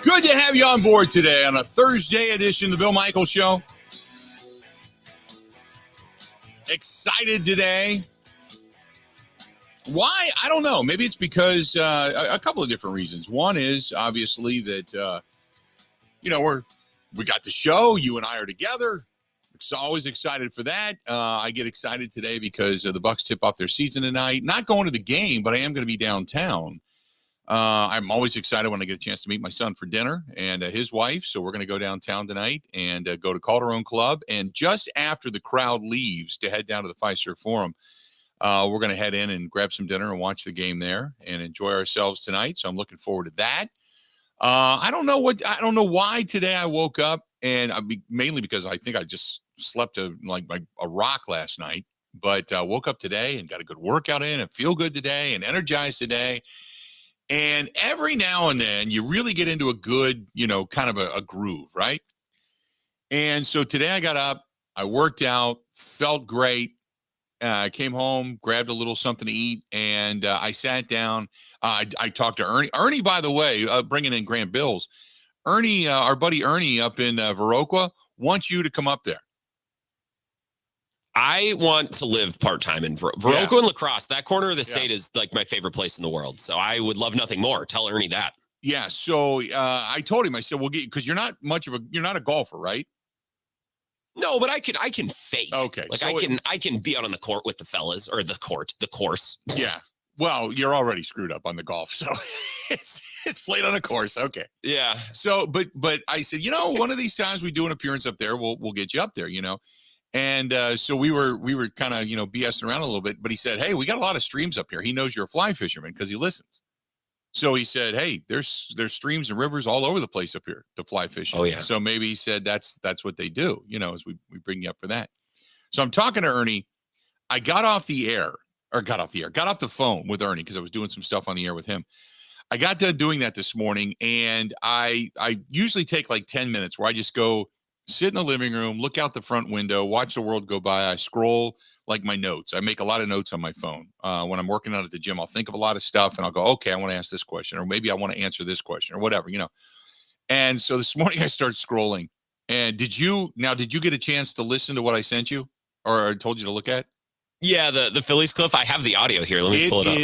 Good to have you on board today on a Thursday edition of the Bill Michaels Show. Excited today. Why? I don't know. Maybe it's because a couple of different reasons. One is obviously that, we got the show. You and I are together. Always excited for that. I get excited today because the Bucs tip off their season tonight. Not going to the game, but I am going to be downtown. I'm always excited when I get a chance to meet my son for dinner and his wife. So we're going to go downtown tonight and go to Calderon Club. And just after the crowd leaves to head down to the Fiserv Forum, we're going to head in and grab some dinner and watch the game there and enjoy ourselves tonight. So I'm looking forward to that. I don't know why today I woke up, and mainly because I think I just slept like a rock last night. But woke up today and got a good workout in and feel good today and energized today. And every now and then you really get into a good, kind of a groove, right? And so today I got up, I worked out, felt great. I came home, grabbed a little something to eat, and I sat down. I talked to Ernie. Ernie, by the way, bringing in Grant Bills. Ernie, our buddy Ernie up in Viroqua, wants you to come up there. I want to live part-time in Viroqua and La Crosse. That corner of the state is like my favorite place in the world. So I would love nothing more. Tell Ernie that. Yeah. So I told him, I said, well, because you're not a golfer, right? No, but I can fake. Okay. Like so I can be out on the court with the fellas or the course. Yeah. Well, you're already screwed up on the golf. So it's played on a course. Okay. Yeah. So, but I said, one of these times we do an appearance up there, we'll get you up there, And so we were kind of, BSing around a little bit, but he said, hey, we got a lot of streams up here. He knows you're a fly fisherman because he listens. So he said, hey, there's streams and rivers all over the place up here to fly fishing. Oh, yeah. So maybe he said that's what they do, as we bring you up for that. So I'm talking to Ernie. I got off the phone with Ernie because I was doing some stuff on the air with him. I got done doing that this morning, and I usually take like 10 minutes where I just go sit in the living room, look out the front window, watch the world go by. I scroll like my notes. I make a lot of notes on my phone. When I'm working out at the gym, I'll think of a lot of stuff and I'll go, okay, I want to ask this question, or maybe I want to answer this question or whatever, And so this morning I started scrolling. And did you get a chance to listen to what I sent you or I told you to look at? Yeah, the Phillies clip. I have the audio here. Let me pull it up.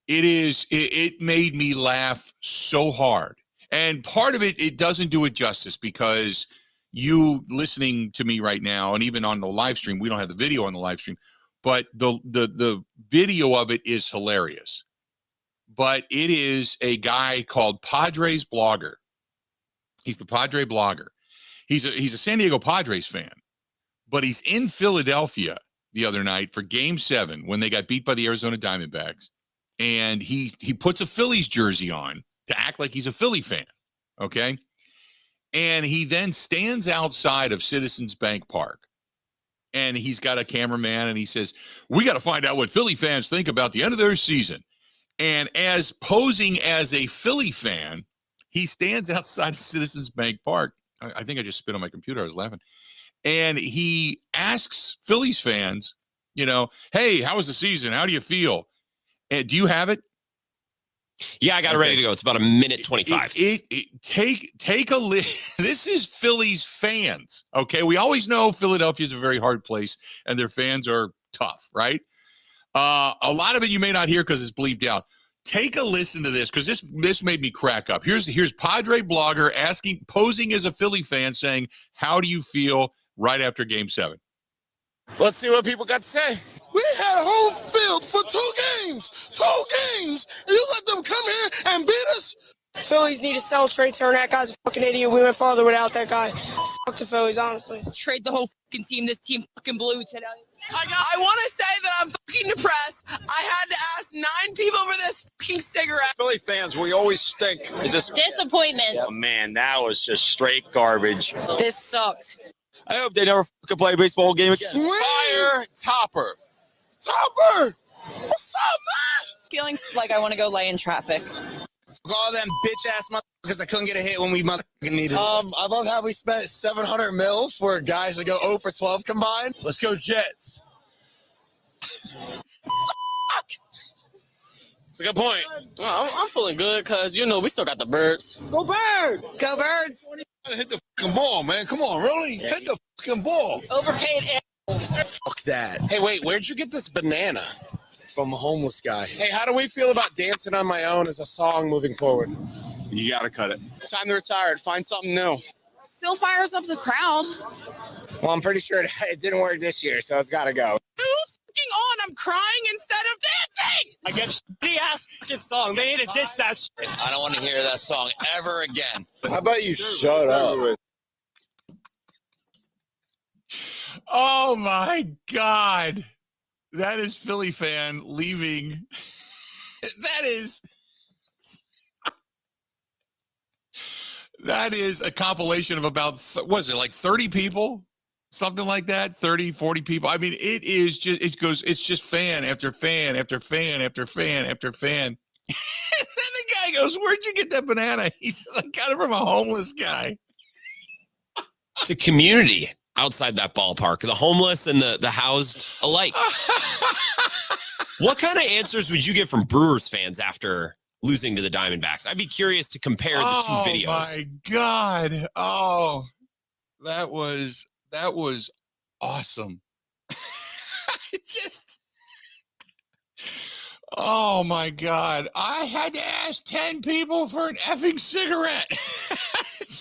It made me laugh so hard. And part of it doesn't do it justice because you listening to me right now, and even on the live stream, we don't have the video on the live stream, but the video of it is hilarious. But it is a guy called Padres Blogger. He's the Padre Blogger. He's a San Diego Padres fan, but he's in Philadelphia the other night for Game 7 when they got beat by the Arizona Diamondbacks, and he puts a Phillies jersey on to act like he's a Philly fan, okay? And he then stands outside of Citizens Bank Park, and he's got a cameraman, and he says, we got to find out what Philly fans think about the end of their season. And as posing as a Philly fan, he stands outside of Citizens Bank Park. I think I just spit on my computer. I was laughing. And he asks Phillies fans, hey, how was the season? How do you feel? And do you have it? Yeah, I got it ready to go. It's about a minute 25. Take a list. This is Phillies fans. Okay. We always know Philadelphia is a very hard place and their fans are tough, right? A lot of it you may not hear because it's bleeped out. Take a listen to this because this made me crack up. Here's Padre Blogger posing as a Philly fan saying, how do you feel right after Game 7? Let's see what people got to say. We had home field for 2 games. 2 games. And you let them come here and beat us? The Phillies need to sell Trey Turner. That guy's a fucking idiot. We went farther without that guy. Fuck the Phillies, honestly. Let's trade the whole fucking team. This team fucking blew today. I want to say that I'm fucking depressed. I had to ask 9 people for this fucking cigarette. Philly fans, we always stink. Disappointment. Oh, man, that was just straight garbage. This sucks. I hope they never fucking play a baseball game again. Fire Topper. Topper! What's up, man? Feeling like I want to go lay in traffic. All them bitch-ass motherfuckers that couldn't get a hit when we motherfucking needed it. I love how we spent $700 million for guys to go 0 for 12 combined. Let's go Jets. It's a good point. I'm feeling good because, we still got the birds. Go Birds! Go Birds. Hit the fucking ball, man. Come on, really? Hit the fucking ball. Overpaid. Fuck that. Hey, wait, where'd you get this banana? From a homeless guy. Hey, how do we feel about Dancing on My Own as a song moving forward? You got to cut it. Time to retire. Find something new. Still fires up the crowd. Well, I'm pretty sure it didn't work this year, so it's got to go. Who fucking on? I'm crying instead of dancing. I get shitty ass fucking song. They need to ditch that shit. I don't want to hear that song ever again. How about you shut up? Oh my God. That is Philly fan leaving. That is a compilation of about, was it like 30 people? Something like that, 30, 40 people. I mean, it's just fan after fan after fan after fan after fan. And then the guy goes, where'd you get that banana? He says, I got it from a homeless guy. It's a community outside that ballpark. The homeless and the housed alike. What kind of answers would you get from Brewers fans after losing to the Diamondbacks? I'd be curious to compare the two videos. Oh my God. Oh, that was awesome. Oh my God. I had to ask 10 people for an effing cigarette.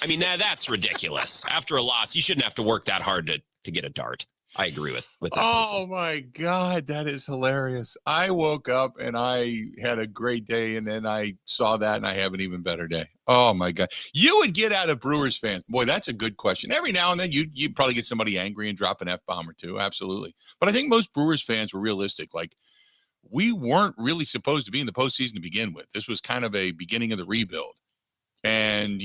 I mean, that's ridiculous. After a loss, you shouldn't have to work that hard to get a dart. I agree with that. Oh person. my God, that is hilarious. I woke up and I had a great day, and then I saw that and I have an even better day. Oh my God. You would get out of Brewers fans. Boy, that's a good question. Every now and then you probably get somebody angry and drop an F-bomb or two. Absolutely. But I think most Brewers fans were realistic. Like, we weren't really supposed to be in the postseason to begin with. This was kind of a beginning of the rebuild. And,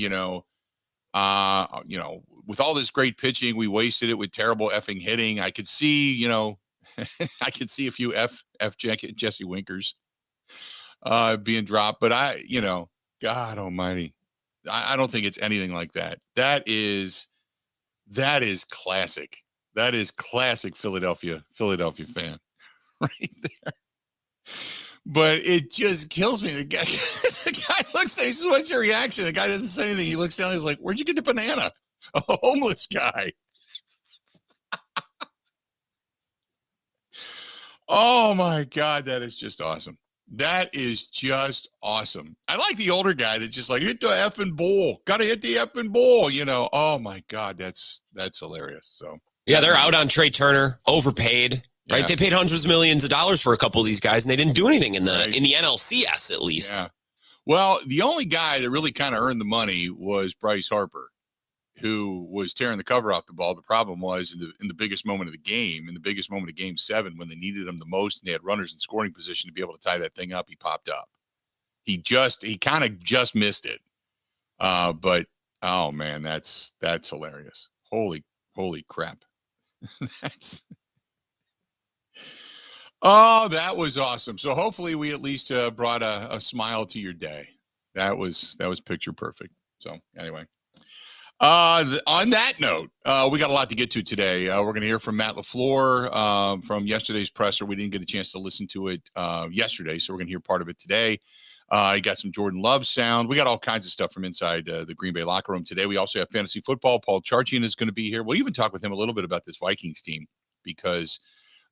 with all this great pitching, we wasted it with terrible effing hitting. I could see, I could see a few F Jesse Winkers being dropped. But God almighty, I don't think it's anything like that. That is classic. That is classic Philadelphia fan right there. But it just kills me. The guy looks at me, he says, what's your reaction? The guy doesn't say anything. He looks down, he's like, where'd you get the banana? A homeless guy. Oh my God, that is just awesome. That is just awesome. I like the older guy that's just like, hit the effing ball. Gotta hit the effing ball, Oh my God, that's hilarious. So yeah, they're out on Trey Turner, overpaid. Right, they paid hundreds of millions of dollars for a couple of these guys, and they didn't do anything in the NLCS at least. Yeah. Well, the only guy that really kind of earned the money was Bryce Harper, who was tearing the cover off the ball. The problem was in the biggest moment of the game, in the biggest moment of Game 7, when they needed him the most, and they had runners in scoring position to be able to tie that thing up, he popped up. He kind of just missed it. But oh man, that's hilarious. Holy crap. Oh, that was awesome. So hopefully we at least brought a smile to your day. That was picture perfect. So anyway, on that note, we got a lot to get to today. We're going to hear from Matt LaFluer from yesterday's presser. We didn't get a chance to listen to it yesterday, so we're going to hear part of it today. You got some Jordan Love sound. We got all kinds of stuff from inside the Green Bay locker room today. We also have fantasy football. Paul Charchian is going to be here. We'll even talk with him a little bit about this Vikings team because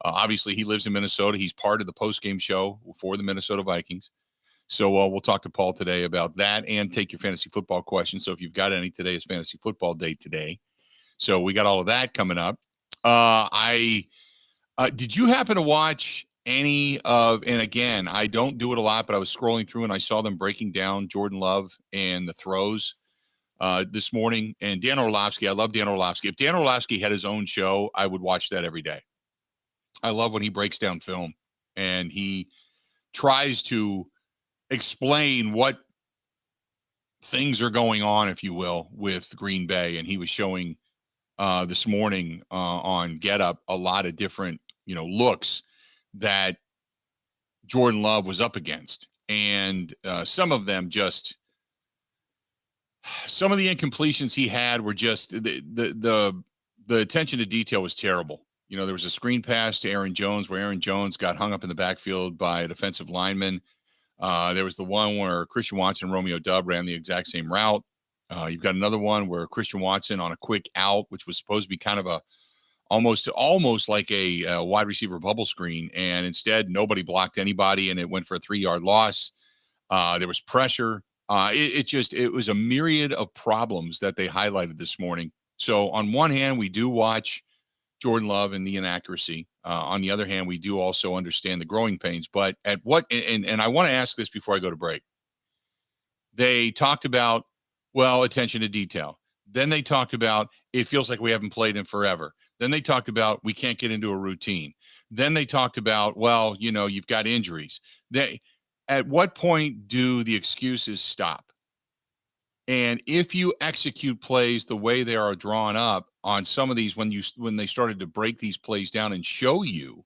obviously he lives in Minnesota. He's part of the post-game show for the Minnesota Vikings. So we'll talk to Paul today about that and take your fantasy football questions. So if you've got any, today is fantasy football day today. So we got all of that coming up. Did you happen to watch any of, and again, I don't do it a lot, but I was scrolling through and I saw them breaking down Jordan Love and the throws this morning. And Dan Orlovsky, I love Dan Orlovsky. If Dan Orlovsky had his own show, I would watch that every day. I love when he breaks down film and he tries to explain what things are going on, if you will, with Green Bay. And he was showing this morning on Get Up a lot of different, looks that Jordan Love was up against. And some of them some of the incompletions he had were just the attention to detail was terrible. There was a screen pass to Aaron Jones where Aaron Jones got hung up in the backfield by a defensive lineman. There was the one where Christian Watson and Romeo Dub ran the exact same route. You've got another one where Christian Watson on a quick out, which was supposed to be kind of a almost like a wide receiver bubble screen, and instead nobody blocked anybody, and it went for a 3-yard loss. There was pressure. It was a myriad of problems that they highlighted this morning. So on one hand, we do watch Jordan Love and the inaccuracy. On the other hand, we do also understand the growing pains. But at what, and I want to ask this before I go to break. They talked about, attention to detail. Then they talked about, it feels like we haven't played in forever. Then they talked about, we can't get into a routine. Then they talked about, you've got injuries. At what point do the excuses stop? And if you execute plays the way they are drawn up on some of these, when they started to break these plays down and show you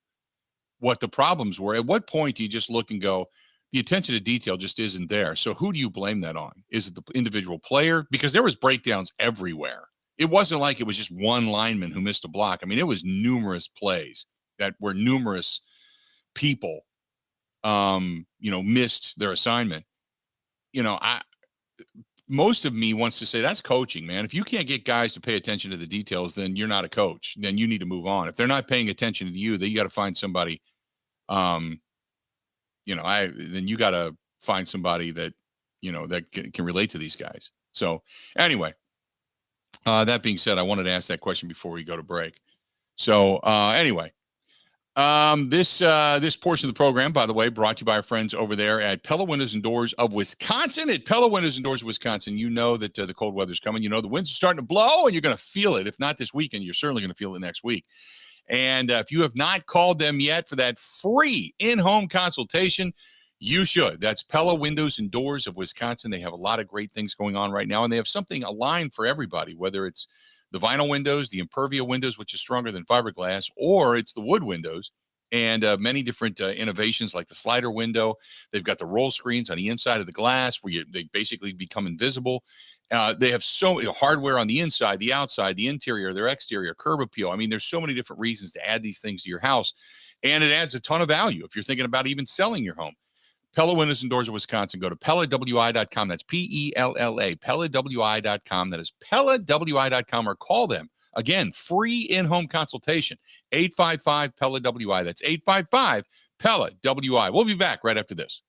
what the problems were, at what point do you just look and go, the attention to detail just isn't there? So who do you blame that on? Is it the individual player? Because there was breakdowns everywhere. It wasn't like it was just one lineman who missed a block. I mean, it was numerous plays that were numerous people, missed their assignment. Most of me wants to say that's coaching, man. If you can't get guys to pay attention to the details, then you're not a coach. Then you need to move on. If they're not paying attention to you, then you got to find somebody, then you got to find somebody that, that can relate to these guys. So anyway, that being said, I wanted to ask that question before we go to break. So anyway, this portion of the program, by the way, brought to you by our friends over there at Pella Windows and Doors of Wisconsin. At Pella Windows and Doors of Wisconsin, you know that the cold weather's coming. You know the winds are starting to blow, and you're going to feel it. If not this weekend, you're certainly going to feel it next week. And if you have not called them yet for that free in-home consultation, you should. That's Pella Windows and Doors of Wisconsin. They have a lot of great things going on right now, and they have something aligned for everybody, whether it's the vinyl windows, the Impervia windows, which is stronger than fiberglass, or it's the wood windows, and many different innovations like the slider window. They've got the roll screens on the inside of the glass where they basically become invisible. They have hardware on the inside, the outside, the interior, their exterior, curb appeal. I mean, there's so many different reasons to add these things to your house, and it adds a ton of value if you're thinking about even selling your home. Pella Windows and Doors of Wisconsin. Go to PellaWI.com. That's PELLA, PellaWI.com. That is PellaWI.com, or call them. Again, free in-home consultation, 855-PELLA-WI. That's 855-PELLA-WI. We'll be back right after this.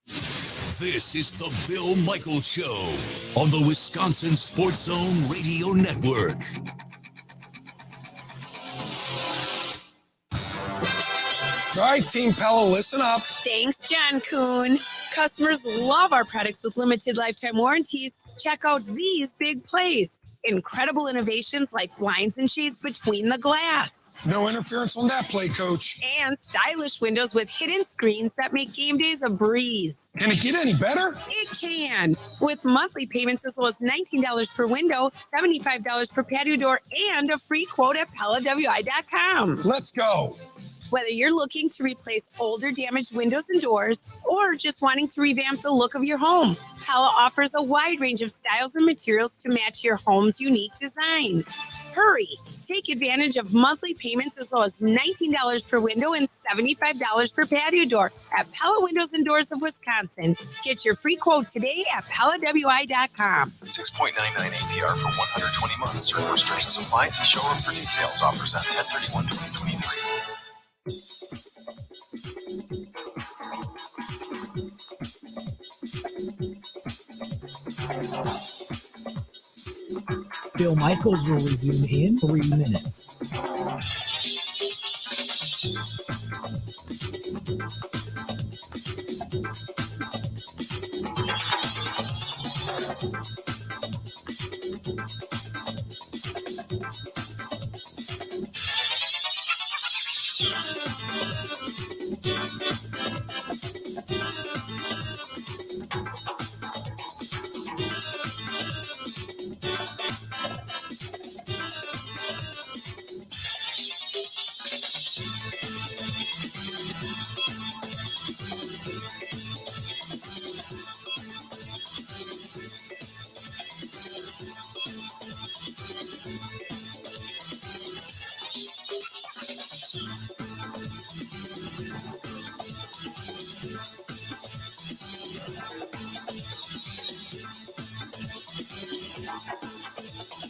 This is the Bill Michaels Show on the Wisconsin Sports Zone Radio Network. All right, Team Pella, listen up. Thanks, John Kuhn. Customers love our products with limited lifetime warranties. Check out these big plays. Incredible innovations like blinds and shades between the glass. No interference on that play, Coach. And stylish windows with hidden screens that make game days a breeze. Can it get any better? It can. With monthly payments as low as $19 per window, $75 per patio door, and a free quote at PellaWI.com. Let's go. Whether you're looking to replace older damaged windows and doors or just wanting to revamp the look of your home, Pella offers a wide range of styles and materials to match your home's unique design. Hurry! Take advantage of monthly payments as low as $19 per window and $75 per patio door at Pella Windows and Doors of Wisconsin. Get your free quote today at PellaWI.com. 6.99 APR for 120 months. Certain restrictions apply. See showroom for details. Offers on 10/31/2023. Bill Michaels will resume in 3 minutes.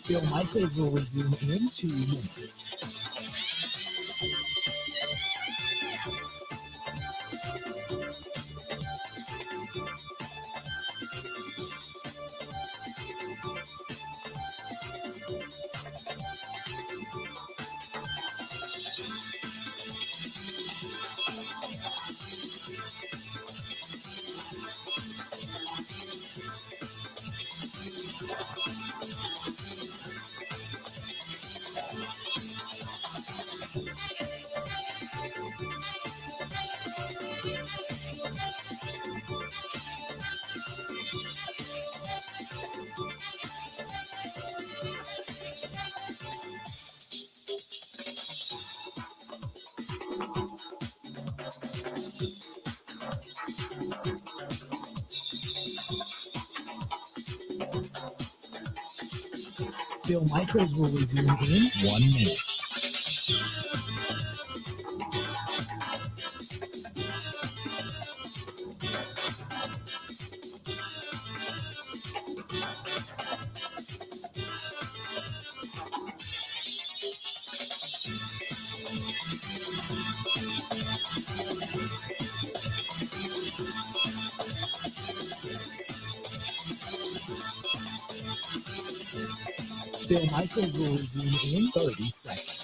Bill Michaels will resume in 2 minutes. Bill Michaels will resume in 1 minute. Bill Michaels will resume in 30 seconds.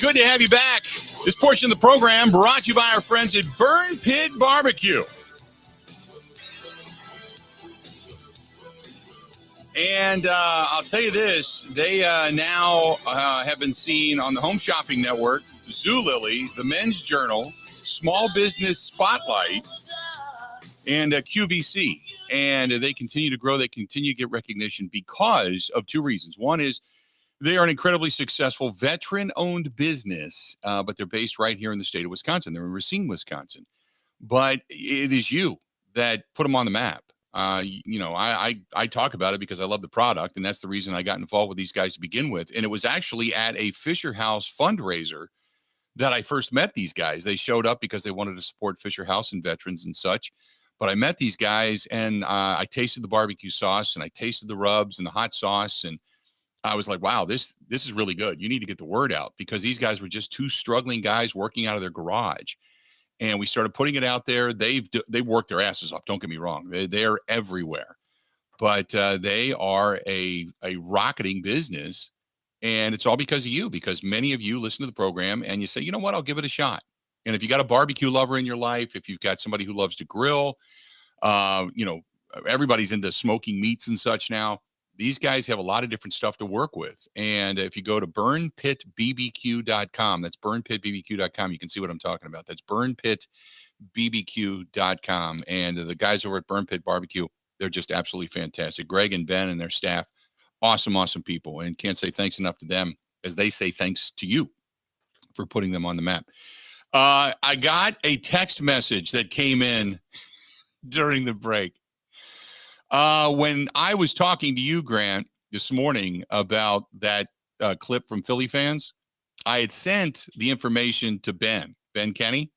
Good to have you back. This portion of the program brought to you by our friends at Burn Pit BBQ. And I'll tell you this, they now have been seen on the Home Shopping Network, Zulily, the Men's Journal, Small Business Spotlight, and QVC. And they continue to grow. They continue to get recognition because of two reasons. One is they are an incredibly successful veteran-owned business, but they're based right here in the state of Wisconsin. They're in Racine, Wisconsin. But it is you that put them on the map. I talk about it because I love the product, and that's the reason I got involved with these guys to begin with. And it was actually at a Fisher House fundraiser that I first met these guys. They showed up because they wanted to support Fisher House and veterans and such. But I met these guys, and I tasted the barbecue sauce, and I tasted the rubs and the hot sauce, and I was like, wow, this is really good. You need to get the word out, because these guys were just two struggling guys working out of their garage. And we started putting it out there. They've worked their asses off. Don't get me wrong. They're everywhere. But they are a rocketing business. And it's all because of you, because many of you listen to the program and you say, you know what, I'll give it a shot. And if you got a barbecue lover in your life, if you've got somebody who loves to grill, everybody's into smoking meats and such now. These guys have a lot of different stuff to work with. And if you go to burnpitbbq.com, that's burnpitbbq.com, you can see what I'm talking about. That's burnpitbbq.com. And the guys over at Burn Pit Barbecue, they're just absolutely fantastic. Greg and Ben and their staff, awesome people. And can't say thanks enough to them, as they say thanks to you for putting them on the map. I got a text message that came in during the break. When I was talking to you, Grant, this morning about that clip from Philly fans, I had sent the information to Ben Kenny.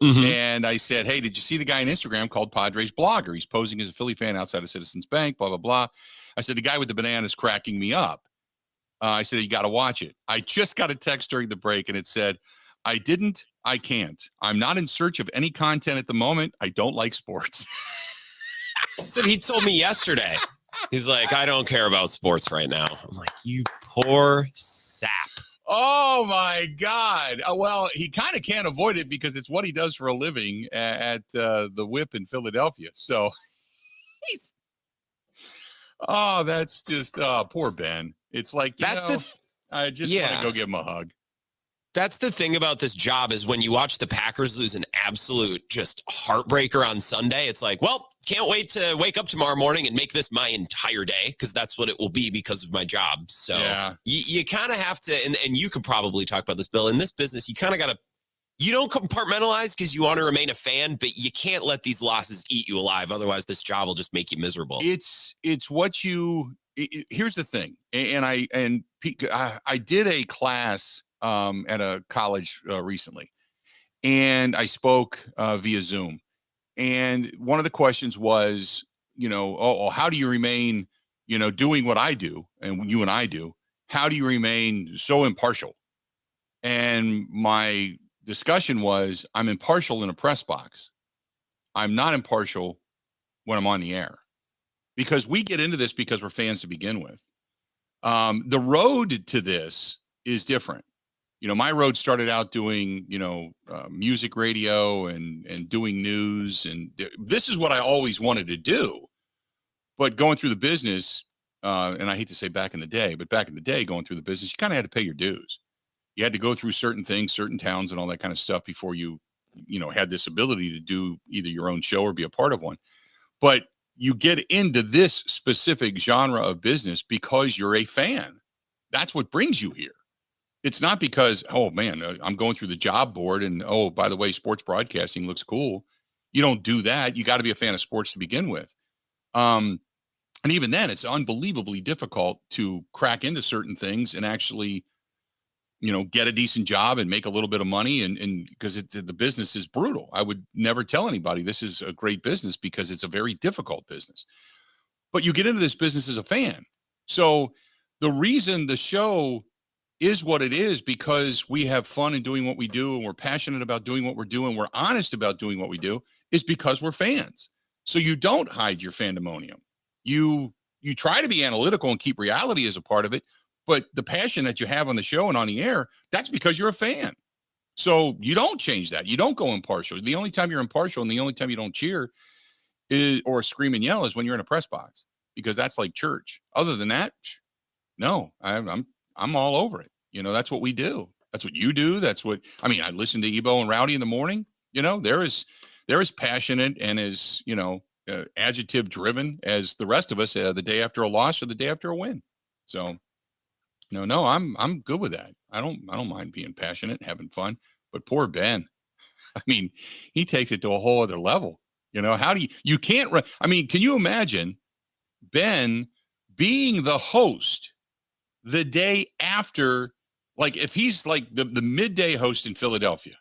Mm-hmm. And I said, hey, did you see the guy on Instagram called Padres Blogger? He's posing as a Philly fan outside of Citizens Bank, blah, blah, blah. I said, the guy with the banana is cracking me up. I said, you got to watch it. I just got a text during the break, and it said, I can't. I'm not in search of any content at the moment. I don't like sports. So he told me yesterday, he's like, I don't care about sports right now. I'm like, you poor sap. Oh, my God. Well, he kind of can't avoid it because it's what he does for a living at the Whip in Philadelphia. So Oh, that's just poor Ben. It's like, I just want to go give him a hug. That's the thing about this job is when you watch the Packers lose an absolute just heartbreaker on Sunday, it's like, well, can't wait to wake up tomorrow morning and make this my entire day because that's what it will be because of my job. So you kind of have to, and you could probably talk about this, Bill, in this business, you kind of got to, you don't compartmentalize because you want to remain a fan, but you can't let these losses eat you alive. Otherwise, this job will just make you miserable. It's what you, here's the thing. And I did a class at a college recently, and I spoke via Zoom. And one of the questions was, how do you remain, doing what I do and you and I do? How do you remain so impartial? And my discussion was, I'm impartial in a press box. I'm not impartial when I'm on the air, because we get into this because we're fans to begin with. The road to this is different. My road started out doing, music radio and doing news. And this is what I always wanted to do. But going through the business, and I hate to say back in the day, but back in the day, going through the business, you kind of had to pay your dues. You had to go through certain things, certain towns and all that kind of stuff before you had this ability to do either your own show or be a part of one. But you get into this specific genre of business because you're a fan. That's what brings you here. It's not because, oh man, I'm going through the job board and, oh, by the way, sports broadcasting looks cool. You don't do that. You got to be a fan of sports to begin with. And even then, it's unbelievably difficult to crack into certain things and actually, get a decent job and make a little bit of money. And because the business is brutal. I would never tell anybody this is a great business because it's a very difficult business. But you get into this business as a fan. So the reason the show is what it is because we have fun in doing what we do and we're passionate about doing what we're doing. We're honest about doing what we do is because we're fans. So you don't hide your fandemonium. You try to be analytical and keep reality as a part of it, but the passion that you have on the show and on the air, that's because you're a fan. So you don't change that. You don't go impartial. The only time you're impartial and the only time you don't cheer or scream and yell is when you're in a press box, because that's like church. Other than that, no, I'm all over it. That's what we do. That's what you do. I listen to Ebo and Rowdy in the morning. They're as passionate and as, adjective driven as the rest of us the day after a loss or the day after a win. So, no, I'm good with that. I don't mind being passionate and having fun, but poor Ben, he takes it to a whole other level. How do can you imagine Ben being the host the day after, like if he's like the midday host in Philadelphia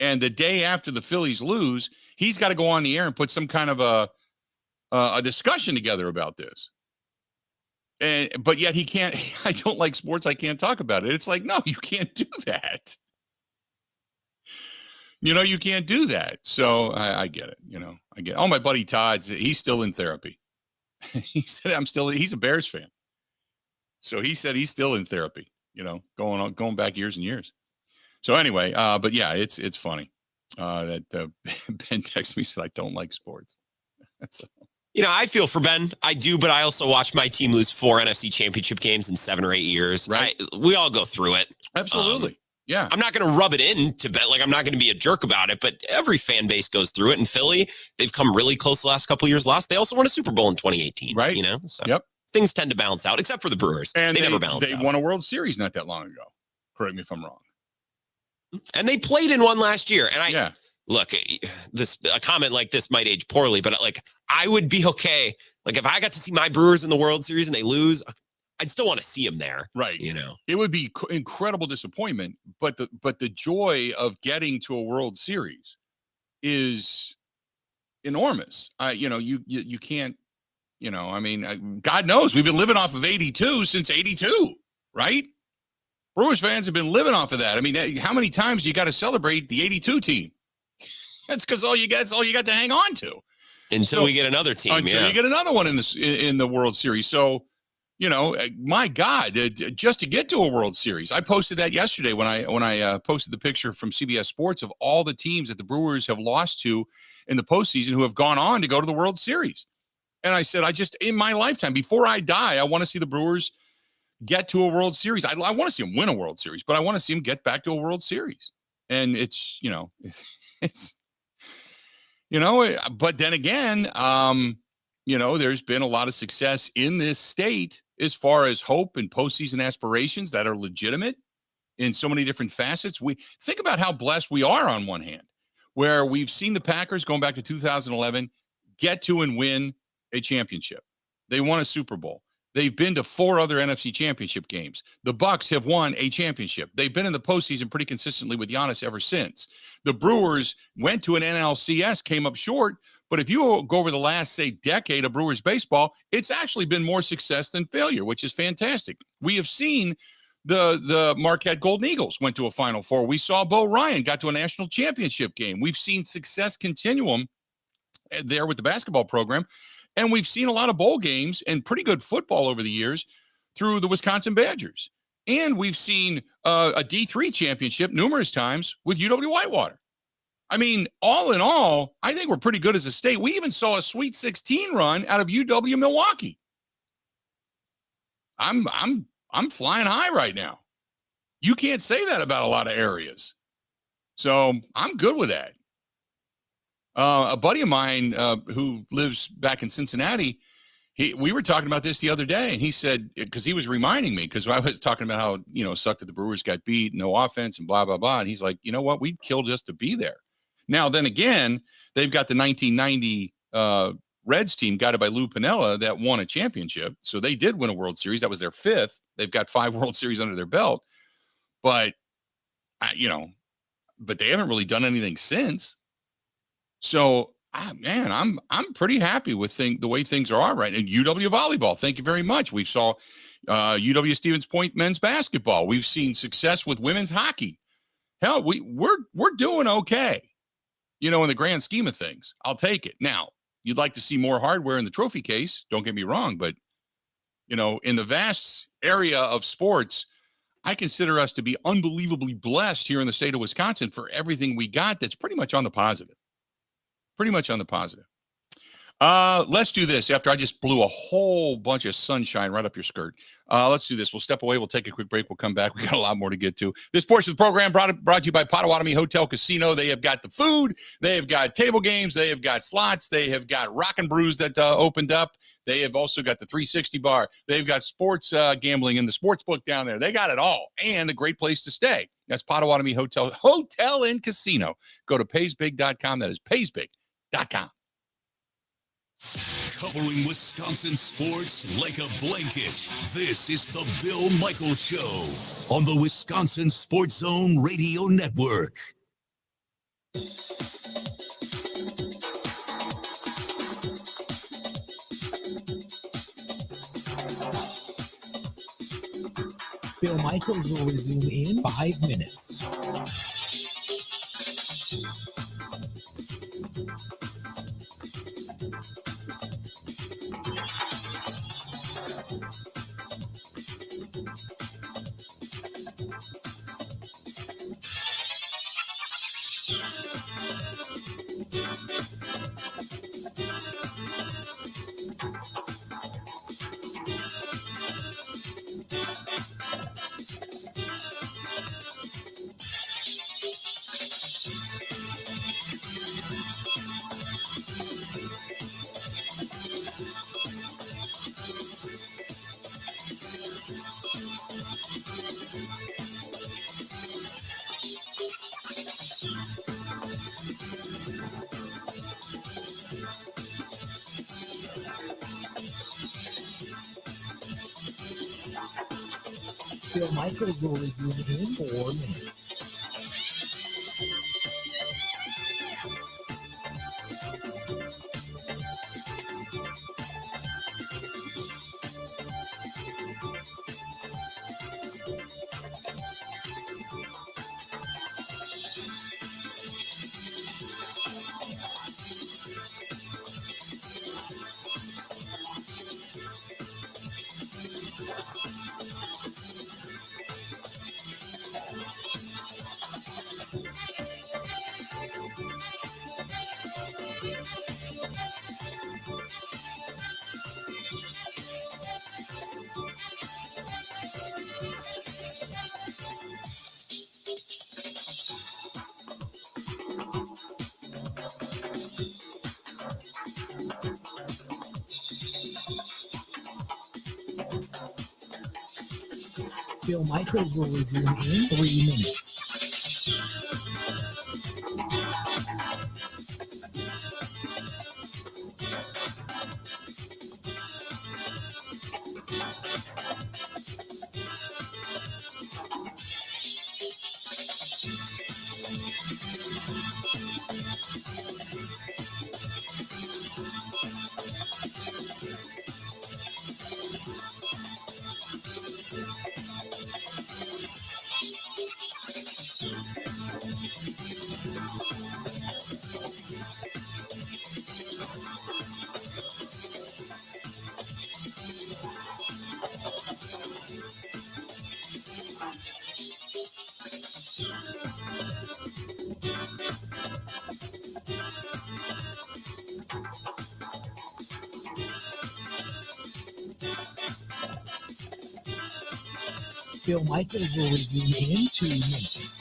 and the day after the Phillies lose, he's got to go on the air and put some kind of a discussion together about this. But yet he can't, I don't like sports. I can't talk about it. It's like, no, you can't do that. You can't do that. So I get it. I get it. Oh, my buddy Todd, he's still in therapy. He said, he's a Bears fan. So he said he's still in therapy, going back years and years. So anyway, but yeah, it's funny that Ben texted me, said, I don't like sports. So. I feel for Ben. I do, but I also watched my team lose 4 NFC championship games in 7 or 8 years. Right. We all go through it. Absolutely. Yeah. I'm not going to rub it in to bet. Like, I'm not going to be a jerk about it, but every fan base goes through it. In Philly, they've come really close the last couple of years lost. They also won a Super Bowl in 2018. Right. So yep. Things tend to balance out, except for the Brewers. And they never balance out. They won a World Series not that long ago. Correct me if I'm wrong. And they played in one last year. And look, a comment like this might age poorly, but I would be okay. Like if I got to see my Brewers in the World Series and they lose, I'd still want to see them there. Right. It would be incredible disappointment, but the joy of getting to a World Series is enormous. You can't, God knows we've been living off of 82 since 82, right? Brewers fans have been living off of that. How many times you got to celebrate the 82 team? That's because all you got to hang on to until we get another team. Until you get another one in the World Series. So, my God, just to get to a World Series, I posted that yesterday when I posted the picture from CBS Sports of all the teams that the Brewers have lost to in the postseason who have gone on to go to the World Series. And I said, in my lifetime, before I die, I want to see the Brewers get to a World Series. I want to see them win a World Series, but I want to see them get back to a World Series. And it's, but then again, there's been a lot of success in this state as far as hope and postseason aspirations that are legitimate in so many different facets. We think about how blessed we are on one hand, where we've seen the Packers going back to 2011 get to and win a championship. They won a Super Bowl. They've been to 4 other NFC championship games. The Bucs have won a championship. They've been in the postseason pretty consistently with Giannis ever since. The Brewers went to an NLCS, came up short, but if you go over the last, say, decade of Brewers baseball, it's actually been more success than failure, which is fantastic. We have seen the Marquette Golden Eagles went to a Final Four. We saw Bo Ryan got to a national championship game. We've seen success continuum there with the basketball program. And we've seen a lot of bowl games and pretty good football over the years through the Wisconsin Badgers. And we've seen a D3 championship numerous times with UW-Whitewater. I mean, all in all, I think we're pretty good as a state. We even saw a Sweet 16 run out of UW-Milwaukee. I'm flying high right now. You can't say that about a lot of areas. So I'm good with that. A buddy of mine who lives back in Cincinnati, we were talking about this the other day, and he said, because he was reminding me, because I was talking about how, it sucked that the Brewers got beat, no offense, and blah, blah, blah. And he's like, you know what? We'd kill just to be there. Now, then again, they've got the 1990 Reds team guided by Lou Piniella that won a championship. So they did win a World Series. That was their 5th. They've got 5 World Series under their belt. But, but they haven't really done anything since. So, man, I'm pretty happy with the way things are right now. And UW volleyball, thank you very much. We saw UW Stevens Point men's basketball. We've seen success with women's hockey. Hell, we're doing okay, in the grand scheme of things. I'll take it. Now, you'd like to see more hardware in the trophy case. Don't get me wrong, but in the vast area of sports, I consider us to be unbelievably blessed here in the state of Wisconsin for everything we got. That's pretty much on the positive. Let's do this after I just blew a whole bunch of sunshine right up your skirt. Let's do this. We'll step away. We'll take a quick break. We'll come back. We got a lot more to get to. This portion of the program brought to you by Potawatomi Hotel Casino. They have got the food. They have got table games. They have got slots. They have got Rock and Brews that opened up. They have also got the 360 bar. They've got sports gambling in the sports book down there. They got it all, and a great place to stay. That's Potawatomi Hotel and Casino. Go to paysbig.com. That is paysbig.com. Covering Wisconsin sports like a blanket. This is the Bill Michaels Show on the Wisconsin Sports Zone Radio Network. Bill Michaels will resume in 5 minutes. Bill Michaels will resume in 4 minutes. Bill Michaels will resume in 3 minutes. Bill Michaels will resume in 2 minutes.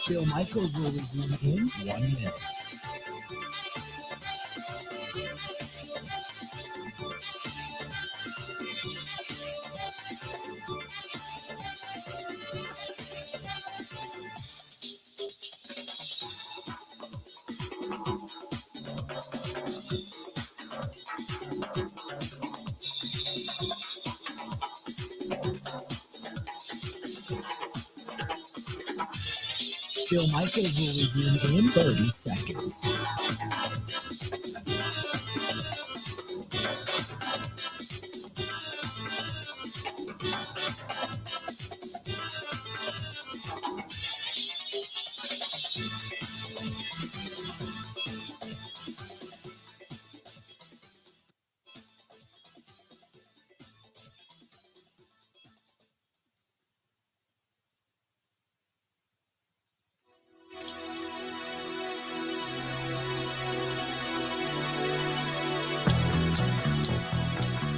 Bill Michaels will resume in 1 minute. Bill Michaels will resume in 30 seconds.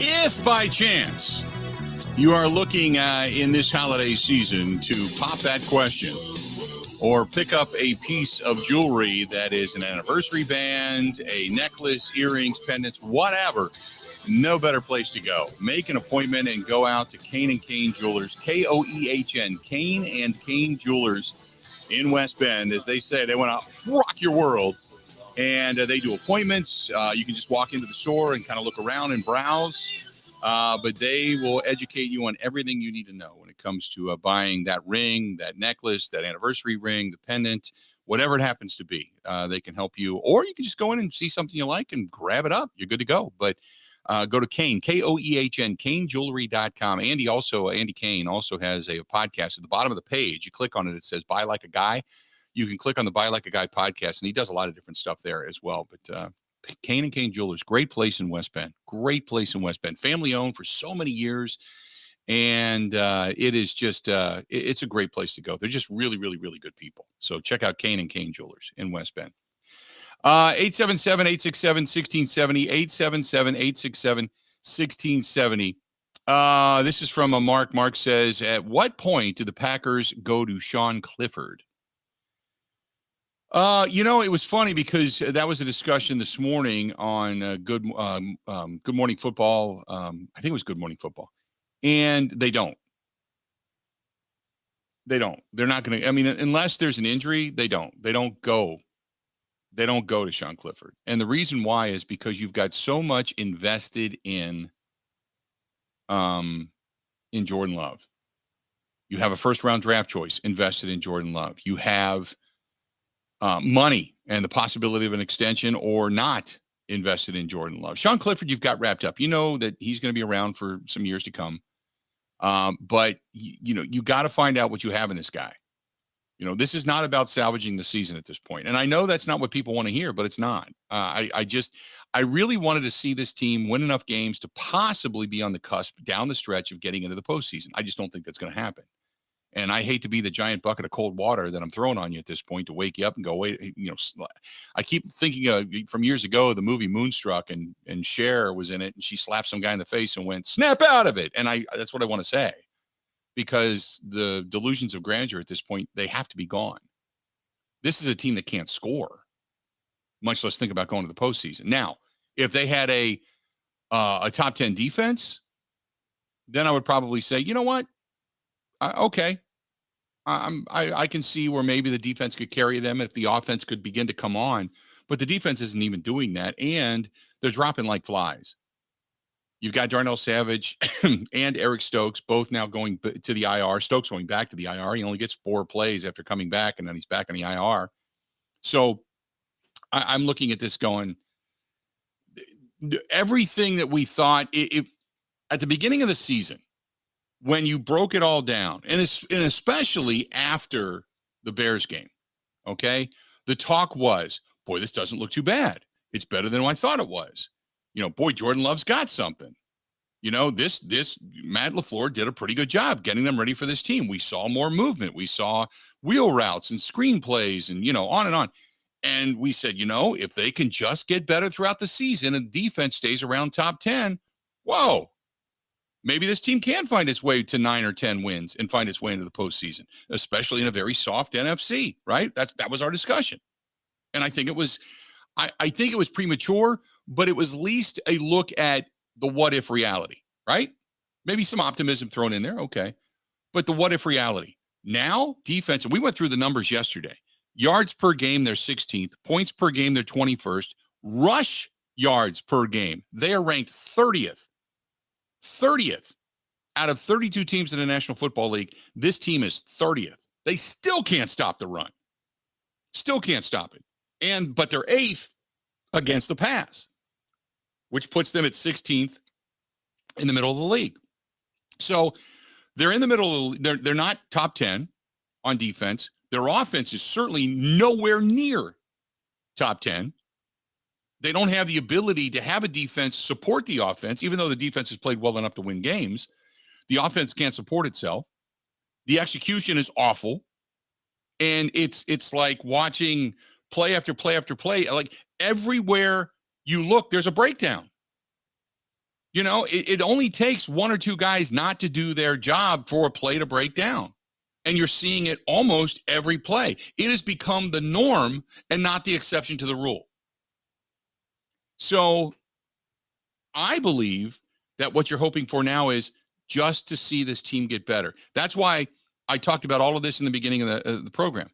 If by chance you are looking in this holiday season to pop that question or pick up a piece of jewelry that is an anniversary band, a necklace, earrings, pendants, whatever, no better place to go. Make an appointment and go out to Kane and Kane Jewelers, Koehn, Kane and Kane Jewelers in West Bend. As they say, they want to rock your world. And they do appointments. You can just walk into the store and kind of look around and browse. But they will educate you on everything you need to know when it comes to buying that ring, that necklace, that anniversary ring, the pendant, whatever it happens to be. They can help you. Or you can just go in and see something you like and grab it up. You're good to go. But go to Kane, Koehn, KaneJewelry.com. Andy Kane also has a podcast at the bottom of the page. You click on it. It says Buy Like a Guy. You can click on the Buy Like a Guy podcast, and he does a lot of different stuff there as well. But Kane and Kane Jewelers, great place in West Bend. Great place in West Bend. Family owned for so many years. And it is just, it's a great place to go. They're just really, really, really good people. So check out Kane and Kane Jewelers in West Bend. 877-867-1670, 877-867-1670. This is from a Mark. Mark says, at what point do the Packers go to Sean Clifford? It was funny because that was a discussion this morning on Good Morning Football. I think it was Good Morning Football. And they don't. They're not going to, unless there's an injury, they don't go. They don't go to Sean Clifford. And the reason why is because you've got so much invested in Jordan Love. You have a first-round draft choice invested in Jordan Love. You have money and the possibility of an extension or not invested in Jordan Love. Sean Clifford, you've got wrapped up. You know that he's going to be around for some years to come. But you got to find out what you have in this guy. This is not about salvaging the season at this point. And I know that's not what people want to hear, but it's not. I really wanted to see this team win enough games to possibly be on the cusp down the stretch of getting into the postseason. I just don't think that's going to happen. And I hate to be the giant bucket of cold water that I'm throwing on you at this point to wake you up and go, wait, I keep thinking from years ago, the movie Moonstruck, and Cher was in it, and she slapped some guy in the face and went, snap out of it. And that's what I want to say, because the delusions of grandeur at this point, they have to be gone. This is a team that can't score, much less think about going to the postseason. Now, if they had a top 10 defense, then I would probably say, you know what? Okay. I can see where maybe the defense could carry them if the offense could begin to come on, but the defense isn't even doing that, and they're dropping like flies. You've got Darnell Savage and Eric Stokes both now going to the IR. Stokes going back to the IR. He only gets 4 plays after coming back, and then he's back on the IR. So I'm looking at this going, everything that we thought at the beginning of the season, when you broke it all down, and especially after the Bears game, okay, the talk was, boy, this doesn't look too bad. It's better than I thought it was. Boy, Jordan Love's got something. This Matt LaFleur did a pretty good job getting them ready for this team. We saw more movement. We saw wheel routes and screen plays and, on and on. And we said, if they can just get better throughout the season and defense stays around top 10, whoa, maybe this team can find its way to 9 or 10 wins and find its way into the postseason, especially in a very soft NFC, right? That was our discussion. And I think it was premature, but it was at least a look at the what if reality, right? Maybe some optimism thrown in there. Okay. But the what if reality now, defense, and we went through the numbers yesterday, yards per game, they're 16th, points per game, they're 21st, rush yards per game, they are ranked 30th out of 32 teams in the National Football League. This team is 30th. They still can't stop the run. Still can't stop it. But they're 8th against the pass, which puts them at 16th in the middle of the league. So they're in the middle. They're not top 10 on defense. Their offense is certainly nowhere near top 10. They don't have the ability to have a defense support the offense, even though the defense has played well enough to win games. The offense can't support itself. The execution is awful. And it's like watching play after play after play. Like everywhere you look, there's a breakdown. It only takes 1 or 2 guys not to do their job for a play to break down. And you're seeing it almost every play. It has become the norm and not the exception to the rule. So I believe that what you're hoping for now is just to see this team get better. That's why I talked about all of this in the beginning of the program.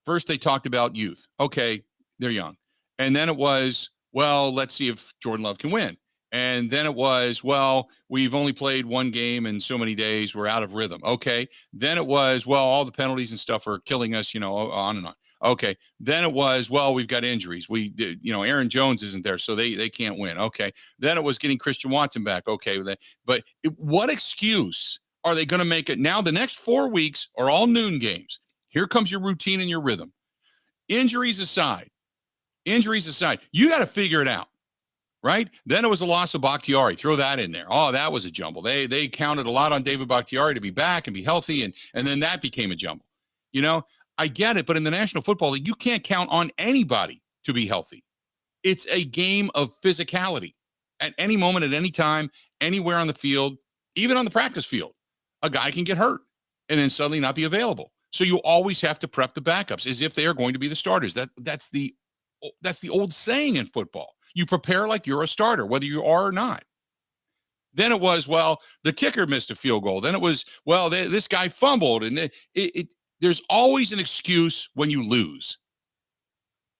First, they talked about youth. Okay, they're young. And then it was, well, let's see if Jordan Love can win. And then it was, well, we've only played 1 game in so many days. We're out of rhythm. Okay. Then it was, well, all the penalties and stuff are killing us, on and on. Okay. Then it was, well, we've got injuries. Aaron Jones isn't there, so they can't win. Okay. Then it was getting Christian Watson back. Okay. But what excuse are they going to make it? Now the next 4 weeks are all noon games. Here comes your routine and your rhythm. Injuries aside, you got to figure it out. Right? Then it was the loss of Bakhtiari. Throw that in there. Oh, that was a jumble. They counted a lot on David Bakhtiari to be back and be healthy, and then that became a jumble. I get it, but in the National Football League, you can't count on anybody to be healthy. It's a game of physicality. At any moment, at any time, anywhere on the field, even on the practice field, a guy can get hurt and then suddenly not be available. So you always have to prep the backups as if they are going to be the starters. That's the old saying in football. You prepare like you're a starter, whether you are or not. Then it was, well, the kicker missed a field goal. Then it was, well, this guy fumbled. And there's always an excuse when you lose.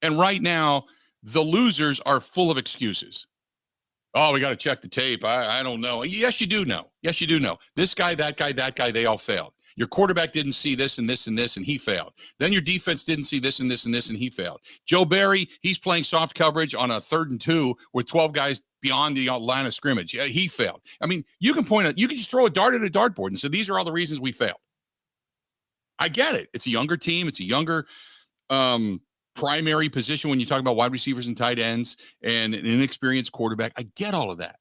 And right now, the losers are full of excuses. Oh, we got to check the tape. I don't know. Yes, you do know. Yes, you do know. This guy, that guy, they all failed. Your quarterback didn't see this and this and this, and he failed. Then your defense didn't see this and this and this, and he failed. Joe Barry, he's playing soft coverage on a 3rd and 2 with 12 guys beyond the line of scrimmage. Yeah, he failed. I mean, you can just throw a dart at a dartboard and say, these are all the reasons we failed. I get it. It's a younger team. It's a younger primary position when you talk about wide receivers and tight ends and an inexperienced quarterback. I get all of that.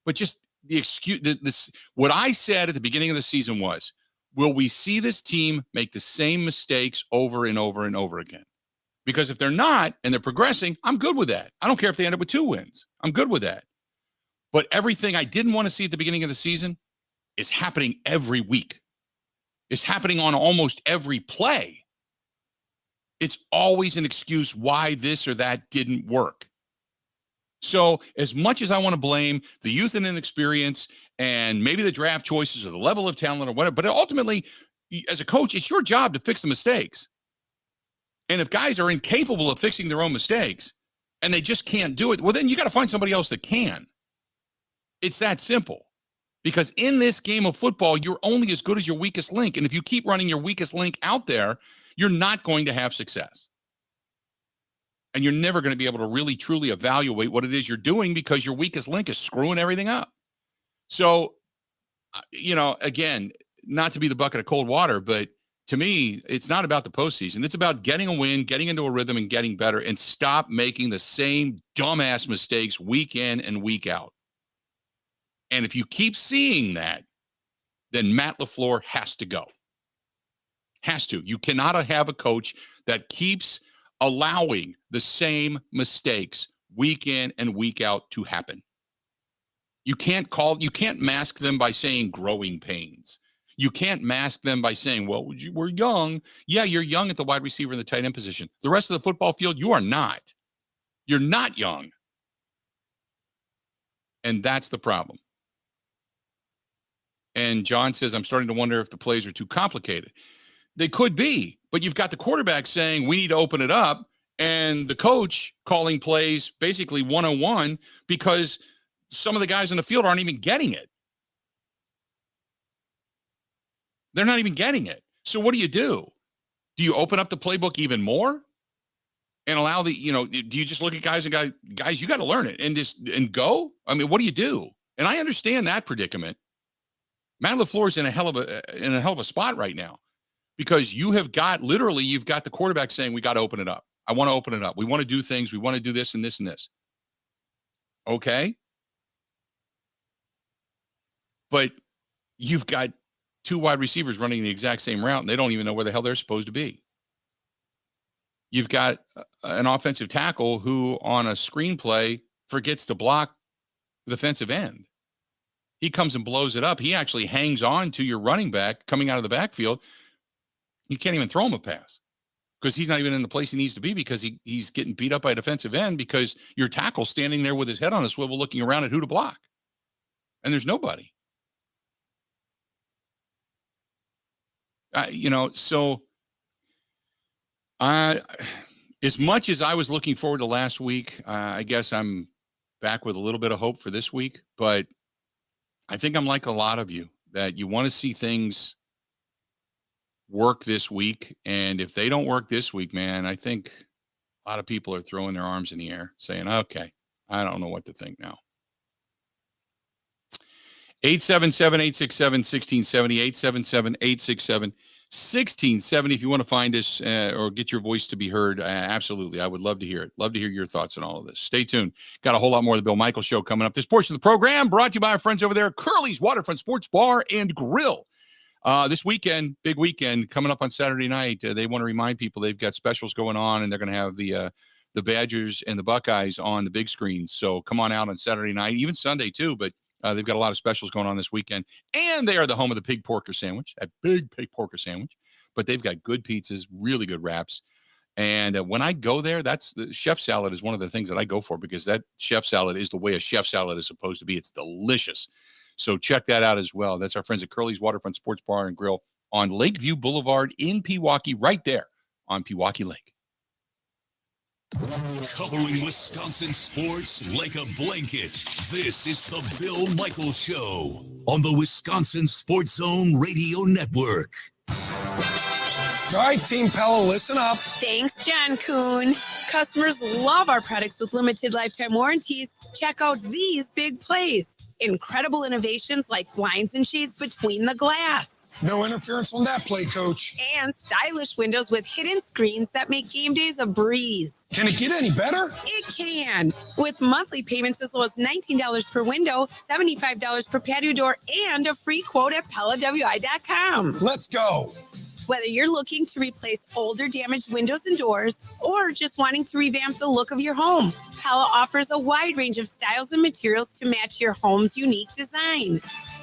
But just the excuse, what I said at the beginning of the season was, will we see this team make the same mistakes over and over and over again? Because if they're not and they're progressing, I'm good with that. I don't care if they end up with 2 wins. I'm good with that. But everything I didn't want to see at the beginning of the season is happening every week. It's happening on almost every play. It's always an excuse why this or that didn't work. So as much as I want to blame the youth and inexperience and maybe the draft choices or the level of talent or whatever, but ultimately, as a coach, it's your job to fix the mistakes. And if guys are incapable of fixing their own mistakes and they just can't do it, well, then you got to find somebody else that can. It's that simple. Because in this game of football, you're only as good as your weakest link. And if you keep running your weakest link out there, you're not going to have success. And you're never going to be able to really, truly evaluate what it is you're doing because your weakest link is screwing everything up. So, again, not to be the bucket of cold water, but to me, it's not about the postseason. It's about getting a win, getting into a rhythm, and getting better, and stop making the same dumbass mistakes week in and week out. And if you keep seeing that, then Matt LaFluer has to go. Has to. You cannot have a coach that keeps allowing the same mistakes week in and week out to happen. You can't mask them by saying growing pains. You can't mask them by saying, well, we're young. Yeah, you're young at the wide receiver and the tight end position. The rest of the football field, you are not. You're not young. And that's the problem. And John says, I'm starting to wonder if the plays are too complicated. They could be, but you've got the quarterback saying we need to open it up and the coach calling plays basically 101 because some of the guys in the field aren't even getting it. They're not even getting it. So what do? Do you open up the playbook even more and allow do you just look at guys and go, guys, you got to learn it and go? I mean, what do you do? And I understand that predicament. Matt LaFleur's in a hell of a spot right now because you've got the quarterback saying, we got to open it up. I want to open it up. We want to do things. We want to do this and this and this. Okay. But you've got 2 wide receivers running the exact same route and they don't even know where the hell they're supposed to be. You've got an offensive tackle who on a screenplay forgets to block the defensive end. He comes and blows it up. He actually hangs on to your running back coming out of the backfield. You can't even throw him a pass because he's not even in the place he needs to be because he's getting beat up by a defensive end because your tackle's standing there with his head on a swivel looking around at who to block. And there's nobody. As much as I was looking forward to last week, I guess I'm back with a little bit of hope for this week, but I think I'm like a lot of you that you want to see things work this week. And if they don't work this week, man, I think a lot of people are throwing their arms in the air saying, okay, I don't know what to think now. 877-867-1670, 877-867-1670. If you want to find us or get your voice to be heard, absolutely. I would love to hear it. Love to hear your thoughts on all of this. Stay tuned. Got a whole lot more of the Bill Michaels Show coming up. This portion of the program brought to you by our friends over there at Curly's Waterfront Sports Bar and Grill. This weekend, big weekend, coming up on Saturday night, they want to remind people they've got specials going on, and they're going to have the Badgers and the Buckeyes on the big screens. So come on out on Saturday night, even Sunday too, but they've got a lot of specials going on this weekend, and they are the home of the pig porker sandwich, that big pig porker sandwich. But they've got good pizzas, really good wraps. And when I go there, that's the chef salad is one of the things that I go for because that chef salad is the way a chef salad is supposed to be. It's delicious. So check that out as well. That's our friends at Curly's Waterfront Sports Bar and Grill on Lakeview Boulevard in Pewaukee, right there on Pewaukee Lake. Covering Wisconsin sports like a blanket. This is the Bill Michaels Show on the Wisconsin Sports Zone Radio Network. All right, Team Pella, listen up. Thanks, John Kuhn. Customers love our products with limited lifetime warranties. Check out these big plays. Incredible innovations like blinds and shades between the glass. No interference on that play, Coach. And stylish windows with hidden screens that make game days a breeze. Can it get any better? It can. With monthly payments as low as $19 per window, $75 per patio door, and a free quote at PellaWI.com. Let's go. Whether you're looking to replace older damaged windows and doors or just wanting to revamp the look of your home, Pella offers a wide range of styles and materials to match your home's unique design.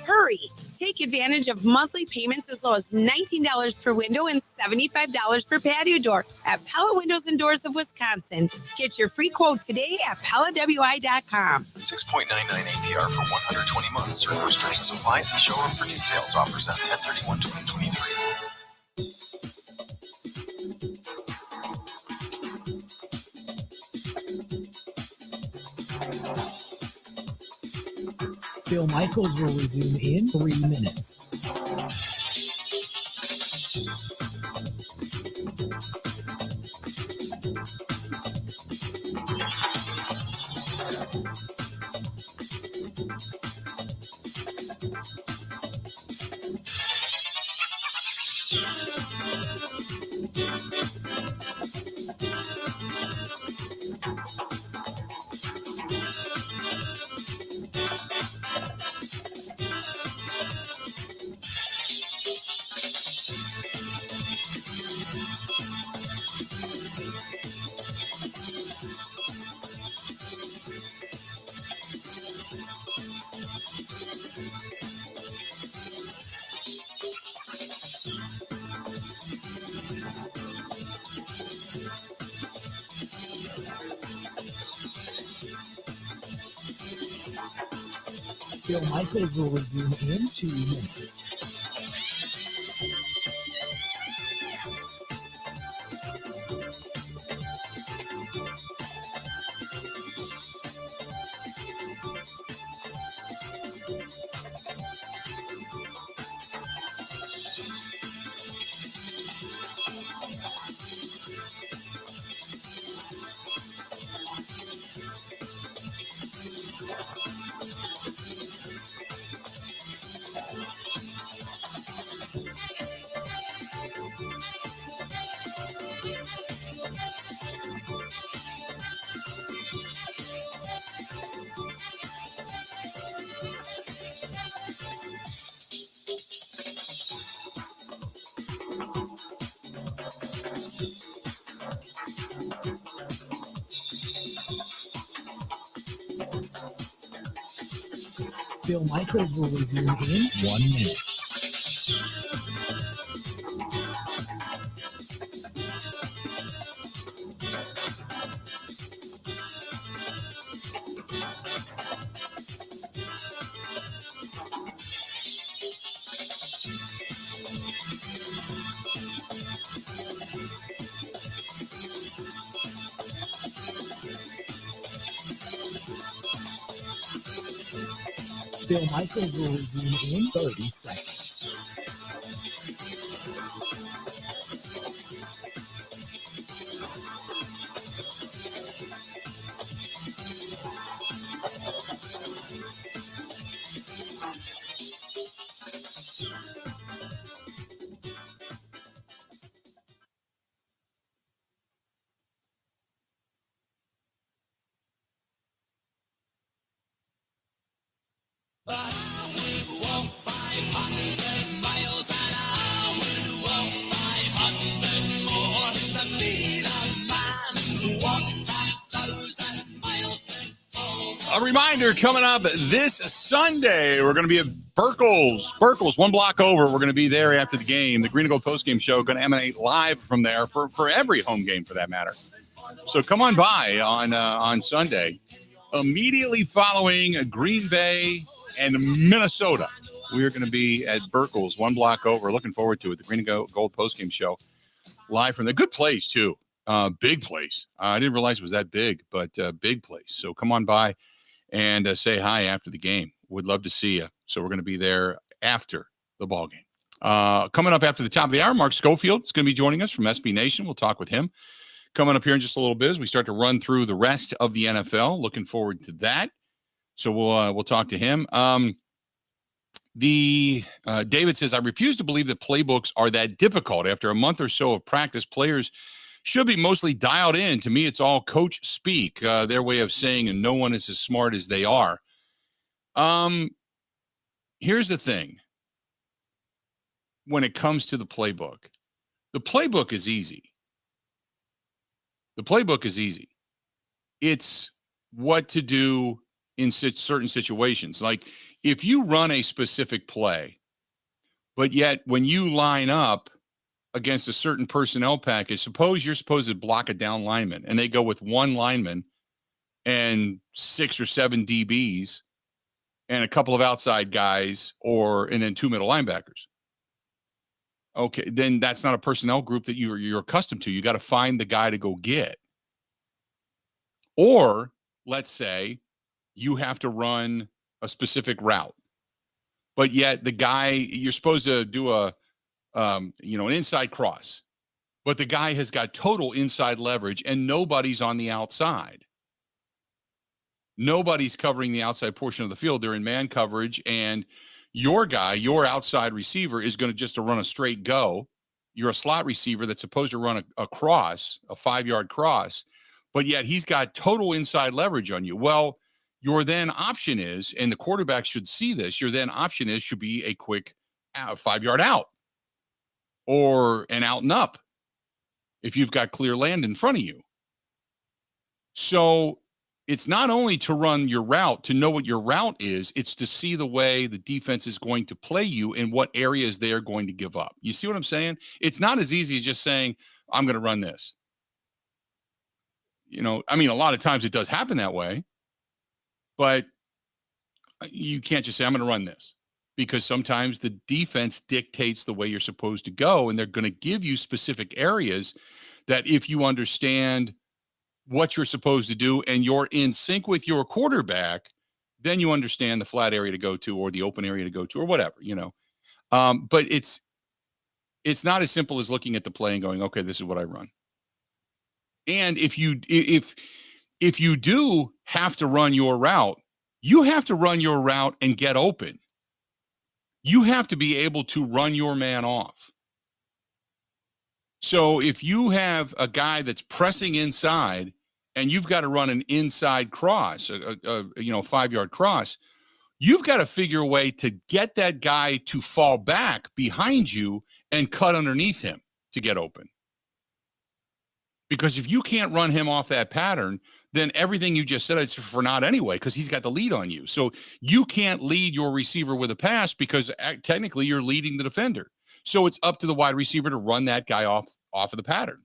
Hurry! Take advantage of monthly payments as low as $19 per window and $75 per patio door at Pella Windows and Doors of Wisconsin. Get your free quote today at PellaWI.com. 6.99 APR for 120 months or first training supplies. See showroom for details. Offers at 10/31/2023. Bill Michaels will resume in 3 minutes. Bill Michaels will resume in 2 minutes. Bill Michaels will resume in 1 minute. Bill Michaels will resume in 30 seconds. A reminder, coming up this Sunday, we're going to be at Burkles, 1 block over. We're going to be there after the game. The Green and Gold postgame show going to emanate live from there for every home game for that matter. So come on by on Sunday. Immediately following Green Bay and Minnesota, we are going to be at Burkles, 1 block over. Looking forward to it. The Green and Gold postgame show live from there. Good place, too. Big place. I didn't realize it was that big, but big place. So come on by and say hi after the game. Would love to see you. So we're going to be there after the ball game. Coming up after the top of the hour, Mark Scofield is going to be joining us from SB Nation. We'll talk with him coming up here in just a little bit as we start to run through the rest of the NFL. Looking forward to that. So we'll talk to him. David says, I refuse to believe that playbooks are that difficult. After a month or so of practice, players should be mostly dialed in. To me, it's all coach speak, their way of saying, and no one is as smart as they are. Here's the thing. When it comes to the playbook is easy. The playbook is easy. It's what to do in certain situations. Like if you run a specific play, but yet when you line up against a certain personnel package, suppose you're supposed to block a down lineman and they go with one lineman and 6 or 7 DBs and a couple of outside guys and then 2 middle linebackers. Okay, then that's not a personnel group that you're accustomed to. You got to find the guy to go get. Or let's say you have to run a specific route, but yet the guy, you're supposed to do an inside cross, but the guy has got total inside leverage and nobody's on the outside. Nobody's covering the outside portion of the field. They're in man coverage, and your guy, your outside receiver, is going to run a straight go. You're a slot receiver that's supposed to run a cross, a 5-yard cross, but yet he's got total inside leverage on you. Well, your then option is, and the quarterback should see this, your then option should be a quick 5-yard out or an out and up if you've got clear land in front of you. So it's not only to run your route, to know what your route is, it's to see the way the defense is going to play you and what areas they are going to give up. You see what I'm saying? It's not as easy as just saying, I'm going to run this. A lot of times it does happen that way, but you can't just say, I'm going to run this, because sometimes the defense dictates the way you're supposed to go, and they're going to give you specific areas that if you understand what you're supposed to do and you're in sync with your quarterback, then you understand the flat area to go to or the open area to go to or whatever, but it's not as simple as looking at the play and going, okay, this is what I run. And if you do have to run your route, you have to run your route and get open. You have to be able to run your man off. So if you have a guy that's pressing inside and you've got to run an inside cross, a 5-yard cross, you've got to figure a way to get that guy to fall back behind you and cut underneath him to get open. Because if you can't run him off that pattern, then everything you just said is for naught anyway, because he's got the lead on you. So you can't lead your receiver with a pass because technically you're leading the defender. So it's up to the wide receiver to run that guy off of the pattern.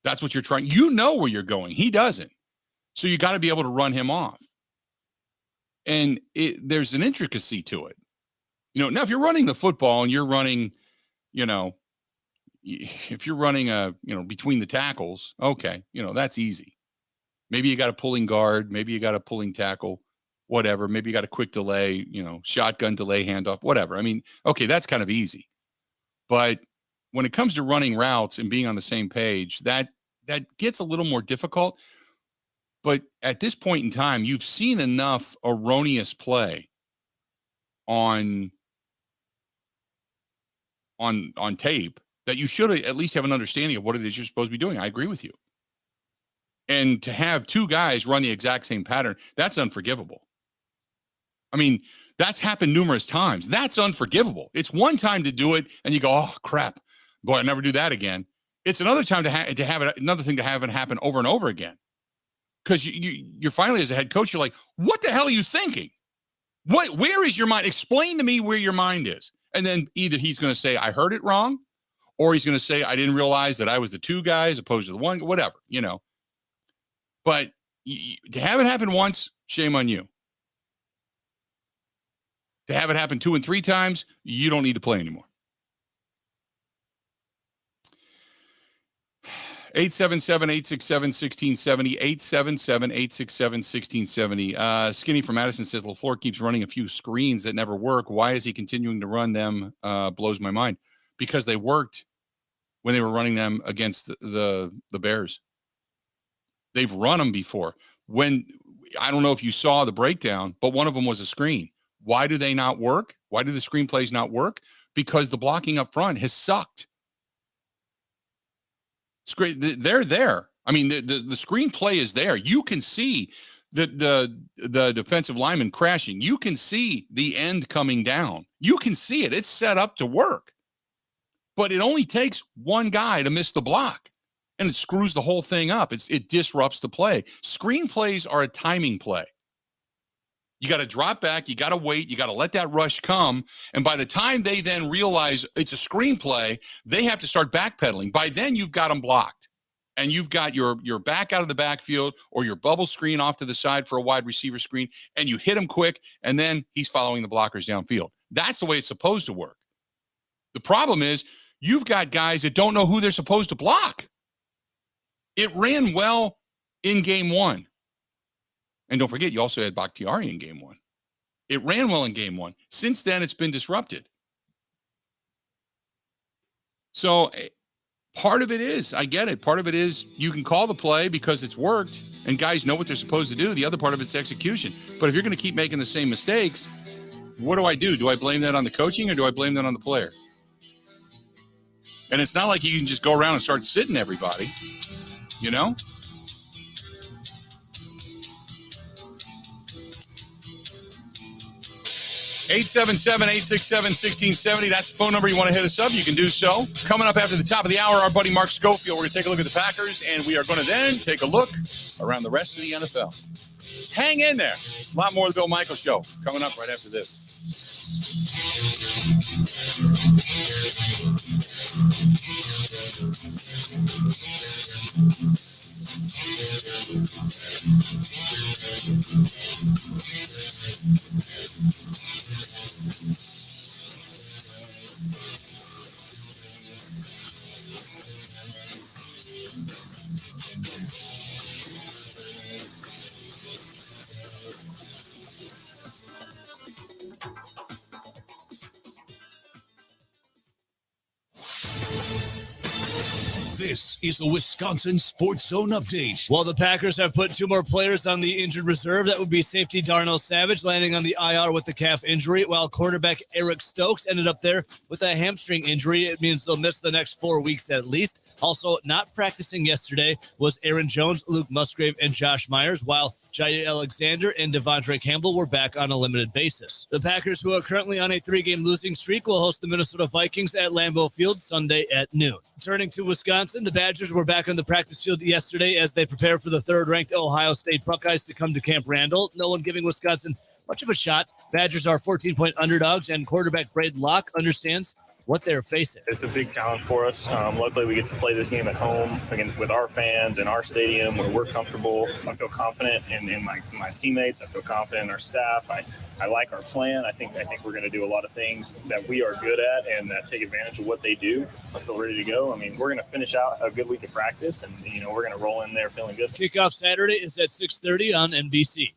That's what you're trying. You know where you're going. He doesn't. So you got to be able to run him off. And there's an intricacy to it. Now if you're running the football and you're running, if you're running between the tackles, okay, that's easy. Maybe you got a pulling guard, maybe you got a pulling tackle, whatever. Maybe you got a quick delay, shotgun delay handoff, whatever. Okay, that's kind of easy. But when it comes to running routes and being on the same page, that gets a little more difficult. But at this point in time, you've seen enough erroneous play on tape that you should at least have an understanding of what it is you're supposed to be doing. I agree with you. And to have 2 guys run the exact same pattern, that's unforgivable. That's happened numerous times. That's unforgivable. It's one time to do it and you go, oh crap, boy, I never do that again. It's another time to have it, another thing to have it happen over and over again. Because you're finally, as a head coach, you're like, what the hell are you thinking? Where is your mind? Explain to me where your mind is. And then either he's going to say, I heard it wrong, or he's going to say, I didn't realize that I was the 2 guy as opposed to the 1, whatever, But to have it happen once, shame on you. To have it happen 2 and 3 times, you don't need to play anymore. 877-867-1670, 877-867-1670. Skinny from Madison says LaFluer keeps running a few screens that never work. Why is he continuing to run them? Blows my mind. Because they worked when they were running them against the Bears. They've run them before. When I don't know if you saw the breakdown, but one of them was a screen. Why do they not work? Why do the screenplays not work? Because the blocking up front has sucked. They're there. I mean, the screenplay is there. You can see the defensive lineman crashing. You can see the end coming down. You can see it. It's set up to work. But it only takes one guy to miss the block, and it screws the whole thing up. It disrupts the play. Screenplays are a timing play. You got to drop back. You got to wait. You got to let that rush come. And by the time they then realize it's a screenplay, they have to start backpedaling. By then, you've got them blocked. And you've got your back out of the backfield or your bubble screen off to the side for a wide receiver screen, and you hit him quick, and then he's following the blockers downfield. That's the way it's supposed to work. The problem is you've got guys that don't know who they're supposed to block. It ran well in game one. And don't forget, you also had Bakhtiari in game one. It ran well in game one. Since then, it's been disrupted. So part of it is, I get it. Part of it is you can call the play because it's worked and guys know what they're supposed to do. The other part of it's execution. But if you're going to keep making the same mistakes, what do I do? Do I blame that on the coaching or do I blame that on the player? And it's not like you can just go around and start sitting everybody, you know? Eight 877-867-1670. That's the phone number you want to hit us up. You can do so. Coming up after the top of the hour, our buddy Mark Scofield. We're going to take a look at the Packers, and we are going to then take a look around the rest of the NFL. Hang in there. A lot more of the Bill Michaels Show coming up right after this. This is a Wisconsin Sports Zone update. Well, the Packers have put two more players on the injured reserve. That would be safety Darnell Savage landing on the IR with the calf injury, while quarterback Eric Stokes ended up there with a hamstring injury. It means they'll miss the next 4 weeks at least. Also, not practicing yesterday was Aaron Jones, Luke Musgrave, and Josh Myers, while Jair Alexander and Devondre Campbell were back on a limited basis. The Packers, who are currently on a 3-game losing streak, will host the Minnesota Vikings at Lambeau Field Sunday at noon. Turning to Wisconsin, the Badgers were back on the practice field yesterday as they prepare for the third-ranked Ohio State Buckeyes to come to Camp Randall. No one giving Wisconsin much of a shot. Badgers are 14-point underdogs, and quarterback Braden Locke understands what they're facing. It's a big challenge for us. Luckily, we get to play this game at home again with our fans in our stadium where we're comfortable. I feel confident in my teammates. I feel confident in our staff. I like our plan. I think we're going to do a lot of things that we are good at and that take advantage of what they do. I feel ready to go. I mean, we're going to finish out a good week of practice, and we're going to roll in there feeling good. Kickoff Saturday is at 6:30 on NBC.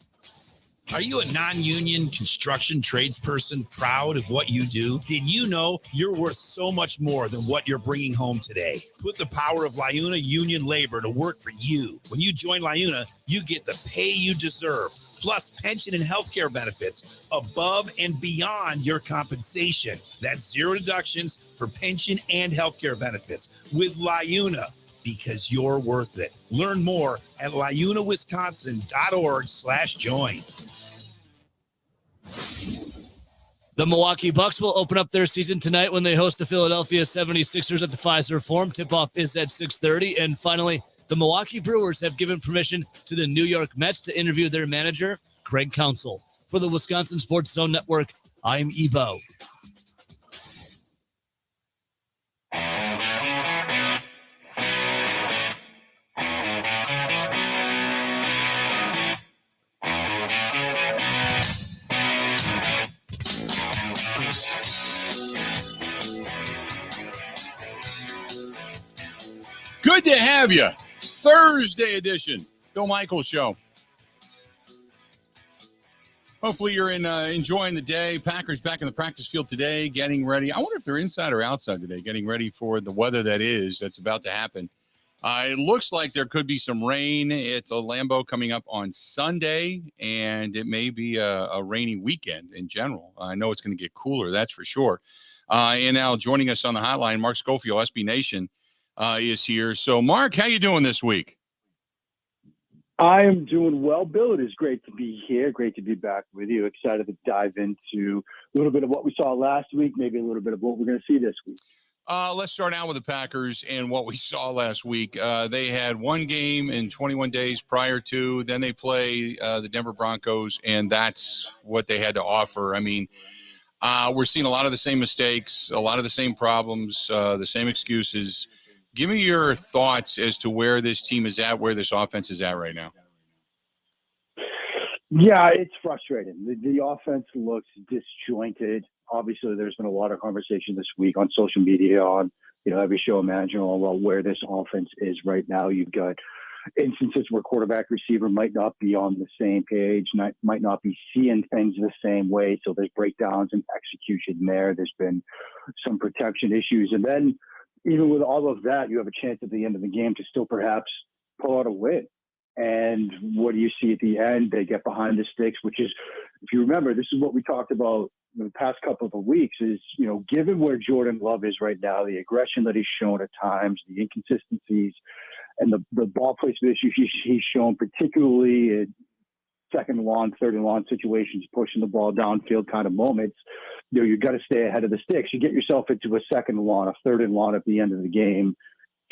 Are you a non-union construction tradesperson proud of what you do? Did you know you're worth so much more than what you're bringing home today? Put the power of LaUna Union Labor to work for you. When you join LaUna, you get the pay you deserve, plus pension and healthcare benefits above and beyond your compensation. That's zero deductions for pension and healthcare benefits with LaUna, because you're worth it. Learn more at launawisconsin.org/join. The Milwaukee Bucks will open up their season tonight when they host the Philadelphia 76ers at the Fiserv Forum. Tip-off is at 6:30. And finally, the Milwaukee Brewers have given permission to the New York Mets to interview their manager, Craig Counsell. For the Wisconsin Sports Zone Network, I'm Ebo. Good to have you. Thursday edition, Bill Michaels Show. Hopefully you're enjoying the day. Packers back in the practice field today, getting ready. I wonder if they're inside or outside today, getting ready for the weather that's about to happen. It looks like there could be some rain. It's a Lambeau coming up on Sunday, and it may be a rainy weekend in general. I know it's going to get cooler, that's for sure. And now joining us on the hotline, Mark Scofield, SB Nation, is here. So, Mark, how you doing this week? I am doing well, Bill. It is great to be here. Great to be back with you. Excited to dive into a little bit of what we saw last week, maybe a little bit of what we're going to see this week. Let's start out with the Packers and what we saw last week. They had one game in 21 days prior to, then they play the Denver Broncos, and that's what they had to offer. I mean, we're seeing a lot of the same mistakes, a lot of the same problems, the same excuses. Give me your thoughts as to where this team is at, where this offense is at right now. Yeah, it's frustrating. The offense looks disjointed. Obviously, there's been a lot of conversation this week on social media, on every show imaginable about where this offense is right now. You've got instances where quarterback receiver might not be on the same page, might not be seeing things the same way. So there's breakdowns in execution there. There's been some protection issues. And then even with all of that, you have a chance at the end of the game to still perhaps pull out a win. And what do you see at the end? They get behind the sticks, which is, if you remember, this is what we talked about in the past couple of weeks is, given where Jordan Love is right now, the aggression that he's shown at times, the inconsistencies, and the ball placement issues he's shown, particularly in second and long, third and long situations, pushing the ball downfield kind of moments, you've got to stay ahead of the sticks. You get yourself into a second and long, a third and long at the end of the game,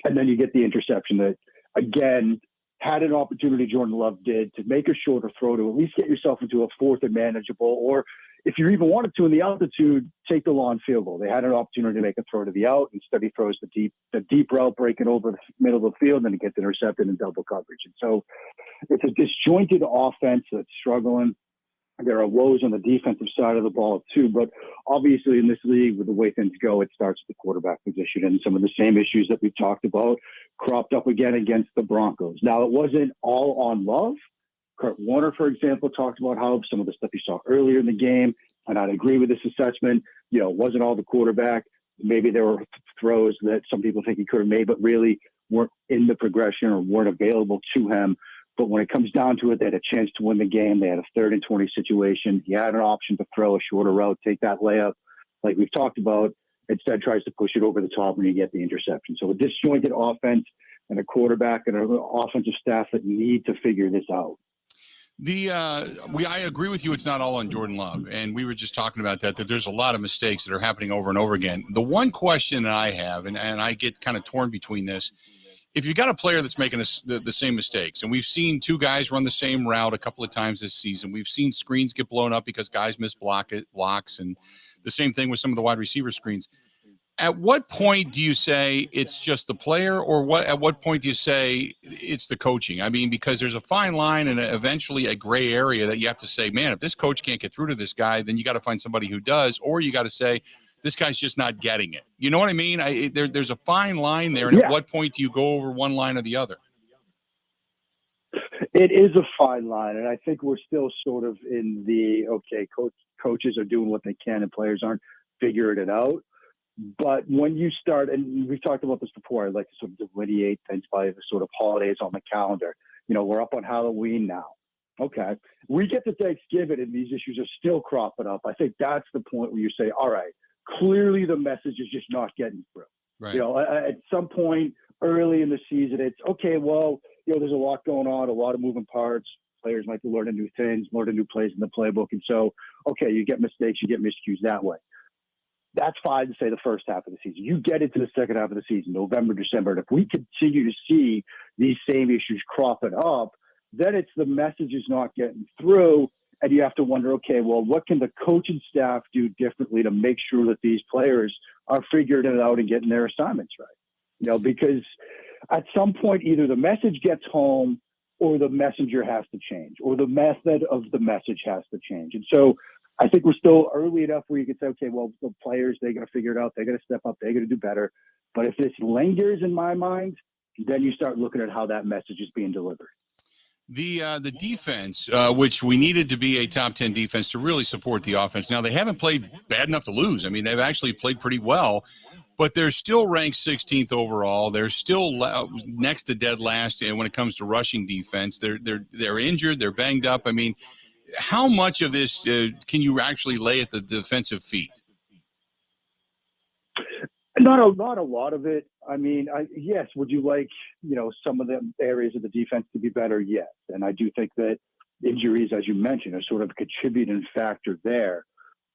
and then you get the interception that, again, had an opportunity, Jordan Love did, to make a shorter throw to at least get yourself into a fourth and manageable, or if you even wanted to in the altitude, take the long field goal. They had an opportunity to make a throw to the out. Instead, he throws the deep route, breaking over the middle of the field, and it gets intercepted in double coverage. And so it's a disjointed offense that's struggling. There are woes on the defensive side of the ball too, but obviously in this league, with the way things go, it starts at the quarterback position, and some of the same issues that we've talked about cropped up again against the Broncos. Now, it wasn't all on Love. Kurt Warner, for example, talked about how some of the stuff he saw earlier in the game, and I'd agree with this assessment. It wasn't all the quarterback. Maybe there were throws that some people think he could have made, but really weren't in the progression or weren't available to him. But when it comes down to it, they had a chance to win the game. They had a 3rd and 20 situation. He had an option to throw a shorter route, take that layup, like we've talked about. Instead, tries to push it over the top when you get the interception. So a disjointed offense and a quarterback and an offensive staff that need to figure this out. I agree with you. It's not all on Jordan Love, and we were just talking about that there's a lot of mistakes that are happening over and over again. The one question that I have, and I get kind of torn between this. If you got a player that's making the same mistakes, and we've seen two guys run the same route a couple of times this season, we've seen screens get blown up because guys miss blocks, and the same thing with some of the wide receiver screens. At what point do you say it's just the player, or at what point do you say it's the coaching? I mean, because there's a fine line and eventually a gray area that you have to say, man, if this coach can't get through to this guy, then you got to find somebody who does, or you got to say, this guy's just not getting it. You know what I mean? There's a fine line there. And At what point do you go over one line or the other? It is a fine line. And I think we're still sort of in the, coaches are doing what they can and players aren't figuring it out. But when you start, and we've talked about this before, I like to sort of delineate things by the sort of holidays on the calendar. We're up on Halloween now. Okay. We get to Thanksgiving and these issues are still cropping up. I think that's the point where you say, all right, clearly the message is just not getting through. Right. At some point early in the season, it's okay. Well, there's a lot going on, a lot of moving parts. Players might be learning new things, learning new plays in the playbook. And so, okay, you get mistakes, you get miscues that way. That's fine to say the first half of the season. You get into the second half of the season, November, December. And if we continue to see these same issues cropping up, then it's the message is not getting through. And you have to wonder, okay, well, what can the coaching staff do differently to make sure that these players are figuring it out and getting their assignments right? Because at some point, either the message gets home or the messenger has to change, or the method of the message has to change. And so I think we're still early enough where you can say, okay, well, the players, they got to figure it out. They got to step up. They got to do better. But if this lingers in my mind, then you start looking at how that message is being delivered. The defense, which we needed to be a top 10 defense to really support the offense. Now, they haven't played bad enough to lose. I mean, they've actually played pretty well, but they're still ranked 16th overall. They're still next to dead last when it comes to rushing defense. They're injured. They're banged up. I mean, how much of this can you actually lay at the defensive feet? Not a lot of it. I mean, yes, would you like, some of the areas of the defense to be better? Yes. And I do think that injuries, as you mentioned, are sort of a contributing factor there.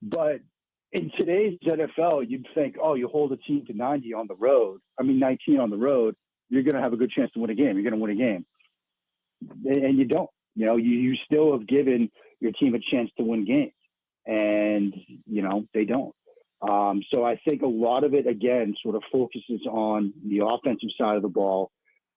But in today's NFL, you'd think, you hold a team to 19 on the road, you're going to have a good chance to win a game. You're going to win a game. And you don't. You still have given your team a chance to win games. And, they don't. So I think a lot of it, again, sort of focuses on the offensive side of the ball,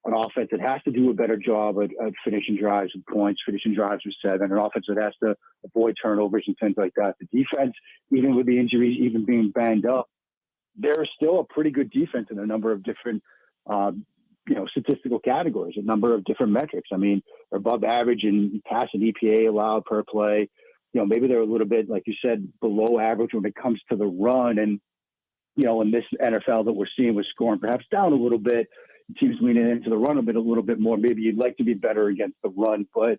an offense that has to do a better job at finishing drives with points, finishing drives with 7, an offense that has to avoid turnovers and things like that. The defense, even with the injuries, even being banged up, they're still a pretty good defense in a number of different, statistical categories, a number of different metrics. I mean, they're above average in pass and EPA allowed per play. Maybe they're a little bit, like you said, below average when it comes to the run. And, in this NFL that we're seeing with scoring perhaps down a little bit, teams leaning into the run a little bit more. Maybe you'd like to be better against the run. But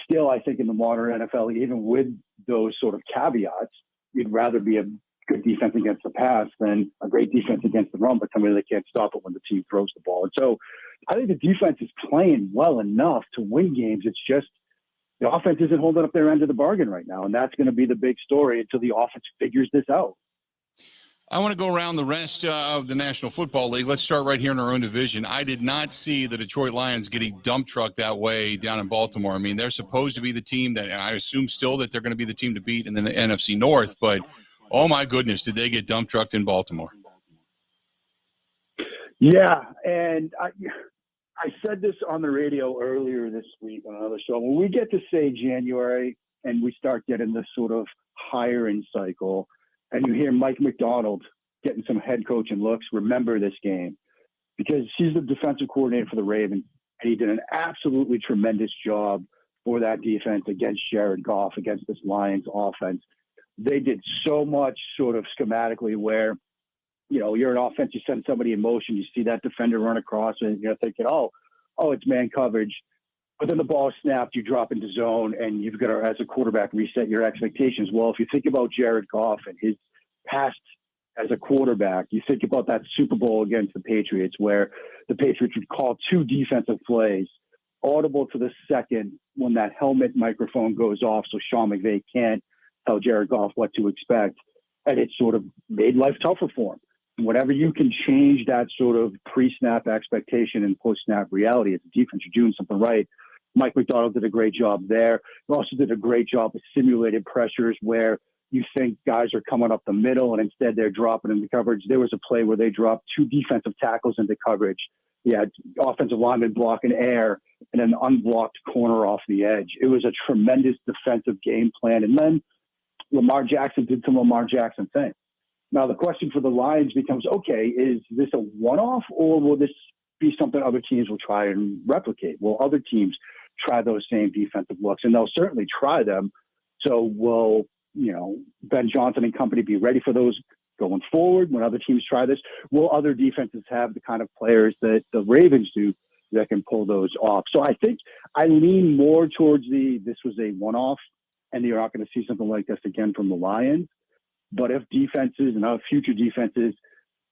still, I think in the modern NFL, even with those sort of caveats, you'd rather be a good defense against the pass than a great defense against the run, but somebody that can't stop it when the team throws the ball. And so I think the defense is playing well enough to win games. It's just, the offense isn't holding up their end of the bargain right now, and that's going to be the big story until the offense figures this out. I want to go around the rest of the National Football League. Let's start right here in our own division. I did not see the Detroit Lions getting dump trucked that way down in Baltimore. I mean, they're supposed to be the team that, and I assume still that they're going to be the team to beat in the NFC North, but oh my goodness, did they get dump trucked in Baltimore? Yeah, and I said this on the radio earlier this week on another show. When we get to say January and we start getting this sort of hiring cycle and you hear Mike McDonald getting some head coaching looks, remember this game because he's the defensive coordinator for the Ravens and he did an absolutely tremendous job for that defense against Jared Goff, against this Lions offense. They did so much sort of schematically where you're an offense, you send somebody in motion, you see that defender run across and you're thinking, oh, it's man coverage. But then the ball is snapped, you drop into zone and you've got to, as a quarterback, reset your expectations. Well, if you think about Jared Goff and his past as a quarterback, you think about that Super Bowl against the Patriots where the Patriots would call 2 defensive plays, audible to the second when that helmet microphone goes off so Sean McVay can't tell Jared Goff what to expect. And it sort of made life tougher for him. Whenever you can change that sort of pre-snap expectation and post-snap reality as a defense, you're doing something right. Mike McDonald did a great job there. He also did a great job of simulated pressures where you think guys are coming up the middle and instead they're dropping into coverage. There was a play where they dropped 2 defensive tackles into coverage. He had offensive lineman blocking air and an unblocked corner off the edge. It was a tremendous defensive game plan. And then Lamar Jackson did some Lamar Jackson things. Now, the question for the Lions becomes, okay, is this a one-off or will this be something other teams will try and replicate? Will other teams try those same defensive looks? And they'll certainly try them. So will, Ben Johnson and company be ready for those going forward when other teams try this? Will other defenses have the kind of players that the Ravens do that can pull those off? So I think I lean more towards this was a one-off and you're not going to see something like this again from the Lions. But if defenses and other future defenses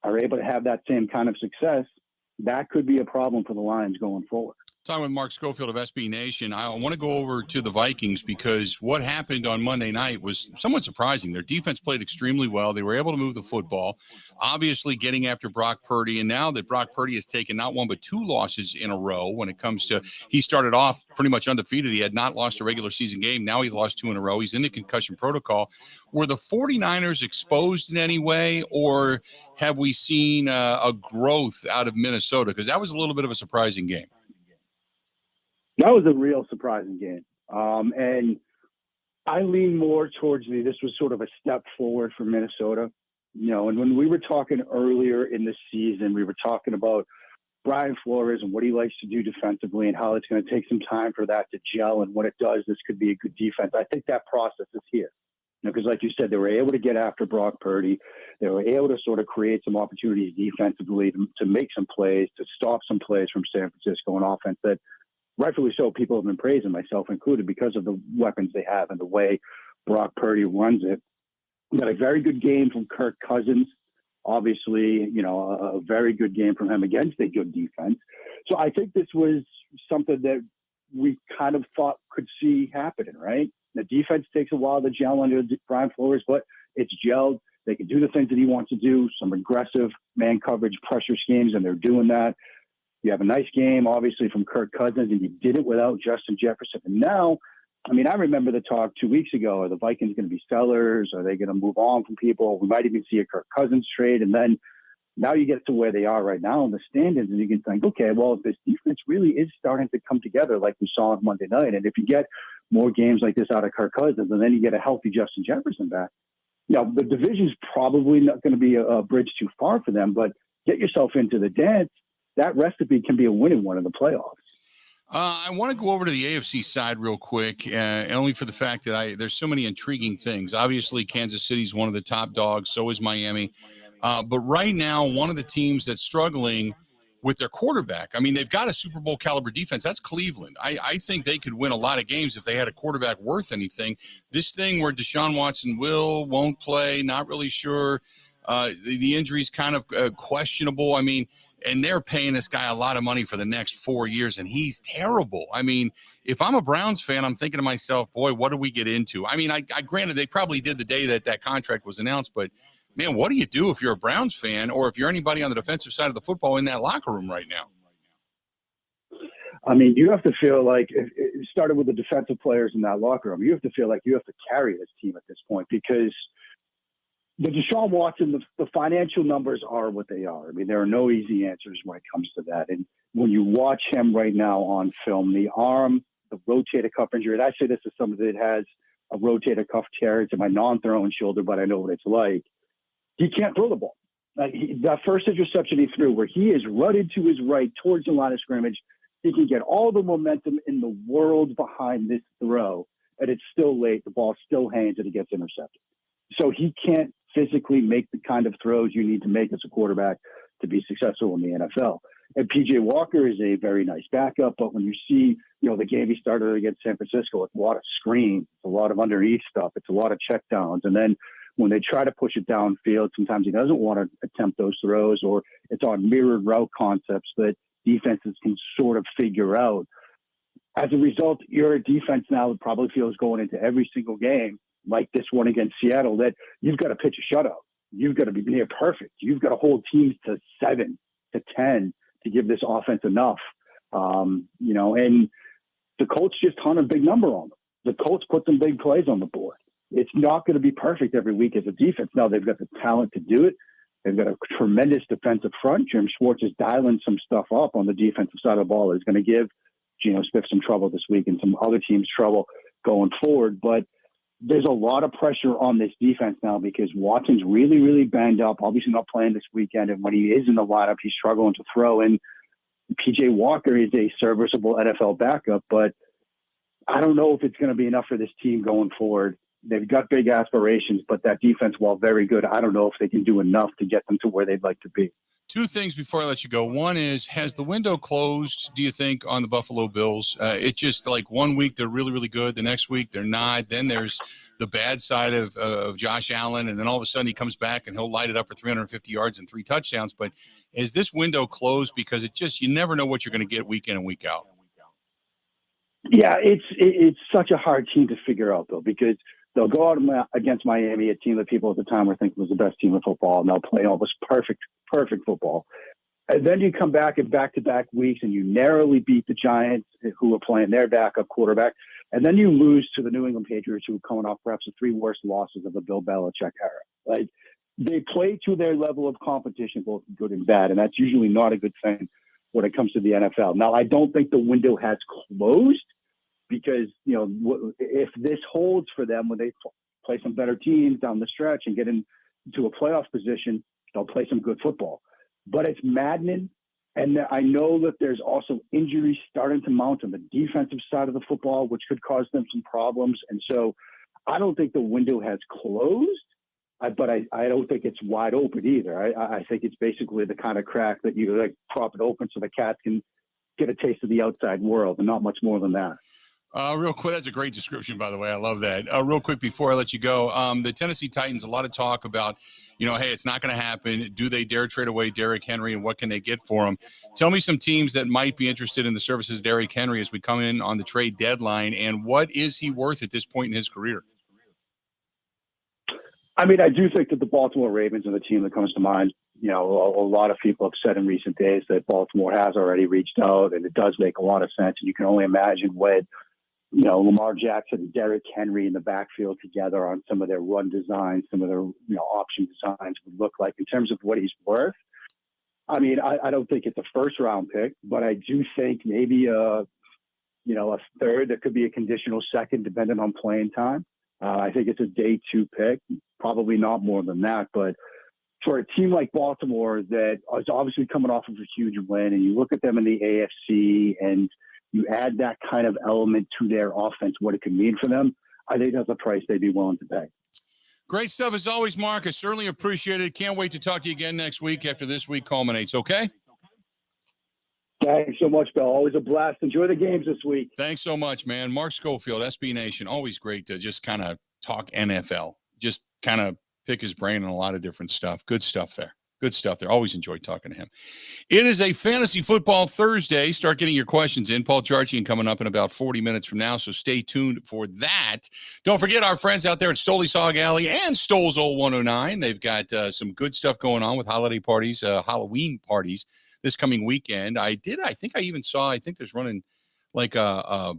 are able to have that same kind of success, that could be a problem for the Lions going forward. Talking with Mark Scofield of SB Nation, I want to go over to the Vikings because what happened on Monday night was somewhat surprising. Their defense played extremely well. They were able to move the football, obviously getting after Brock Purdy. And now that Brock Purdy has taken not 1 but 2 losses in a row when it comes to – he started off pretty much undefeated. He had not lost a regular season game. Now he's lost 2 in a row. He's in the concussion protocol. Were the 49ers exposed in any way, or have we seen a growth out of Minnesota? Because that was a little bit of a surprising game. That was a real surprising game. And I lean more towards this was sort of a step forward for Minnesota. And when we were talking earlier in the season, we were talking about Brian Flores and what he likes to do defensively and how it's going to take some time for that to gel. And when it does, this could be a good defense. I think that process is here. Because like you said, they were able to get after Brock Purdy. They were able to sort of create some opportunities defensively to make some plays, to stop some plays from San Francisco on offense that rightfully so people have been praising, myself included, because of the weapons they have and the way Brock Purdy runs it. We got a very good game from Kirk Cousins. Obviously, a very good game from him against a good defense. So I think this was something that we kind of thought could see happening, right? The defense takes a while to gel under Brian Flores, but it's gelled. They can do the things that he wants to do, some aggressive man coverage pressure schemes, and they're doing that. You have a nice game, obviously, from Kirk Cousins, and you did it without Justin Jefferson. And now, I remember the talk 2 weeks ago, are the Vikings going to be sellers? Are they going to move on from people? We might even see a Kirk Cousins trade. And then now you get to where they are right now in the standings, and you can think, okay, well, if this defense really is starting to come together like we saw on Monday night, and if you get more games like this out of Kirk Cousins, and then you get a healthy Justin Jefferson back, the division's probably not going to be a bridge too far for them, but get yourself into the dance. That recipe can be a winning one in the playoffs. I want to go over to the AFC side real quick, only for the fact that there's so many intriguing things. Obviously, Kansas City's one of the top dogs. So is Miami. But right now, one of the teams that's struggling with their quarterback, they've got a Super Bowl caliber defense. That's Cleveland. I think they could win a lot of games if they had a quarterback worth anything. This thing where Deshaun Watson won't play, not really sure. The injury's kind of questionable. And they're paying this guy a lot of money for the next 4 years, and he's terrible. If I'm a Browns fan, I'm thinking to myself, boy, what do we get into? I granted, they probably did the day that contract was announced, but man, what do you do if you're a Browns fan or if you're anybody on the defensive side of the football in that locker room right now? You have to feel like it started with the defensive players in that locker room. You have to feel like you have to carry this team at this point, because the Deshaun Watson, the financial numbers are what they are. There are no easy answers when it comes to that. And when you watch him right now on film, the arm, the rotator cuff injury, and I say this as somebody that has a rotator cuff tear. It's in my non-throwing shoulder, but I know what it's like. He can't throw the ball. That first interception he threw, where he is rutted to his right towards the line of scrimmage, he can get all the momentum in the world behind this throw, and it's still late. The ball still hangs, and it gets intercepted. So he can't physically make the kind of throws you need to make as a quarterback to be successful in the NFL. And PJ Walker is a very nice backup, but when you see, the game he started against San Francisco, it's a lot of screens, it's a lot of underneath stuff, it's a lot of checkdowns. And then when they try to push it downfield, sometimes he doesn't want to attempt those throws, or it's on mirrored route concepts that defenses can sort of figure out. As a result, your defense now probably feels going into every single game, like this one against Seattle, that you've got to pitch a shutout. You've got to be near perfect. You've got to hold teams to 7 to 10 to give this offense enough. And the Colts just hung a big number on them. The Colts put some big plays on the board. It's not going to be perfect every week as a defense. Now, they've got the talent to do it. They've got a tremendous defensive front. Jim Schwartz is dialing some stuff up on the defensive side of the ball. It's going to give Geno Smith some trouble this week and some other teams trouble going forward. But there's a lot of pressure on this defense now because Watson's really, really banged up, obviously not playing this weekend. And when he is in the lineup, he's struggling to throw. And PJ Walker is a serviceable NFL backup, but I don't know if it's going to be enough for this team going forward. They've got big aspirations, but that defense, while very good, I don't know if they can do enough to get them to where they'd like to be. Two things before I let you go. One is, has the window closed, do you think, on the Buffalo Bills? It's just like 1 week they're really, really good. The next week they're not. Then there's the bad side of Josh Allen, and then all of a sudden he comes back and he'll light it up for 350 yards and 3 touchdowns. But is this window closed? Because you never know what you're going to get week in and week out. Yeah, it's such a hard team to figure out, though, because they'll go out against Miami, a team that people at the time were thinking was the best team in football, and they'll play all this perfect football. And then you come back in back-to-back weeks and you narrowly beat the Giants, who are playing their backup quarterback. And then you lose to the New England Patriots, who are coming off perhaps the 3 worst losses of the Bill Belichick era. Like, they play to their level of competition, both good and bad, and that's usually not a good thing when it comes to the NFL. Now, I don't think the window has closed because, if this holds for them when they play some better teams down the stretch and get into a playoff position, they'll play some good football. But it's maddening And I know that there's also injuries starting to mount on the defensive side of the football, which could cause them some problems. And so I don't think the window has closed, but I don't think it's wide open either. I think it's basically the kind of crack that you like prop it open so the cats can get a taste of the outside world, and not much more than that. Real quick, that's a great description, by the way. I love that. Real quick before I let you go, the Tennessee Titans, a lot of talk about, hey, it's not going to happen. Do they dare trade away Derrick Henry, and what can they get for him? Tell me some teams that might be interested in the services of Derrick Henry as we come in on the trade deadline, and what is he worth at this point in his career? I mean, I do think that the Baltimore Ravens are the team that comes to mind. A lot of people have said in recent days that Baltimore has already reached out, and it does make a lot of sense. And you can only imagine what, Lamar Jackson and Derrick Henry in the backfield together on some of their run designs, some of their, option designs would look like in terms of what he's worth. I mean, I don't think it's a first round pick, but I do think maybe a third. There could be a conditional second depending on playing time. I think it's a day 2 pick, probably not more than that. But for a team like Baltimore that is obviously coming off of a huge win, and you look at them in the AFC and you add that kind of element to their offense, what it could mean for them, I think that's a price they'd be willing to pay. Great stuff as always, Mark. I certainly appreciate it. Can't wait to talk to you again next week after this week culminates, okay? Thanks so much, Bill. Always a blast. Enjoy the games this week. Thanks so much, man. Mark Scofield, SB Nation. Always great to just kind of talk NFL. Just kind of pick his brain on a lot of different stuff. Good stuff there. Good stuff there. Always enjoy talking to him. It is a Fantasy Football Thursday. Start getting your questions in. Paul Charchian coming up in about 40 minutes from now, so stay tuned for that. Don't forget our friends out there at Stoley's Hog Alley and Stoles Old 109. They've got some good stuff going on with holiday parties, Halloween parties this coming weekend. I think there's running like a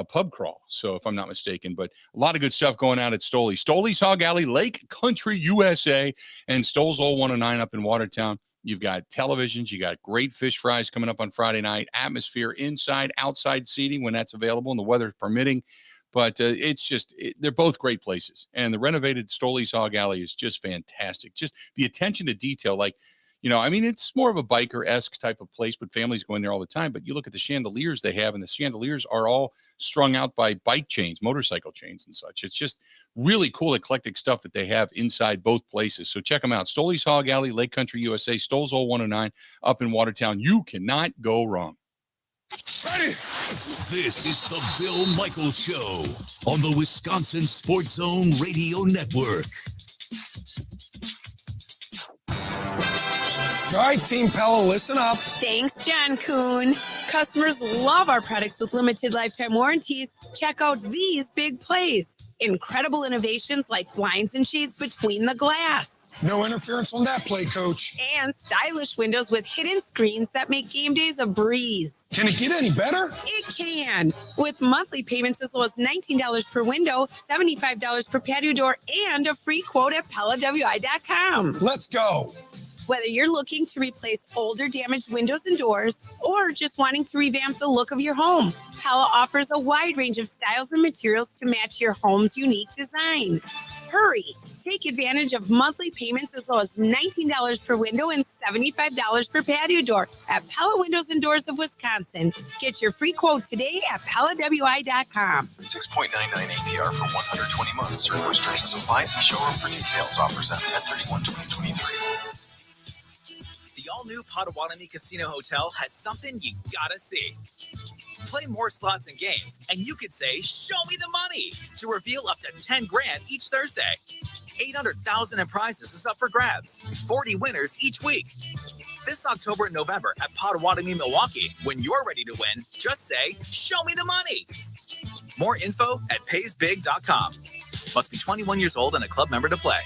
pub crawl, so if I'm not mistaken, but a lot of good stuff going out at Stoley's Hog Alley, Lake Country, USA, and Stoles Old 109 up in Watertown. You've got televisions, you got great fish fries coming up on Friday night, atmosphere, inside, outside seating when that's available and the weather permitting. But they're both great places, and the renovated Stoley's Hog Alley is just fantastic. Just the attention to detail, it's more of a biker-esque type of place, but families go in there all the time. But you look at the chandeliers they have, and the chandeliers are all strung out by bike chains, motorcycle chains and such. It's just really cool, eclectic stuff that they have inside both places. So check them out. Stoley's Hog Alley, Lake Country, USA, Stoles Old 109 up in Watertown. You cannot go wrong. Ready? This is the Bill Michaels Show on the Wisconsin Sports Zone Radio Network. All right, Team Pella, listen up. Thanks, John Kuhn. Customers love our products with limited lifetime warranties. Check out these big plays. Incredible innovations like blinds and shades between the glass. No interference on that play, Coach. And stylish windows with hidden screens that make game days a breeze. Can it get any better? It can. With monthly payments as low as $19 per window, $75 per patio door, and a free quote at PellaWI.com. Let's go. Whether you're looking to replace older damaged windows and doors or just wanting to revamp the look of your home, Pella offers a wide range of styles and materials to match your home's unique design. Hurry! Take advantage of monthly payments as low as $19 per window and $75 per patio door at Pella Windows and Doors of Wisconsin. Get your free quote today at PellaWI.com. 6.99 APR for 120 months. Certain restrictions apply. See showroom for details. Offers end 10/31/2023. The all-new Potawatomi Casino Hotel has something you gotta see. Play more slots and games, and you could say, "Show me the money," to reveal up to 10 grand each Thursday. 800,000 in prizes is up for grabs. 40 winners each week. This October and November at Potawatomi, Milwaukee. When you're ready to win, just say, "Show me the money." More info at paysbig.com. Must be 21 years old and a club member to play.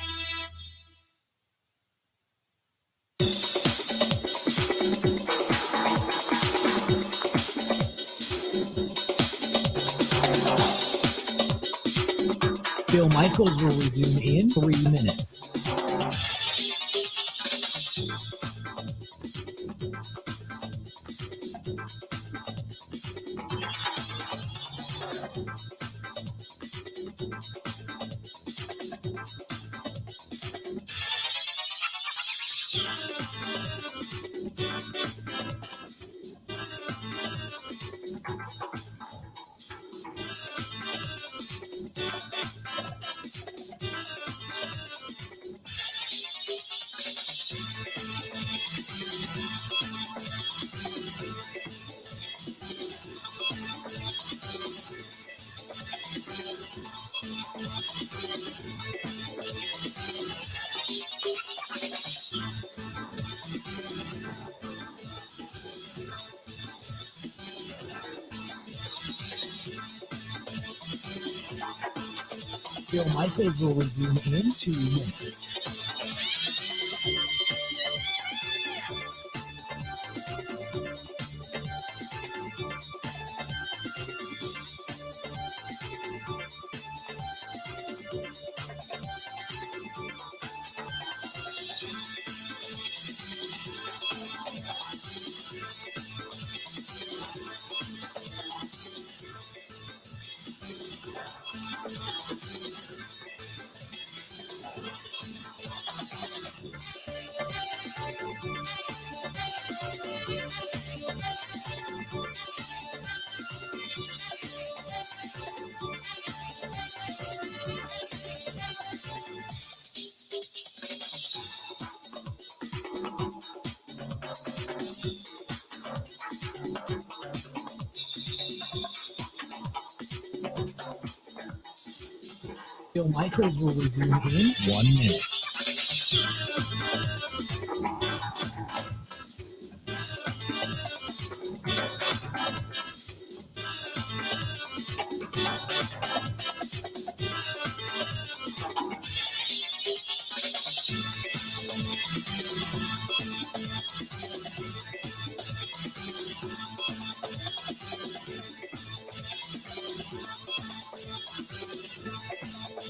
Bill Michaels will resume in 3 minutes. Bill Michaels will resume in 2 minutes. Bill Michaels will resume in 1 minute.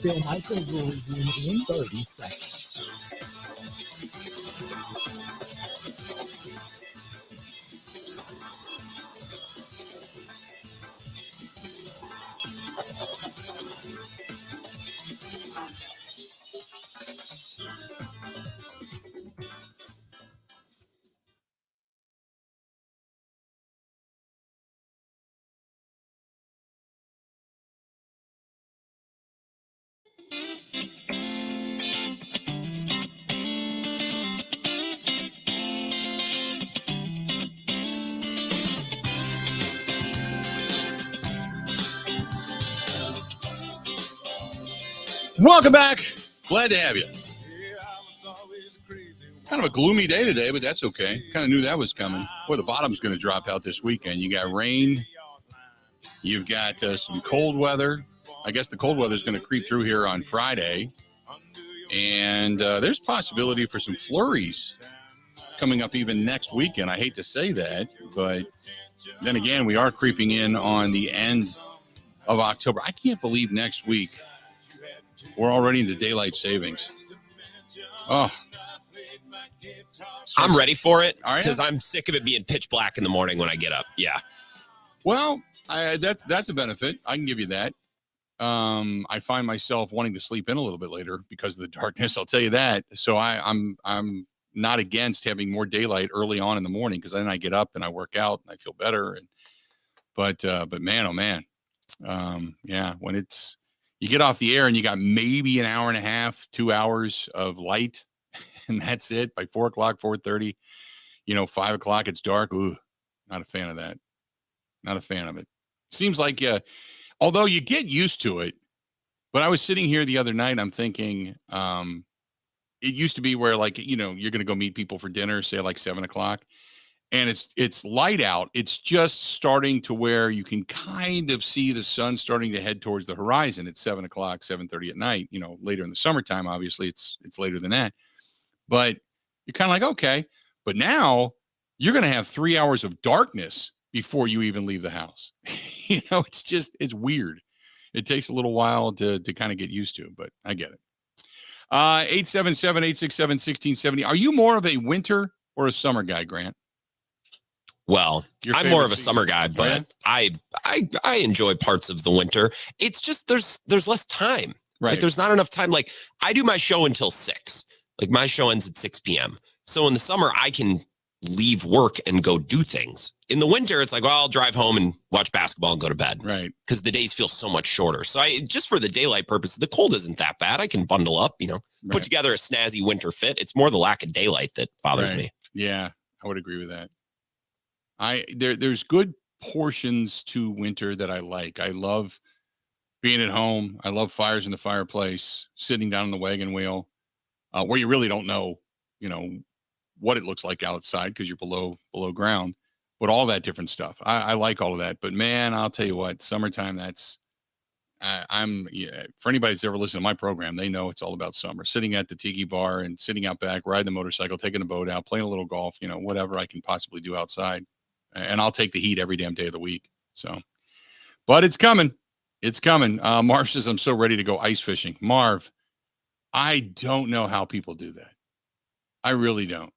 Bill Michaels will resume in 30 seconds. Welcome back. Glad to have you. Kind of a gloomy day today, but that's okay. Kind of knew that was coming. Boy, the bottom's going to drop out this weekend. You got rain. You've got some cold weather. I guess the cold weather is going to creep through here on Friday. And there's possibility for some flurries coming up even next weekend. I hate to say that, but then again, we are creeping in on the end of October. I can't believe next week we're already into daylight savings. Oh, I'm ready for it because I'm sick of it being pitch black in the morning when I get up. Yeah. Well, that's a benefit. I can give you that. I find myself wanting to sleep in a little bit later because of the darkness. I'll tell you that. So I'm not against having more daylight early on in the morning because then I get up and I work out and I feel better. But man, oh man, yeah, when you get off the air and you got maybe an hour and a half, 2 hours of light, and that's it. By 4 o'clock, 4:30, 5 o'clock, it's dark. Ooh, not a fan of that. Not a fan of it. Seems like, although you get used to it, but I was sitting here the other night, I'm thinking, it used to be where you're going to go meet people for dinner, say like 7 o'clock, and it's light out. It's just starting to where you can kind of see the sun starting to head towards the horizon at 7 o'clock, 7:30 at night. Later in the summertime, obviously it's later than that, but you're kind of like, okay, but now you're going to have 3 hours of darkness before you even leave the house. It's weird. It takes a little while to kind of get used to, but I get it. 877-867-1670. Are you more of a winter or a summer guy, Grant? Well, I'm more of a summer guy, but I enjoy parts of the winter. It's just there's less time. Right. Like there's not enough time. Like I do my show until 6. Like my show ends at 6 p.m. So in the summer, I can leave work and go do things. In the winter, it's like, well, I'll drive home and watch basketball and go to bed. Right. Because the days feel so much shorter. So just for the daylight purpose, the cold isn't that bad. I can bundle up, put together a snazzy winter fit. It's more the lack of daylight that bothers me. Yeah, I would agree with that. There's good portions to winter that I like. I love being at home. I love fires in the fireplace, sitting down on the wagon wheel, where you really don't know, what it looks like outside because you're below ground, but all that different stuff. I like all of that, but man, I'll tell you what, summertime, for anybody that's ever listened to my program, they know it's all about summer. Sitting at the tiki bar and sitting out back, riding the motorcycle, taking the boat out, playing a little golf, whatever I can possibly do outside. And I'll take the heat every damn day of the week. So, but it's coming. It's coming. Marv says, I'm so ready to go ice fishing. Marv, I don't know how people do that. I really don't.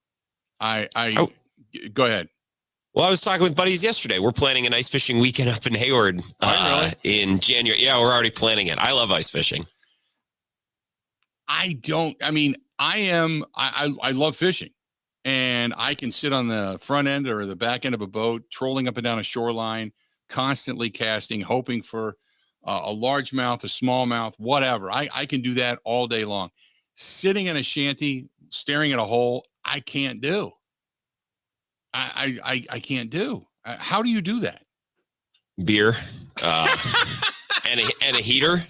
Go ahead. Well, I was talking with buddies yesterday. We're planning an ice fishing weekend up in Hayward in January. Yeah, we're already planning it. I love ice fishing. I love fishing, and I can sit on the front end or the back end of a boat, trolling up and down a shoreline, constantly casting, hoping for a largemouth, a smallmouth, whatever. I can do that all day long. Sitting in a shanty, staring at a hole, I can't do. I can't do. How do you do that? Beer and a heater.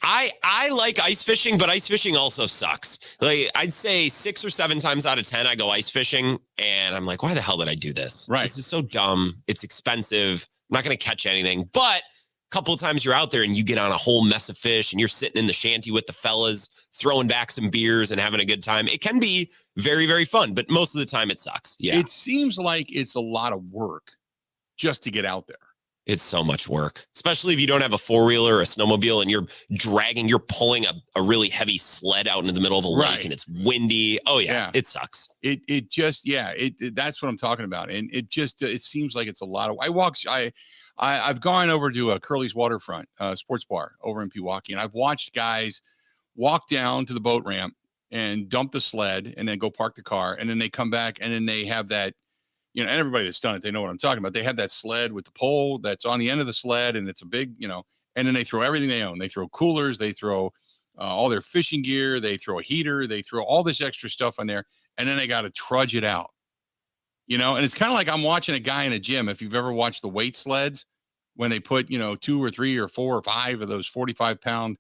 I like ice fishing, but ice fishing also sucks. Like I'd say 6 or 7 times out of 10, I go ice fishing and I'm like, why the hell did I do this? Right. This is so dumb. It's expensive. I'm not going to catch anything. But a couple of times you're out there and you get on a whole mess of fish and you're sitting in the shanty with the fellas, throwing back some beers and having a good time. It can be very, very fun, but most of the time it sucks. Yeah. It seems like it's a lot of work just to get out there. It's so much work, especially if you don't have a 4-wheeler or a snowmobile and you're pulling a really heavy sled out into the middle of a lake and it's windy. Oh yeah. It sucks. That's what I'm talking about. And it seems like it's a lot of, I've gone over to Curly's Waterfront sports bar over in Pewaukee, and I've watched guys walk down to the boat ramp and dump the sled and then go park the car. And then they come back and then they have that, and everybody that's done it, they know what I'm talking about. They have that sled with the pole that's on the end of the sled, and it's a big, and then they throw everything they own. They throw coolers, they throw all their fishing gear, they throw a heater, they throw all this extra stuff on there, and then they got to trudge it out. And it's kind of like I'm watching a guy in a gym. If you've ever watched the weight sleds, when they put, 2 or 3 or 4 or 5 of those 45-pound,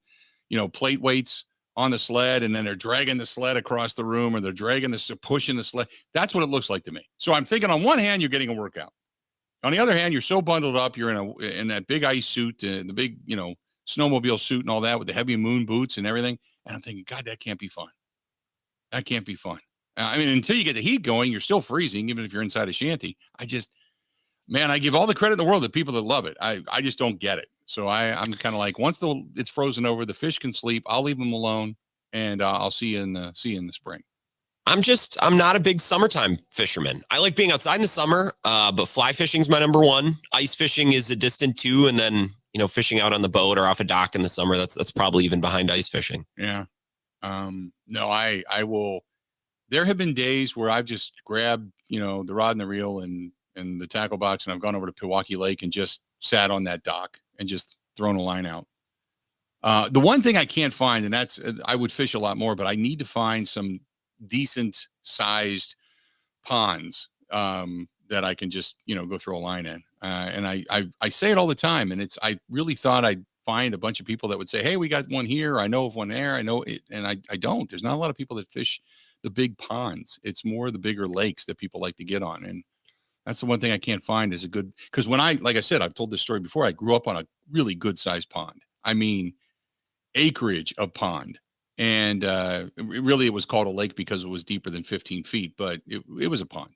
plate weights on the sled, and then they're dragging the sled across the room, or they're pushing the sled. That's what it looks like to me. So I'm thinking, on one hand, you're getting a workout. On the other hand, you're so bundled up. You're in that big ice suit, the big, snowmobile suit and all that with the heavy moon boots and everything. And I'm thinking, God, that can't be fun. That can't be fun. Until you get the heat going, you're still freezing, even if you're inside a shanty. I give all the credit in the world to people that love it. I just don't get it. So I'm kind of like, once it's frozen over, the fish can sleep. I'll leave them alone, and I'll see you in the spring. I'm not a big summertime fisherman. I like being outside in the summer, but fly fishing's my number one. Ice fishing is a distant 2, and then fishing out on the boat or off a dock in the summer. That's probably even behind ice fishing. Yeah. No, I will. There have been days where I've just grabbed the rod and the reel and the tackle box, and I've gone over to Pewaukee Lake and just sat on that dock and just thrown a line out. The one thing I can't find, and that's, I would fish a lot more, but I need to find some decent sized ponds that I can just, go throw a line in. And I say it all the time, and I really thought I'd find a bunch of people that would say, hey, we got one here. I know of one there. I know it. And I don't. There's not a lot of people that fish the big ponds. It's more the bigger lakes that people like to get on. And that's the one thing I can't find is a good, because like I said, I've told this story before. I grew up on a really good sized pond. Acreage of pond. And it was called a lake because it was deeper than 15 feet, but it was a pond.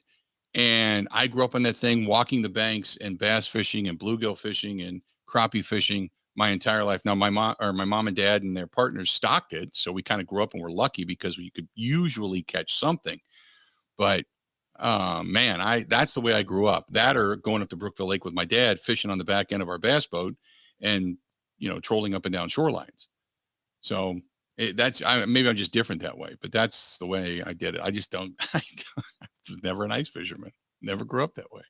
And I grew up on that thing, walking the banks and bass fishing and bluegill fishing and crappie fishing my entire life. Now, my mom and dad and their partners stocked it. So we kind of grew up and were lucky because we could usually catch something. But that's the way I grew up. That, or going up to Brookville Lake with my dad, fishing on the back end of our bass boat and, trolling up and down shorelines. So maybe I'm just different that way, but that's the way I did it. I was never an ice fisherman, never grew up that way.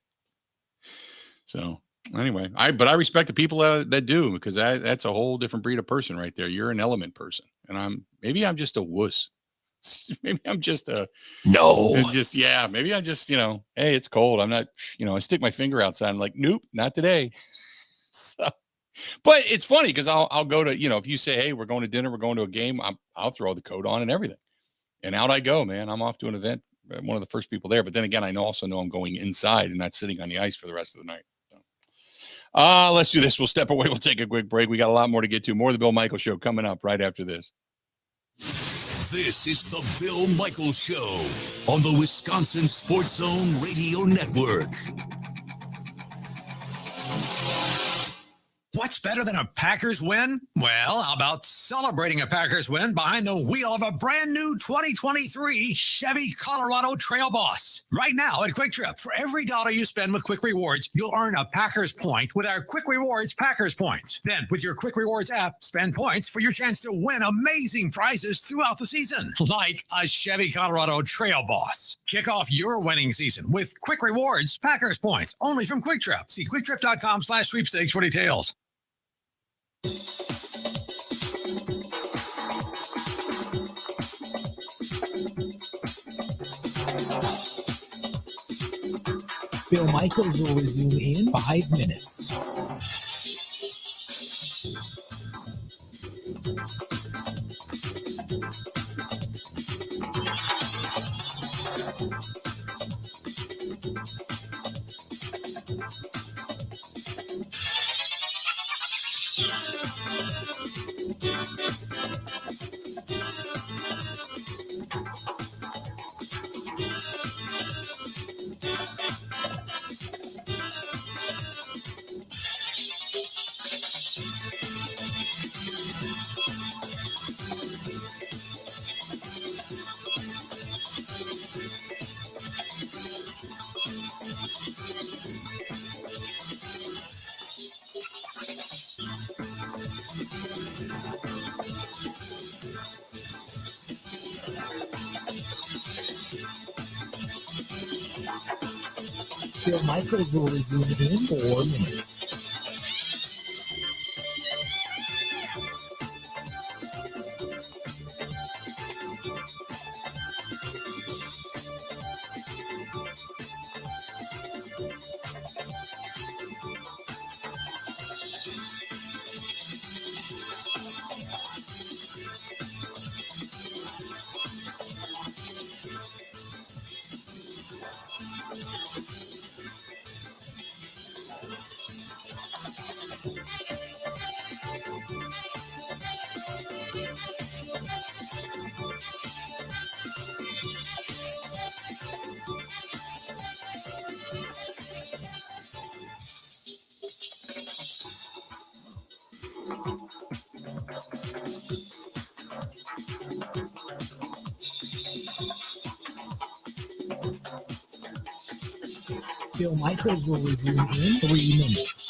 So anyway, I respect the people that do, because that's a whole different breed of person right there. You're an element person, and maybe I'm just a wuss. Maybe I'm just maybe I just, hey, it's cold. I'm not, I stick my finger outside. I'm like, nope, not today. So, but it's funny because I'll go to, if you say, hey, we're going to dinner, we're going to a game, I'll throw the coat on and everything. And out I go, man. I'm off to an event. I'm one of the first people there. But then again, I also know I'm going inside and not sitting on the ice for the rest of the night. So, Let's do this. We'll step away. We'll take a quick break. We got a lot more to get to. More of the Bill Michaels Show coming up right after this. This is the Bill Michaels Show on the Wisconsin Sports Zone Radio Network. What's better than a Packers win? Well, how about celebrating a Packers win behind the wheel of a brand new 2023 Chevy Colorado Trail Boss? Right now at Quick Trip, for every $1 you spend with Quick Rewards, you'll earn a Packers point with our Quick Rewards Packers points. Then, with your Quick Rewards app, spend points for your chance to win amazing prizes throughout the season, like a Chevy Colorado Trail Boss. Kick off your winning season with Quick Rewards Packers points, only from Quick Trip. See quicktrip.com/sweepstakes for details. Bill Michaels will resume in 5 minutes. Bill Michaels will resume in 4 minutes. Bill Michaels will resume in 3 minutes.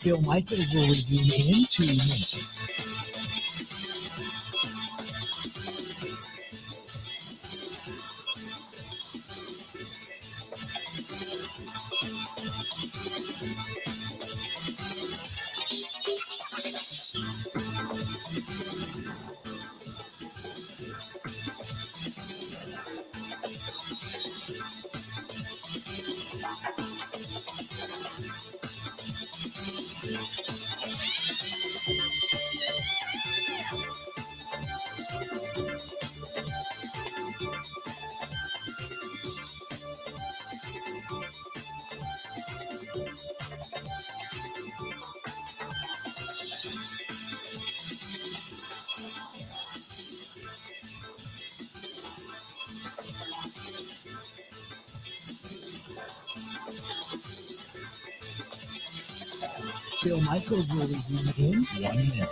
Bill Michaels will resume in 2 minutes. Bill Michaels will resume in 1 minute.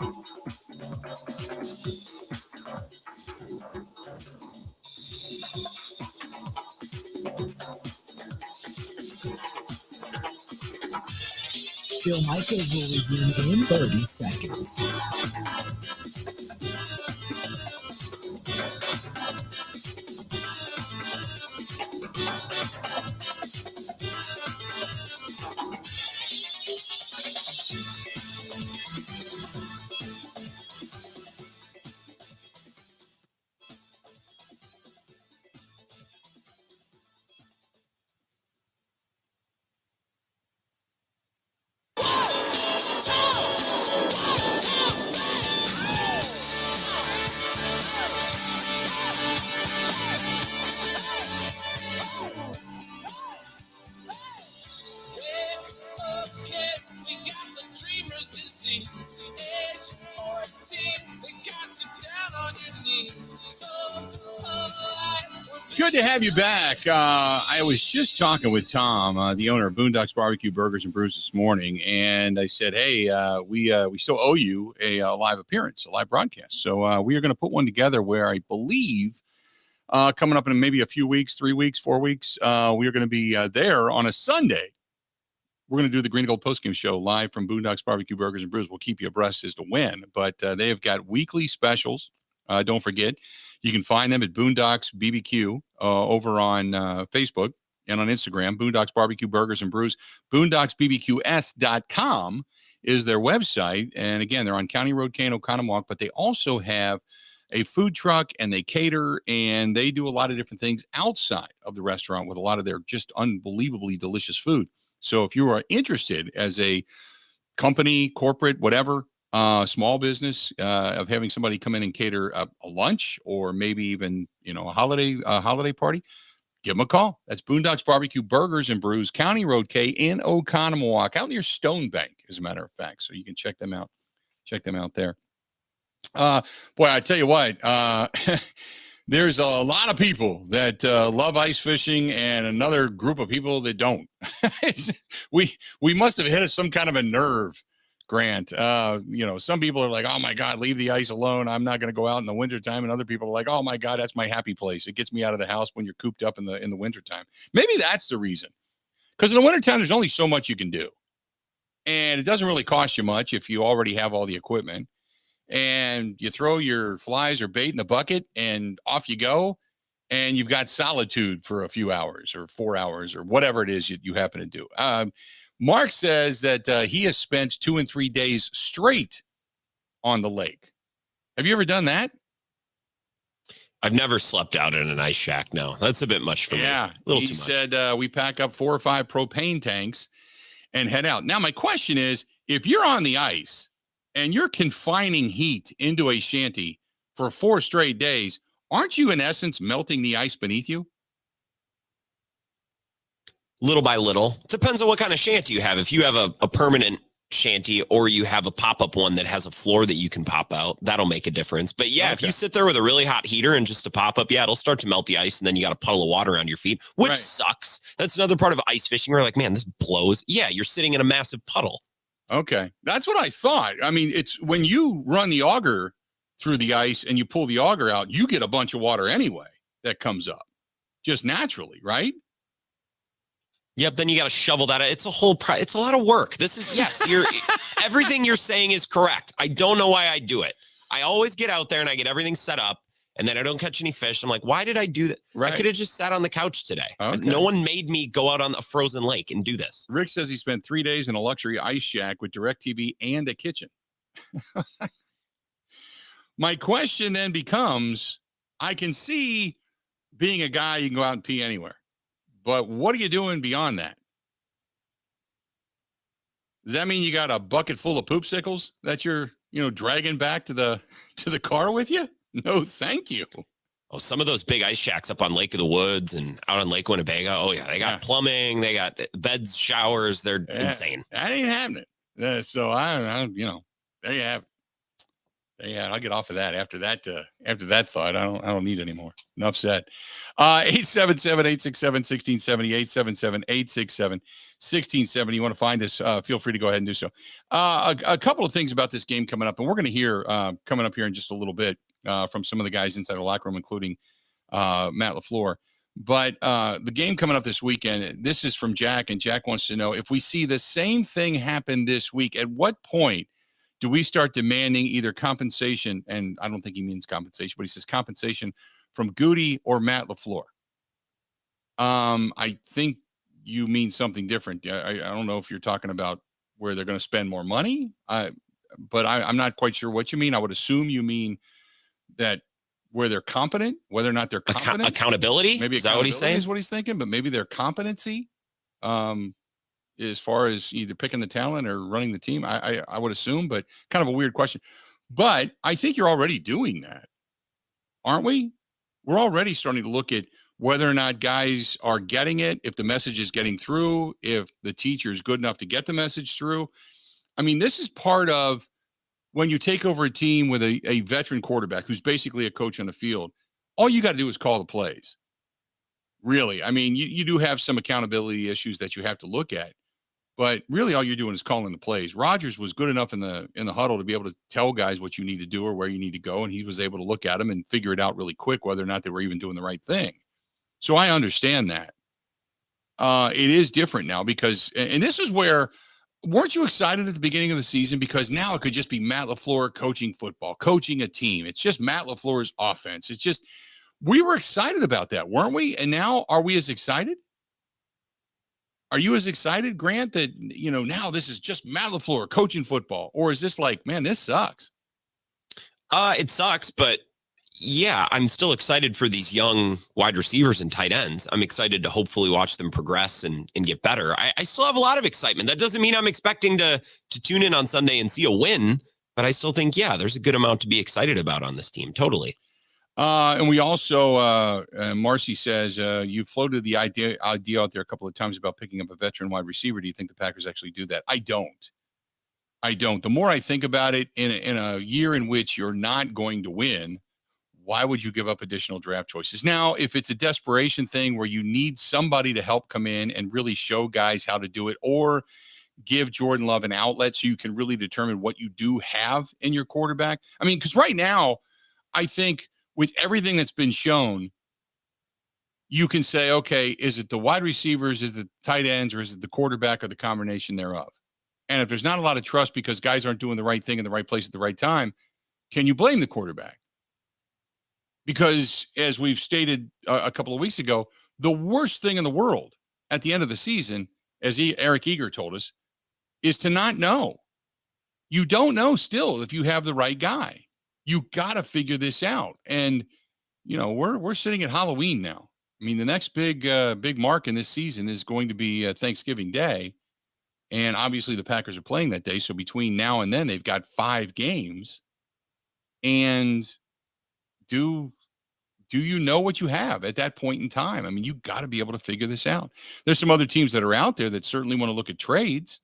Bill Michaels will resume in 30 seconds. Good to have you back. I was just talking with Tom, the owner of Boondocks Barbecue Burgers and Brews this morning, and I said, hey, we still owe you a live appearance, a live broadcast. So we are going to put one together where I believe coming up in maybe a few weeks, 3 weeks, 4 weeks, we are going to be there on a Sunday. We're going to do the Green and Gold postgame show live from Boondocks Barbecue Burgers and Brews. We'll keep you abreast as to when, but they have got weekly specials. Don't forget, you can find them at Boondocks BBQ over on Facebook and on Instagram. Boondocks Barbecue Burgers and Brews. BoondocksBBQS.com is their website. And again, they're on County Road K in Oconomowoc, but they also have a food truck and they cater and they do a lot of different things outside of the restaurant with a lot of their just unbelievably delicious food. So if you are interested as a company, corporate, whatever, small business, of having somebody come in and cater a lunch or maybe even, a holiday party, give them a call. That's Boondocks Barbecue Burgers and Brews, County Road K in Oconomowoc, out near Stone Bank, as a matter of fact. So you can check them out. Check them out there. Boy, I tell you what, there's a lot of people that love ice fishing and another group of people that don't. we must have hit some kind of a nerve, Grant. Some people are like, oh my God, leave the ice alone. I'm not going to go out in the wintertime. And other people are like, oh my God, that's my happy place. It gets me out of the house when you're cooped up in the wintertime. Maybe that's the reason. Because in the wintertime, there's only so much you can do. And it doesn't really cost you much if you already have all the equipment. And you throw your flies or bait in the bucket and off you go. And you've got solitude for a few hours or 4 hours or whatever it is you happen to do. Mark says that he has spent 2 and 3 days straight on the lake. Have you ever done that? I've never slept out in an ice shack. No, that's a bit much for me. Yeah. A little he too much. said we pack up 4 or 5 propane tanks and head out. Now, my question is, if you're on the ice and you're confining heat into a shanty for 4 straight days, aren't you in essence melting the ice beneath you? Little by little. Depends on what kind of shanty you have. If you have a permanent shanty or you have a pop-up one that has a floor that you can pop out, that'll make a difference. But yeah, If you sit there with a really hot heater and just a pop-up, it'll start to melt the ice and then you got a puddle of water around your feet, which sucks. That's another part of ice fishing. We're like, man, this blows. Yeah, you're sitting in a massive puddle. Okay. That's what I thought. I mean, it's when you run the auger through the ice and you pull the auger out, you get a bunch of water anyway that comes up just naturally, right? Yep. Then you got to shovel that. It's a whole, it's a lot of work. This is, yes, everything you're saying is correct. I don't know why I do it. I always get out there and I get everything set up and then I don't catch any fish. I'm like, why did I do that? Right. I could have just sat on the couch today. Okay. No one made me go out on a frozen lake and do this. Rick says he spent 3 days in a luxury ice shack with DirecTV and a kitchen. My question then becomes, I can see being a guy, you can go out and pee anywhere. But what are you doing beyond that? Does that mean you got a bucket full of poopsicles that you're, dragging back to the car with you? No, thank you. Oh, some of those big ice shacks up on Lake of the Woods and out on Lake Winnebago. Oh yeah, they got plumbing, they got beds, showers. They're insane. That ain't happening. So I there you have it. Yeah, I'll get off of that after that thought. I don't need any more. Enough said. 877-867-1670, 877-867-1670. You want to find us, feel free to go ahead and do so. A couple of things about this game coming up, and we're going to hear coming up here in just a little bit from some of the guys inside the locker room, including Matt LaFleur. But the game coming up this weekend, this is from Jack, and Jack wants to know, if we see the same thing happen this week, at what point do we start demanding either compensation, and I don't think he means compensation, but he says compensation from Goody or Matt LaFleur? I think you mean something different. I don't know if you're talking about where they're going to spend more money, but I'm not quite sure what you mean. I would assume you mean that where they're competent, whether or not they're competent. Accountability? Maybe is that what he's saying? Is what he's thinking, but maybe their competency. As far as either picking the talent or running the team, I would assume, but kind of a weird question. But I think you're already doing that, aren't we? We're already starting to look at whether or not guys are getting it, if the message is getting through, if the teacher is good enough to get the message through. I mean, this is part of when you take over a team with a veteran quarterback who's basically a coach on the field. All you got to do is call the plays. Really. I mean, you do have some accountability issues that you have to look at. But really, all you're doing is calling the plays. Rodgers was good enough in the huddle to be able to tell guys what you need to do or where you need to go, and he was able to look at them and figure it out really quick whether or not they were even doing the right thing. So I understand that. It is different now because, and this is where, weren't you excited at the beginning of the season? Because now it could just be Matt LaFleur coaching football, coaching a team. It's just Matt LaFleur's offense. It's just, we were excited about that, weren't we? And now, are we as excited? Are you as excited, Grant, that, now this is just Matt LaFleur coaching football? Or is this like, man, this sucks? It sucks, but yeah, I'm still excited for these young wide receivers and tight ends. I'm excited to hopefully watch them progress and get better. I still have a lot of excitement. That doesn't mean I'm expecting to tune in on Sunday and see a win, but I still think, yeah, there's a good amount to be excited about on this team. Totally. And we also, Marcy says, you floated the idea out there a couple of times about picking up a veteran wide receiver. Do you think the Packers actually do that? I don't. The more I think about it, in a year in which you're not going to win, why would you give up additional draft choices? Now, if it's a desperation thing where you need somebody to help come in and really show guys how to do it, or give Jordan Love an outlet so you can really determine what you do have in your quarterback. I mean, because right now, I think with everything that's been shown, you can say, okay, is it the wide receivers, is it the tight ends, or is it the quarterback, or the combination thereof? And if there's not a lot of trust because guys aren't doing the right thing in the right place at the right time, can you blame the quarterback? Because as we've stated a couple of weeks ago, the worst thing in the world at the end of the season, as Eric Eager told us, is to not know. You don't know still if you have the right guy. You got to figure this out. And, we're sitting at Halloween now. I mean, the next big mark in this season is going to be Thanksgiving Day. And obviously the Packers are playing that day. So between now and then, they've got 5 games. And do you know what you have at that point in time? I mean, you got to be able to figure this out. There's some other teams that are out there that certainly want to look at trades.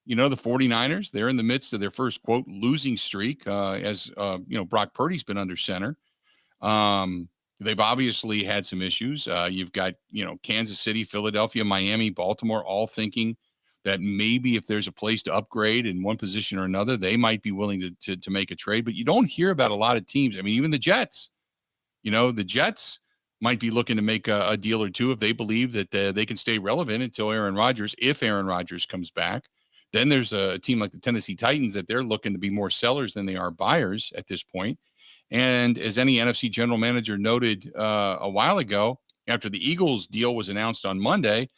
The 49ers, they're in the midst of their first, quote, losing streak as Brock Purdy's been under center. They've obviously had some issues. You've got, Kansas City, Philadelphia, Miami, Baltimore, all thinking that maybe if there's a place to upgrade in one position or another, they might be willing to make a trade. But you don't hear about a lot of teams. I mean, even the Jets, the Jets might be looking to make a deal or two if they believe that they can stay relevant until Aaron Rodgers, if Aaron Rodgers comes back. Then there's a team like the Tennessee Titans that they're looking to be more sellers than they are buyers at this point. And as any NFC general manager noted a while ago, after the Eagles deal was announced on Monday,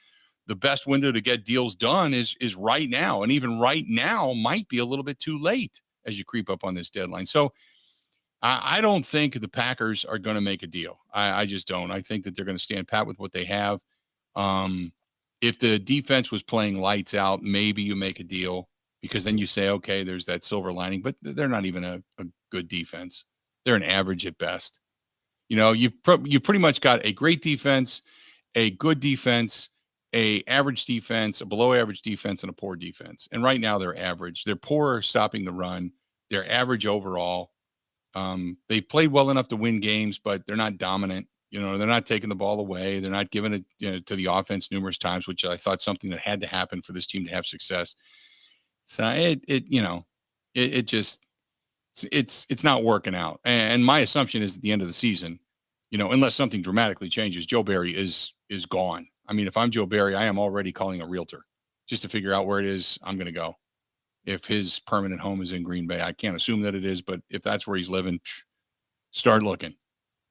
the best window to get deals done is right now. And even right now might be a little bit too late as you creep up on this deadline. So I don't think the Packers are going to make a deal. I just don't. I think that they're going to stand pat with what they have. If the defense was playing lights out, maybe you make a deal because then you say, okay, there's that silver lining, but they're not even a good defense. They're an average at best. You've pretty much got a great defense, a good defense, a average defense, a below average defense, and a poor defense. And right now they're average. They're poor stopping the run. They're average overall. They've played well enough to win games, but they're not dominant. They're not taking the ball away. They're not giving it to the offense numerous times, which I thought something that had to happen for this team to have success. So it's not working out. And my assumption is at the end of the season, unless something dramatically changes, Joe Barry is gone. I mean, if I'm Joe Barry, I am already calling a realtor just to figure out where it is I'm going to go. If his permanent home is in Green Bay, I can't assume that it is, but if that's where he's living, start looking.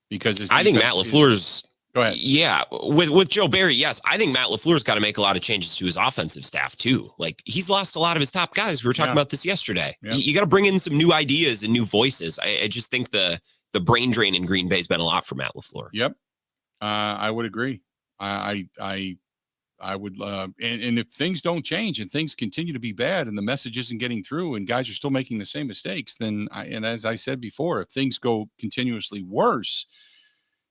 Because I think Matt LaFleur's go ahead. Yeah, with Joe Barry, yes. I think Matt LaFleur's got to make a lot of changes to his offensive staff too. Like, he's lost a lot of his top guys. We were talking about this yesterday. Yeah. You got to bring in some new ideas and new voices. I just think the brain drain in Green Bay has been a lot for Matt LaFleur. Yep. I would agree. I would, and if things don't change and things continue to be bad and the message isn't getting through and guys are still making the same mistakes, then and as I said before, if things go continuously worse,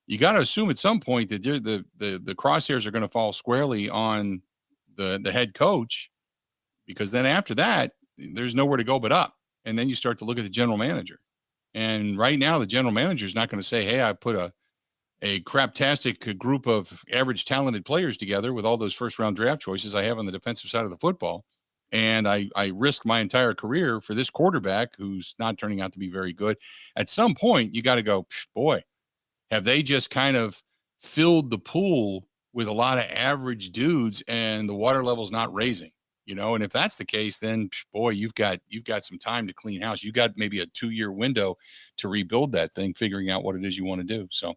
you got to assume at some point that the crosshairs are going to fall squarely on the head coach, because then after that, there's nowhere to go but up. And then you start to look at the general manager. And right now, the general manager is not going to say, hey, I put a craptastic group of average talented players together with all those first round draft choices I have on the defensive side of the football. And I risk my entire career for this quarterback who's not turning out to be very good. At some point, you got to go, boy, have they just kind of filled the pool with a lot of average dudes and the water level's not raising, And if that's the case, then boy, you've got some time to clean house. You got maybe a 2-year window to rebuild that thing, figuring out what it is you want to do. So,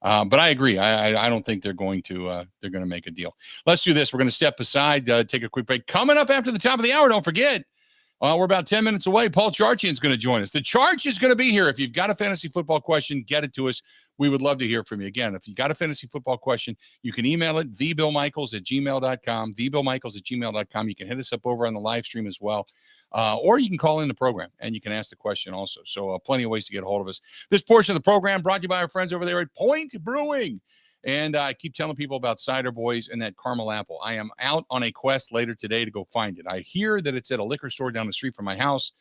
but I agree. I don't think they're going to make a deal. Let's do this. We're going to step aside, take a quick break. Coming up after the top of the hour, don't forget, we're about 10 minutes away. Paul Charchian is going to join us. The Charch is going to be here. If you've got a fantasy football question, get it to us. We would love to hear from you. Again, if you've got a fantasy football question, you can email it, thebillmichaels@gmail.com, thebillmichaels@gmail.com. You can hit us up over on the live stream as well. Or you can call in the program and you can ask the question also. So plenty of ways to get a hold of us. This portion of the program brought to you by our friends over there at Point Brewing. And I keep telling people about Cider Boys and that caramel apple. I am out on a quest later today to go find it. I hear that it's at a liquor store down the street from my house.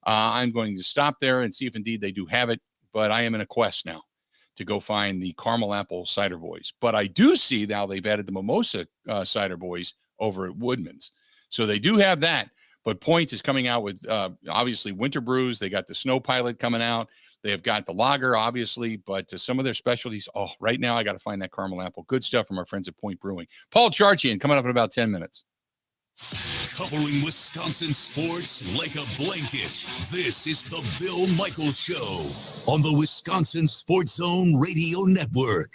I'm going to stop there and see if indeed they do have it. But I am in a quest now to go find the caramel apple Cider Boys. But I do see now they've added the mimosa Cider Boys over at Woodman's. So they do have that. But Point is coming out with, obviously, winter brews. They got the Snow Pilot coming out. They have got the lager, obviously, but some of their specialties. Oh, right now I got to find that caramel apple. Good stuff from our friends at Point Brewing. Paul Charchian coming up in about 10 minutes. Covering Wisconsin sports like a blanket. This is the Bill Michaels Show on the Wisconsin Sports Zone Radio Network.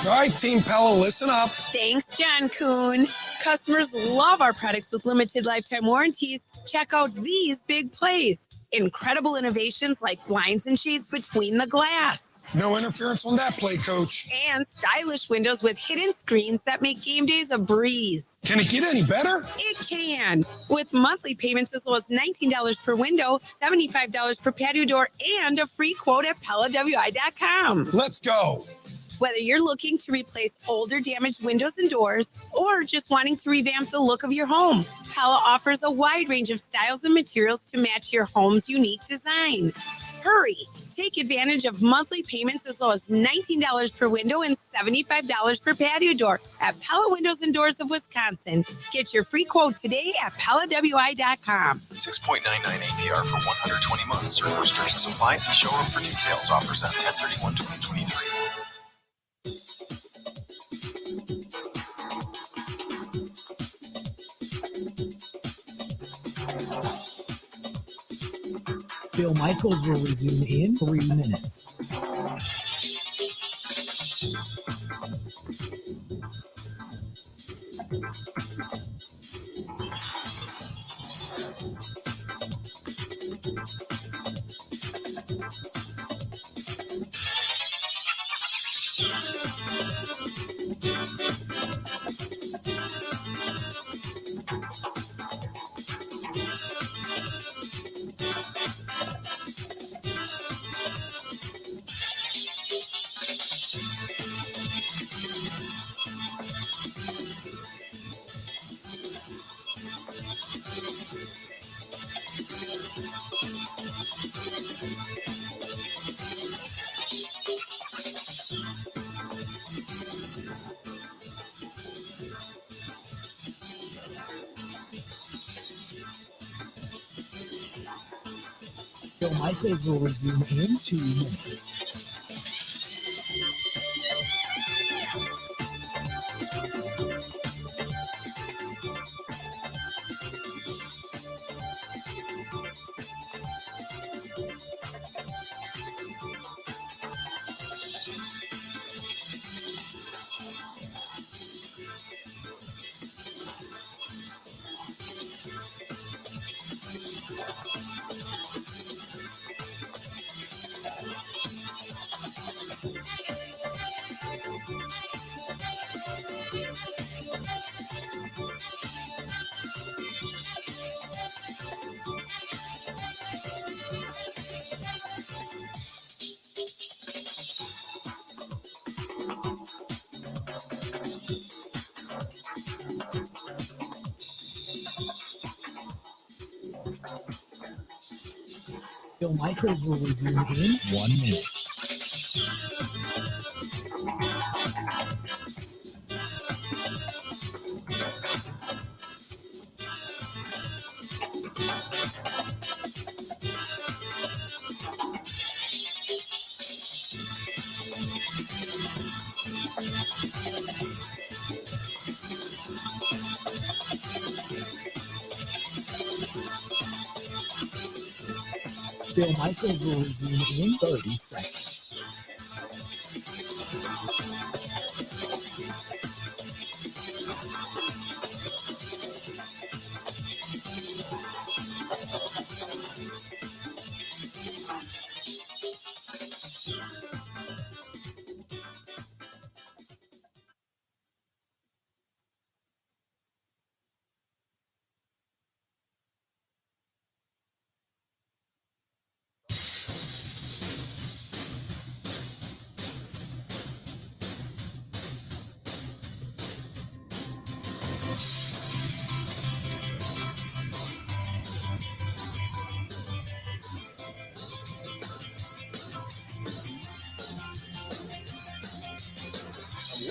All right, Team Pella, listen up. Thanks, John Kuhn. Customers love our products with limited lifetime warranties. Check out these big plays. Incredible innovations like blinds and shades between the glass. No interference on that play, Coach. And stylish windows with hidden screens that make game days a breeze. Can it get any better? It can. With monthly payments as low as $19 per window, $75 per patio door, and a free quote at PellaWI.com. Let's go. Whether you're looking to replace older damaged windows and doors or just wanting to revamp the look of your home, Pella offers a wide range of styles and materials to match your home's unique design. Hurry! Take advantage of monthly payments as low as $19 per window and $75 per patio door at Pella Windows and Doors of Wisconsin. Get your free quote today at PellaWI.com. 6.99 APR for 120 months. Serve restrictions supplies. See showroom for details. Offers on 10/31/2023. Bill Michaels will resume in 3 minutes. Bill Michaels will resume in 2 minutes. Bill Michaels will resume in 1 minute. Bill Michaels will resume in 30 seconds.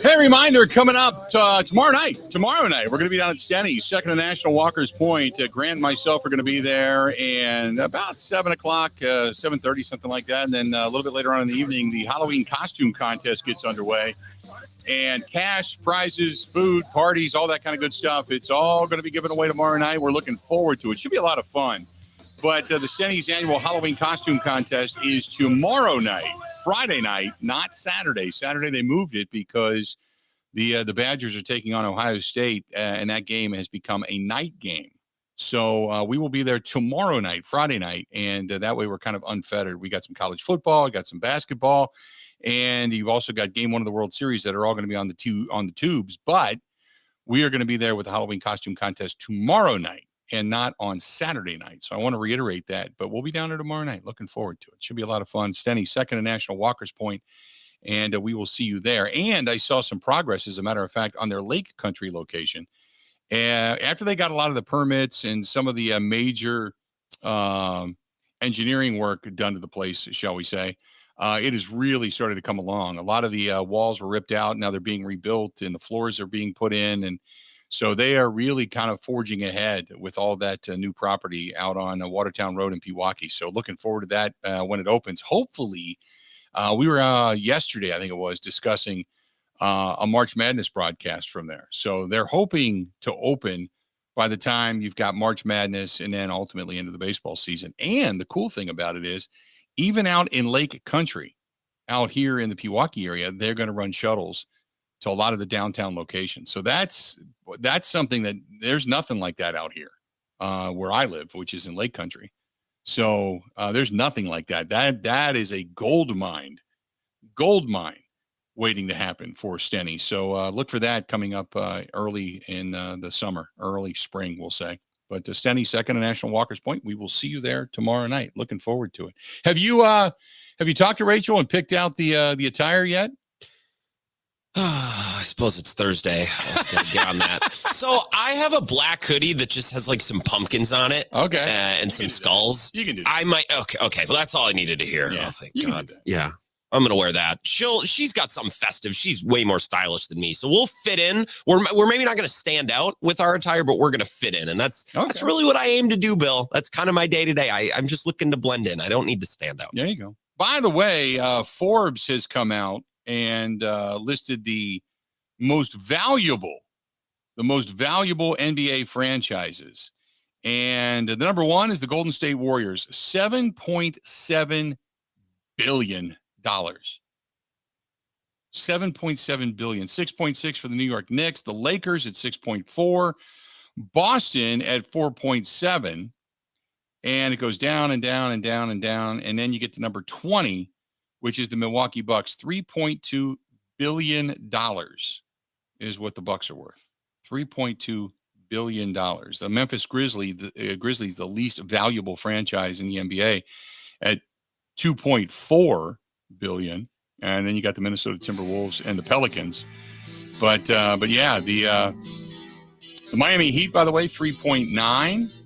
Hey, reminder coming up tomorrow night. Tomorrow night, we're going to be down at Stenny's, second to National Walker's Point. Grant and myself are going to be there, and about 7 o'clock, 7:30, something like that. And then a little bit later on in the evening, the Halloween costume contest gets underway. And cash, prizes, food, parties, all that kind of good stuff. It's all going to be given away tomorrow night. We're looking forward to it. Should be a lot of fun. But the Stenny's annual Halloween costume contest is tomorrow night. Friday night, not Saturday. Saturday they moved it because the Badgers are taking on Ohio State, and that game has become a night game. So we will be there tomorrow night, Friday night, and that way we're kind of unfettered. We got some college football, got some basketball, and you've also got Game 1 of the World Series that are all going to be on the tubes. But we are going to be there with the Halloween costume contest tomorrow night, and not on Saturday night. So I want to reiterate that, but we'll be down there tomorrow night. Looking forward to it. Should be a lot of fun. Stenny, second to National Walker's Point, and we will see you there. And I saw some progress, as a matter of fact, on their Lake Country location. After they got a lot of the permits and some of the major engineering work done to the place, shall we say, it has really started to come along. A lot of the walls were ripped out. Now they're being rebuilt, and the floors are being put in, and so they are really kind of forging ahead with all that new property out on Watertown Road in Pewaukee. So looking forward to that when it opens. Hopefully, we were yesterday, I think it was, discussing a March Madness broadcast from there. So they're hoping to open by the time you've got March Madness and then ultimately into the baseball season. And the cool thing about it is, even out in Lake Country, out here in the Pewaukee area, they're going to run shuttles to a lot of the downtown locations. So that's something that there's nothing like that out here where I live, which is in Lake Country. So there's nothing like that. That is a gold mine waiting to happen for Stenny. So look for that coming up early in the summer, early spring, we'll say. But Stenny, second to National Walker's Point, we will see you there tomorrow night. Looking forward to it. Have you talked to Rachel and picked out the attire yet? I suppose it's Thursday. I'll get on that. So I have a black hoodie that just has like some pumpkins on it. Okay. And some skulls. You can do that. I might. Okay. Well, that's all I needed to hear. Yeah. Oh, thank God. Yeah. I'm going to wear that. She's got something festive. She's way more stylish than me. So we'll fit in. We're maybe not going to stand out with our attire, but we're going to fit in. And that's really what I aim to do, Bill. That's kind of my day to day. I'm just looking to blend in. I don't need to stand out. There you go. By the way, Forbes has come out and listed the most valuable NBA franchises. And the number one is the Golden State Warriors, $7.7 billion. 7.7 billion. 6.6 for the New York Knicks, the Lakers at 6.4, Boston at 4.7, and it goes down and down and down and down, and then you get to number 20, which is the Milwaukee Bucks. $3.2 billion is what the Bucks are worth. $3.2 billion. The Memphis Grizzlies, the least valuable franchise in the NBA, at $2.4 billion, and then you got the Minnesota Timberwolves and the Pelicans. But yeah, the Miami Heat, by the way, 3.9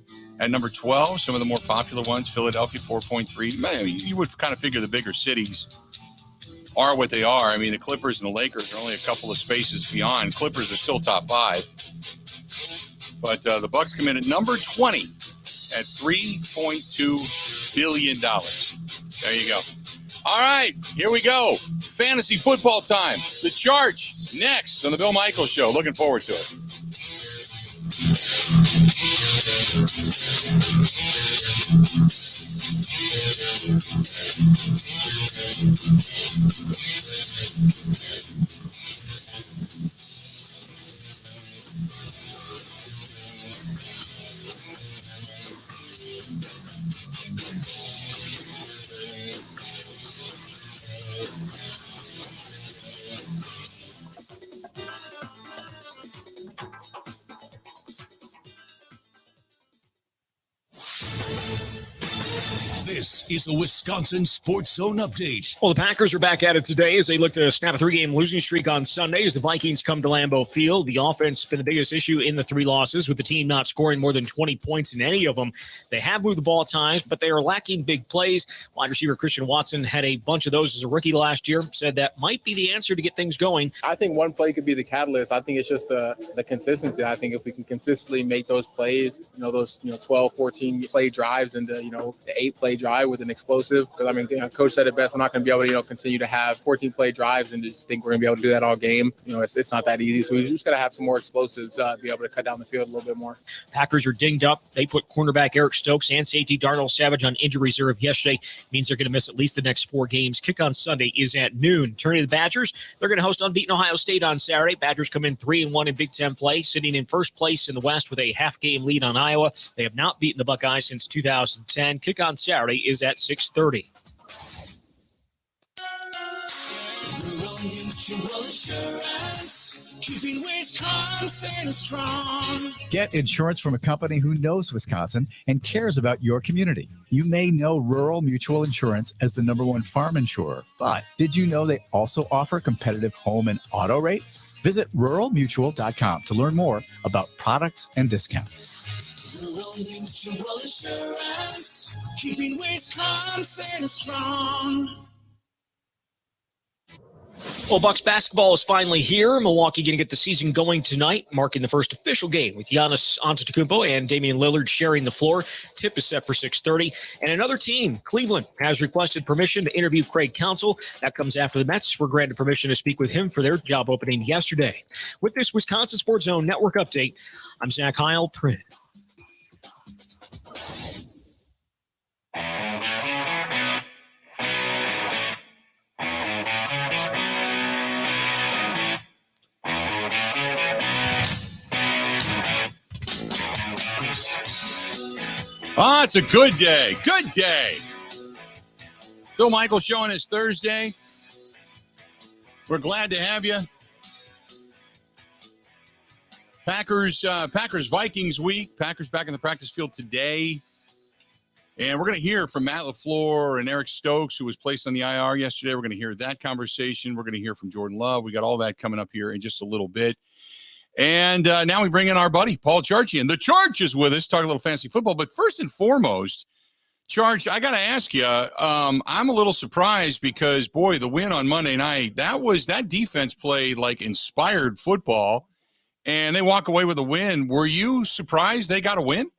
at number 12. Some of the more popular ones, Philadelphia 4.3. I mean, you would kind of figure the bigger cities are what they are. I mean, the Clippers and the Lakers are only a couple of spaces beyond. Clippers are still top 5, but the Bucks come in at number 20 at $3.2 billion. There you go. All right, here we go. Fantasy football time. The Charge next on the Bill Michaels Show. Looking forward to it. This is a Wisconsin Sports Zone update. Well, the Packers are back at it today as they look to snap a 3-game losing streak on Sunday as the Vikings come to Lambeau Field. The offense has been the biggest issue in the 3 losses, with the team not scoring more than 20 points in any of them. They have moved the ball at times, but they are lacking big plays. Wide receiver Christian Watson had a bunch of those as a rookie last year, said that might be the answer to get things going. I think one play could be the catalyst. I think it's just the consistency. I think if we can consistently make those plays, those 12, 14 play drives into, the 8-play drive with an explosive, because I mean, coach said it best. We're not going to be able to, continue to have 14 play drives and just think we're going to be able to do that all game. It's not that easy. So we just got to have some more explosives, be able to cut down the field a little bit more. Packers are dinged up. They put cornerback Eric Stokes and safety Darnell Savage on injury reserve yesterday. Means they're going to miss at least the next 4 games. Kick on Sunday is at noon. Turning to the Badgers, they're going to host unbeaten Ohio State on Saturday. Badgers come in 3-1 in Big Ten play, sitting in first place in the West with a half-game lead on Iowa. They have not beaten the Buckeyes since 2010. Kick on Saturday is at 6:30. Mutual Insurance, keeping Wisconsin strong. Get insurance from a company who knows Wisconsin and cares about your community. You may know Rural Mutual Insurance as the #1 farm insurer, but did you know they also offer competitive home and auto rates? Visit ruralmutual.com to learn more about products and discounts. Rural Mutual Insurance, keeping Wisconsin strong. Well, Bucks basketball is finally here. Milwaukee going to get the season going tonight, marking the first official game with Giannis Antetokounmpo and Damian Lillard sharing the floor. Tip is set for 6:30. And another team, Cleveland, has requested permission to interview Craig Counsell. That comes after the Mets were granted permission to speak with him for their job opening yesterday. With this Wisconsin Sports Zone Network update, I'm Zach Heilprin. It's a good day. Good day. Bill Michaels Show on his Thursday. We're glad to have you. Packers Vikings week. Packers back in the practice field today. And we're going to hear from Matt LaFluer and Eric Stokes, who was placed on the IR yesterday. We're going to hear that conversation. We're going to hear from Jordan Love. We got all that coming up here in just a little bit. And now we bring in our buddy, Paul Charchian. The Charge is with us, talking a little fantasy football. But first and foremost, Charge, I got to ask you, I'm a little surprised because, boy, the win on Monday night, that defense played like inspired football, and they walk away with a win. Were you surprised they got a win?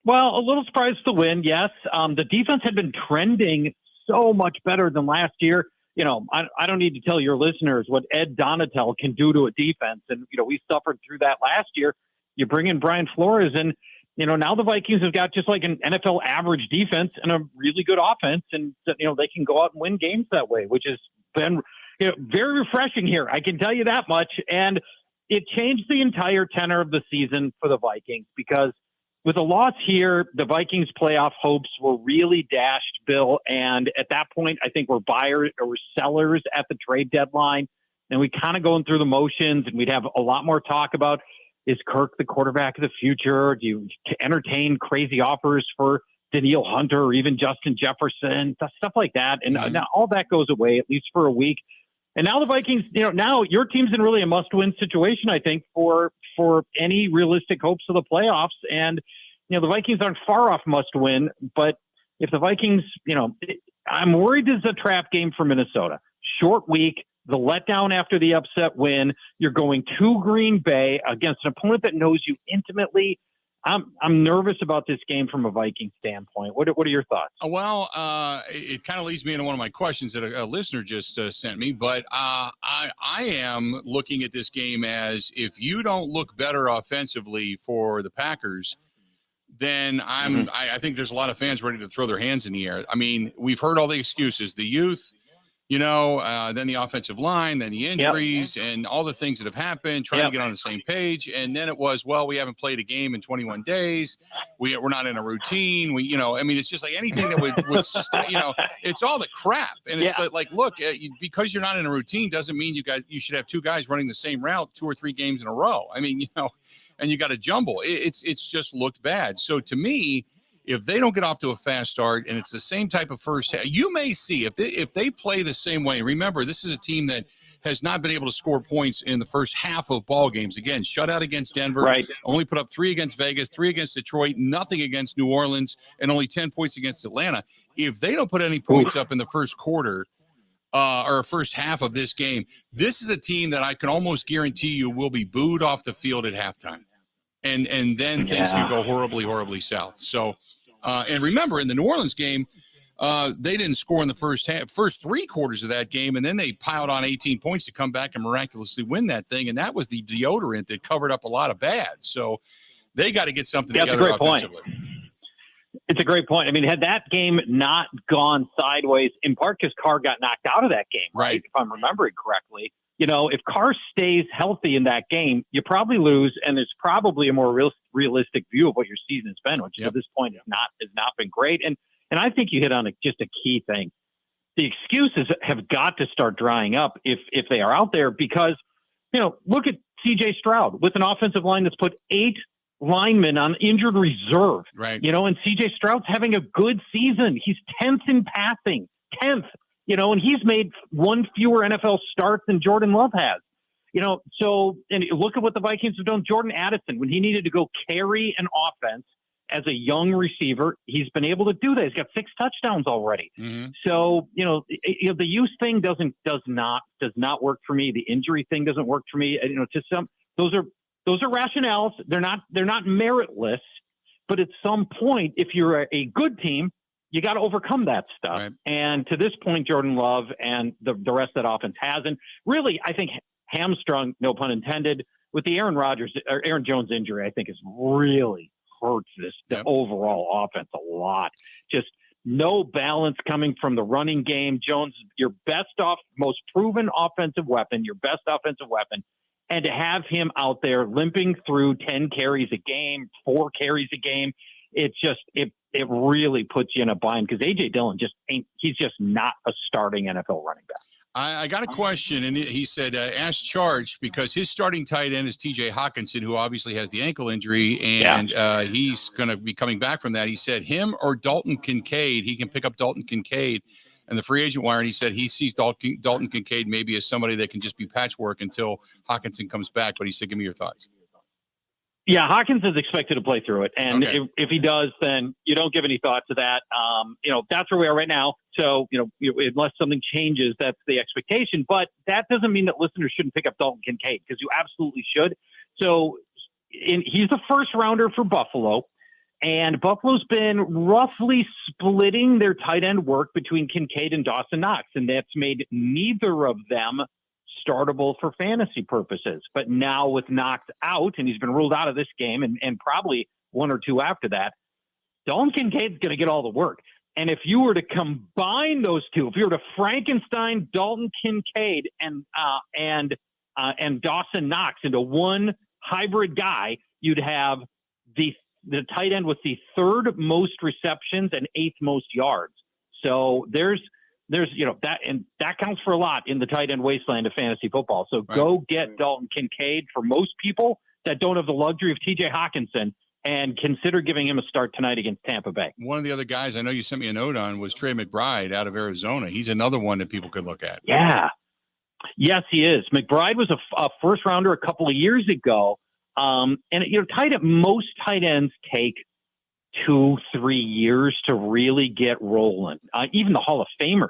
Well, a little surprised to win, yes. The defense had been trending so much better than last year. You know, I don't need to tell your listeners what Ed Donatel can do to a defense. And, you know, we suffered through that last year. You bring in Brian Flores, and, you know, now the Vikings have got just like an NFL average defense and a really good offense. And, you know, they can go out and win games that way, which has been, you know, very refreshing here. I can tell you that much. And it changed the entire tenor of the season for the Vikings, because with a loss here, the Vikings playoff hopes were really dashed, Bill. And at that point, I think we're buyers or sellers at the trade deadline. And we kind of going through the motions, and we'd have a lot more talk about, is Kirk the quarterback of the future? Do you entertain crazy offers for Danielle Hunter or even Justin Jefferson, stuff like that? And now all that goes away, at least for a week. And now the Vikings, you know, now your team's in really a must-win situation, I think, for any realistic hopes of the playoffs. And, you know, the Vikings aren't far off must-win, but if the Vikings, you know, I'm worried this is a trap game for Minnesota. Short week, the letdown after the upset win. You're going to Green Bay against an opponent that knows you intimately. I'm nervous about this game from a Viking standpoint. What are your thoughts? Well, it kind of leads me into one of my questions that a listener just sent me. But I am looking at this game as, if you don't look better offensively for the Packers, then I think there's a lot of fans ready to throw their hands in the air. I mean, we've heard all the excuses, the youth, you know, then the offensive line, then the injuries, and all the things that have happened, trying to get on the same page. And then it was, well, we haven't played a game in 21 days. We're not in a routine. You know, I mean, it's just like anything that would you know, it's all the crap. And it's like, look, because you're not in a routine doesn't mean you should have two guys running the same route 2 or 3 games in a row. I mean, you know, and you got a jumble. It's just looked bad. So to me, if they don't get off to a fast start and it's the same type of first half, you may see if they play the same way. Remember, this is a team that has not been able to score points in the first half of ball games. Again, shutout against Denver, only put up 3 against Vegas, 3 against Detroit, nothing against New Orleans, and only 10 points against Atlanta. If they don't put any points up in the first quarter or first half of this game, this is a team that I can almost guarantee you will be booed off the field at halftime. And then things could go horribly, horribly south. So, and remember, in the New Orleans game, they didn't score in the first 3 quarters of that game, and then they piled on 18 points to come back and miraculously win that thing. And that was the deodorant that covered up a lot of bad. So they got to get something together offensively. It's a great point. I mean, had that game not gone sideways, in part because Carr got knocked out of that game, right? If I'm remembering correctly. You know, if Carr stays healthy in that game, you probably lose, and there's probably a more realistic view of what your season's been, which at this point has not been great. And I think you hit on just a key thing. The excuses have got to start drying up if they are out there, because, you know, look at C.J. Stroud with an offensive line that's put 8 linemen on injured reserve. Right. You know, and C.J. Stroud's having a good season. He's 10th in passing, 10th. You know, and he's made 1 fewer NFL starts than Jordan Love has. You know, so, and look at what the Vikings have done. Jordan Addison, when he needed to go carry an offense as a young receiver, he's been able to do that. He's got 6 touchdowns already. So, you know, the youth thing does not work for me. The injury thing doesn't work for me. You know, to some, those are rationales. They're not meritless, but at some point, if you're a good team, you got to overcome that stuff. Right. And to this point, Jordan Love and the rest of that offense hasn't. Really, I think hamstrung, no pun intended, with the Aaron Jones injury, I think has really hurts the overall offense a lot. Just no balance coming from the running game. Jones, your most proven offensive weapon, your best offensive weapon. And to have him out there limping through 10 carries a game, 4 carries a game, it really puts you in a bind, because A.J. Dillon he's just not a starting NFL running back. I got a question, and he said, ask Charge, because his starting tight end is T.J. Hawkinson, who obviously has the ankle injury, and he's going to be coming back from that. He said him or Dalton Kincaid. He can pick up Dalton Kincaid and the free agent wire, and he said he sees Dalton Kincaid maybe as somebody that can just be patchwork until Hawkinson comes back. But he said, give me your thoughts. Yeah, Hawkins is expected to play through it. And Okay. if he does, then you don't give any thought to that. That's where we are right now. So, unless something changes, that's the expectation. But that doesn't mean that listeners shouldn't pick up Dalton Kincaid, because you absolutely should. So he's the first rounder for Buffalo. And Buffalo's been roughly splitting their tight end work between Kincaid and Dawson Knox. And that's made neither of them startable for fantasy purposes. But now with Knox out, and he's been ruled out of this game and probably one or two after that, Dalton Kincaid's going to get all the work. And if you were to combine those two, if you were to Frankenstein Dalton Kincaid and Dawson Knox into one hybrid guy, you'd have the tight end with the third most receptions and eighth most yards. So there's that, and that counts for a lot in the tight end wasteland of fantasy football. So go get Dalton Kincaid for most people that don't have the luxury of TJ Hawkinson, and consider giving him a start tonight against Tampa Bay. One of the other guys I know you sent me a note on was Trey McBride out of Arizona. He's another one that people could look at. Yeah. Yes, he is. McBride was a first rounder a couple of years ago. Most tight ends take 2-3 years to really get rolling. Even the Hall of Famers,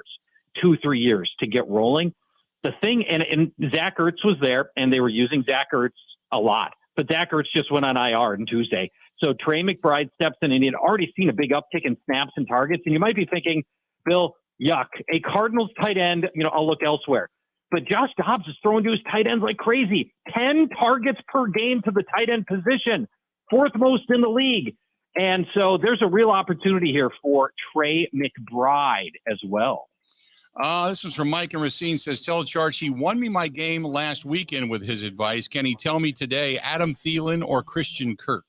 2-3 years to get rolling. The thing, and Zach Ertz was there, and they were using Zach Ertz a lot. But Zach Ertz just went on IR on Tuesday. So Trey McBride steps in, and he had already seen a big uptick in snaps and targets. And you might be thinking, Bill, yuck, a Cardinals tight end, I'll look elsewhere. But Josh Dobbs is throwing to his tight ends like crazy. 10 targets per game to the tight end position, fourth most in the league. And so there's a real opportunity here for Trey McBride as well. This was from Mike and Racine. Says, tell Charch he won me my game last weekend with his advice. Can he tell me today Adam Thielen or Christian Kirk?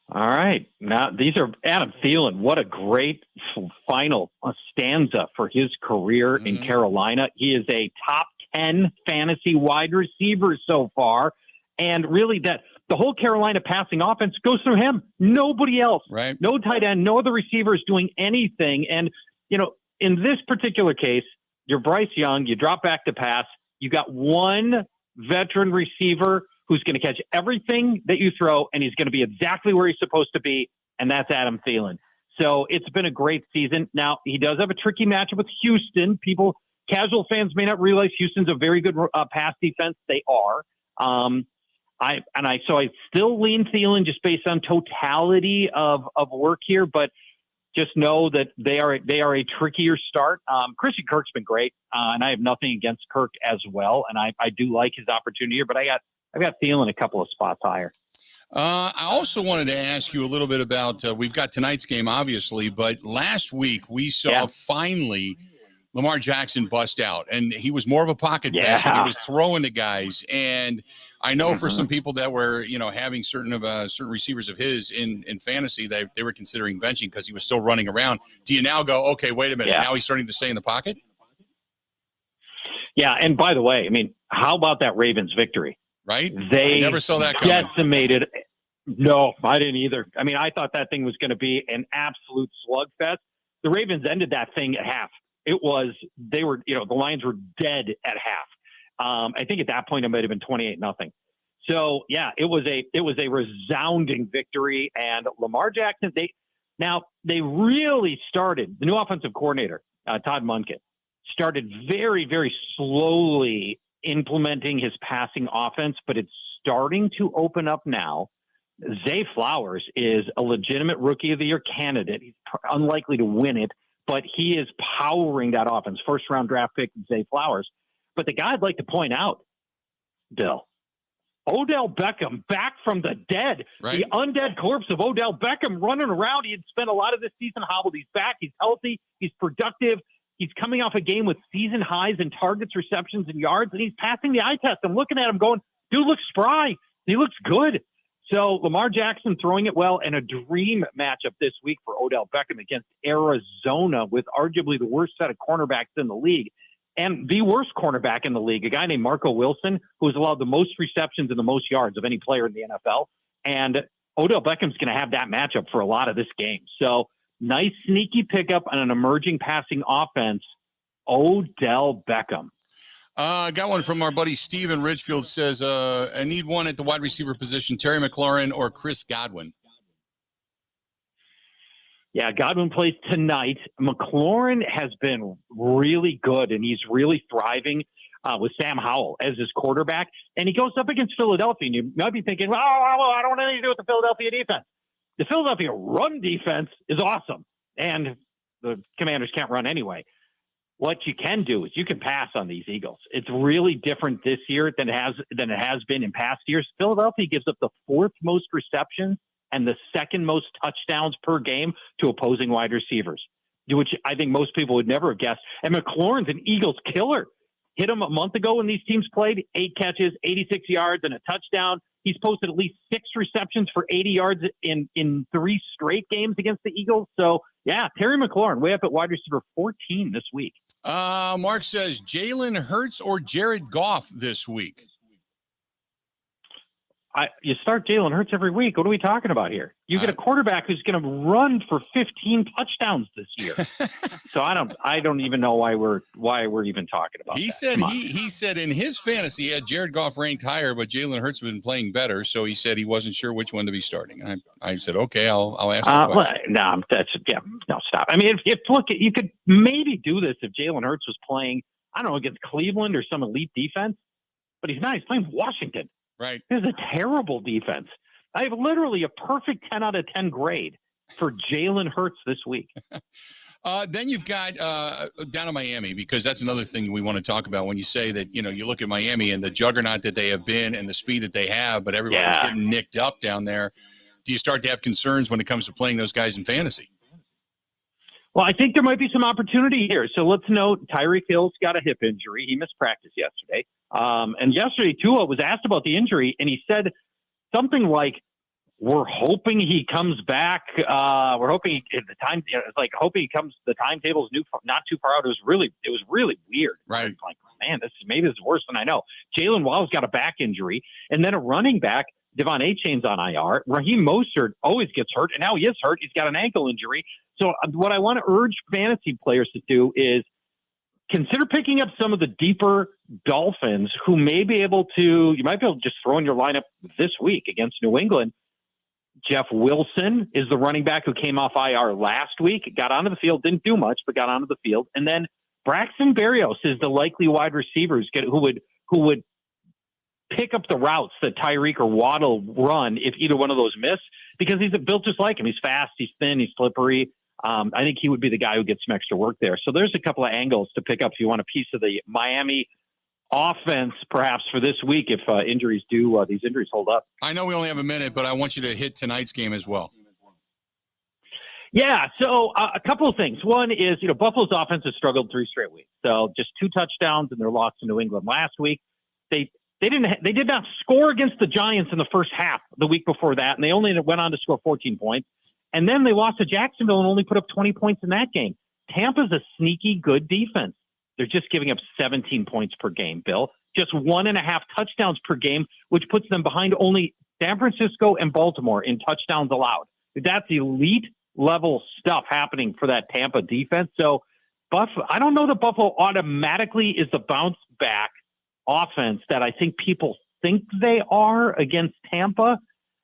All right. Now, these are Adam Thielen. What a great final stanza for his career in Carolina. He is a top 10 fantasy wide receiver so far. And really, the whole Carolina passing offense goes through him. Nobody else. Right. No tight end, no other receivers doing anything. And, in this particular case, you're Bryce Young. You drop back to pass. You got one veteran receiver who's going to catch everything that you throw, and he's going to be exactly where he's supposed to be, and that's Adam Thielen. So it's been a great season. Now, he does have a tricky matchup with Houston. Casual fans may not realize Houston's a very good pass defense. They are. I still lean Thielen just based on totality of work here, but just know that they are a trickier start. Christian Kirk's been great, and I have nothing against Kirk as well, and I do like his opportunity here, but I've got Thielen a couple of spots higher. I also wanted to ask you a little bit about, we've got tonight's game, obviously, but last week we saw finally Lamar Jackson bust out, and he was more of a pocket passer. He was throwing to guys, and I know for some people that were, having certain receivers of his in fantasy, they were considering benching because he was still running around. Do you now go, okay, wait a minute, now he's starting to stay in the pocket? Yeah, and by the way, how about that Ravens victory? Right? They I never saw that coming. Decimated. No, I didn't either. I thought that thing was going to be an absolute slugfest. The Ravens ended that thing at half. The Lions were dead at half. I think at that point it might have been 28-0. So yeah, it was a resounding victory. And Lamar Jackson, they really started, the new offensive coordinator, Todd Monken, started very, very slowly implementing his passing offense, but it's starting to open up now. Zay Flowers is a legitimate Rookie of the Year candidate. He's unlikely to win it, but he is powering that offense. First-round draft pick, Zay Flowers. But the guy I'd like to point out, Bill, Odell Beckham back from the dead. Right. The undead corpse of Odell Beckham running around. He had spent a lot of this season hobbled. He's back. He's healthy. He's productive. He's coming off a game with season highs in targets, receptions, and yards, and he's passing the eye test. I'm looking at him going, dude looks spry. He looks good. So Lamar Jackson throwing it well, and a dream matchup this week for Odell Beckham against Arizona with arguably the worst set of cornerbacks in the league and the worst cornerback in the league, a guy named Marco Wilson, who has allowed the most receptions and the most yards of any player in the NFL. And Odell Beckham's going to have that matchup for a lot of this game. So nice sneaky pickup on an emerging passing offense, Odell Beckham. Got one from our buddy Steven Ridgefield. Says, I need one at the wide receiver position, Terry McLaurin or Chris Godwin. Yeah, Godwin plays tonight. McLaurin has been really good, and he's really thriving with Sam Howell as his quarterback. And he goes up against Philadelphia, and you might be thinking, well, I don't want anything to do with the Philadelphia defense. The Philadelphia run defense is awesome, and the Commanders can't run anyway. What you can do is you can pass on these Eagles. It's really different this year than it has been in past years. Philadelphia gives up the 4th most receptions and the 2nd most touchdowns per game to opposing wide receivers, which I think most people would never have guessed. And McLaurin's an Eagles killer. Hit him a month ago when these teams played, 8 catches, 86 yards, and a touchdown. He's posted at least 6 receptions for 80 yards in 3 straight games against the Eagles. So, yeah, Terry McLaurin way up at wide receiver 14 this week. Mark says Jalen Hurts or Jared Goff this week. You start Jalen Hurts every week. What are we talking about here? You get a quarterback who's going to run for 15 touchdowns this year. So I don't even know why we're even talking about. He said in his fantasy he had Jared Goff ranked higher, but Jalen Hurts has been playing better. So he said he wasn't sure which one to be starting. I said okay, I'll ask the question. No, stop. I mean, if look, you could maybe do this if Jalen Hurts was playing, I don't know, against Cleveland or some elite defense, but he's not. He's playing Washington. Right. This is a terrible defense. I have literally a perfect 10 out of 10 grade for Jalen Hurts this week. Then you've got down in Miami, because that's another thing we want to talk about when you say that, you look at Miami and the juggernaut that they have been and the speed that they have, but everybody's getting nicked up down there. Do you start to have concerns when it comes to playing those guys in fantasy? Well, I think there might be some opportunity here. So let's note Tyreek Hill's got a hip injury. He missed practice yesterday. And yesterday, Tua was asked about the injury, and he said something like, "We're hoping he comes back. We're hoping hoping he comes. The timetable's not too far out." It was really weird. Right. Like, man, this is worse than I know. Jalen Waddle's got a back injury, and then a running back, Devon Achane's on IR. Raheem Mostert always gets hurt, and now he is hurt. He's got an ankle injury. So what I want to urge fantasy players to do is consider picking up some of the deeper Dolphins who you might be able to just throw in your lineup this week against New England. Jeff Wilson is the running back who came off IR last week, got onto the field, didn't do much, but got onto the field. And then Braxton Berrios is the likely wide receiver who would pick up the routes that Tyreek or Waddle run if either one of those miss, because he's built just like him. He's fast, he's thin, he's slippery. I think he would be the guy who gets some extra work there. So there's a couple of angles to pick up if you want a piece of the Miami offense, perhaps for this week, if these injuries hold up. I know we only have a minute, but I want you to hit tonight's game as well. Yeah. So a couple of things. One is, Buffalo's offense has struggled 3 straight weeks. So just 2 touchdowns in their loss to New England last week. They did not score against the Giants in the first half the week before that, and they only went on to score 14 points. And then they lost to Jacksonville and only put up 20 points in that game. Tampa's a sneaky good defense. They're just giving up 17 points per game, Bill. Just 1.5 touchdowns per game, which puts them behind only San Francisco and Baltimore in touchdowns allowed. That's elite level stuff happening for that Tampa defense. So I don't know that Buffalo automatically is the bounce back offense that I think people think they are against Tampa.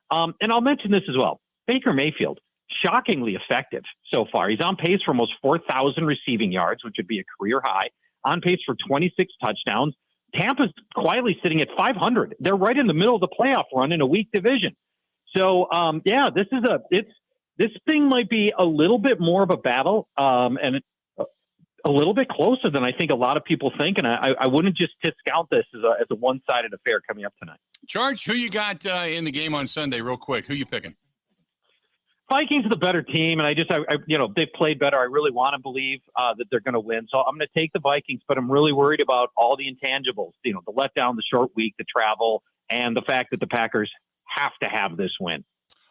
And I'll mention this as well. Baker Mayfield, shockingly effective so far. He's on pace for almost 4,000 receiving yards, which would be a career high, on pace for 26 touchdowns. Tampa's quietly sitting at 500. They're right in the middle of the playoff run in a weak division. So, this thing might be a little bit more of a battle, and a little bit closer than I think a lot of people think. And I wouldn't just discount this as a one-sided affair coming up tonight. Charge, who you got in the game on Sunday, real quick? Who you picking? Vikings are the better team, and they've played better. I really want to believe that they're going to win. So I'm going to take the Vikings, but I'm really worried about all the intangibles, the letdown, the short week, the travel, and the fact that the Packers have to have this win.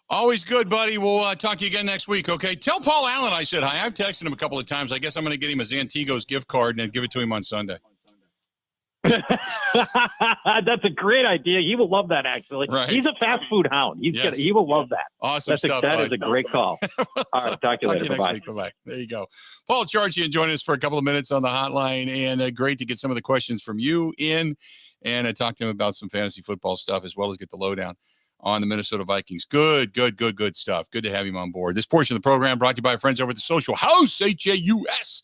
Always good, buddy. We'll talk to you again next week, okay? Tell Paul Allen I said hi. I've texted him a couple of times. I guess I'm going to get him a Zantigos gift card and then give it to him on Sunday. That's a great idea. He will love that, actually. Right. He's a fast food hound. He will love that. Awesome stuff. That bud. is a great call. All right, talk to you later. next Bye-bye. week. Bye-bye. There you go. Paul Charchian joining us for a couple of minutes on the hotline, and great to get some of the questions from you in, and talk to him about some fantasy football stuff as well as get the lowdown on the Minnesota Vikings. Good stuff. Good to have him on board. This portion of the program brought to you by our friends over at the Social House, Haus.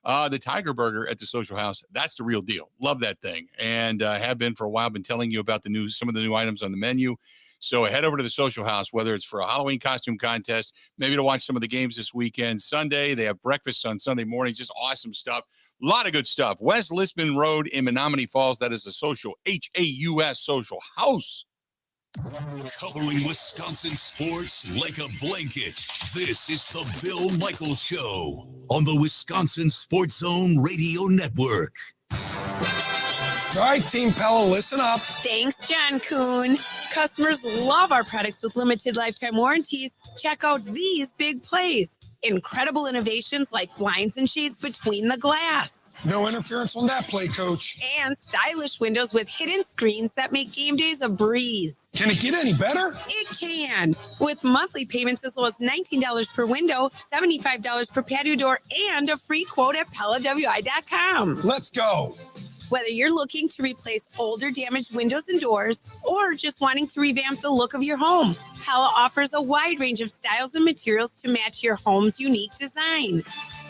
The Tiger Burger at the Social House. That's the real deal. Love that thing. And have been for a while. Been telling you about some of the new items on the menu. So head over to the Social House, whether it's for a Halloween costume contest, maybe to watch some of the games this weekend. Sunday, they have breakfast on Sunday mornings. Just awesome stuff. A lot of good stuff. West Lisbon Road in Menominee Falls. That is the Social, Haus Social House. Covering Wisconsin sports like a blanket. This is the Bill Michaels Show on the Wisconsin Sports Zone Radio Network. All right, Team Pella, listen up. Thanks, John Kuhn. Customers love our products with limited lifetime warranties. Check out these big plays. Incredible innovations like blinds and shades between the glass. No interference on that play, Coach. And stylish windows with hidden screens that make game days a breeze. Can it get any better? It can. With monthly payments as low as $19 per window, $75 per patio door, and a free quote at PellaWI.com. Let's go. Whether you're looking to replace older damaged windows and doors or just wanting to revamp the look of your home, Pella offers a wide range of styles and materials to match your home's unique design.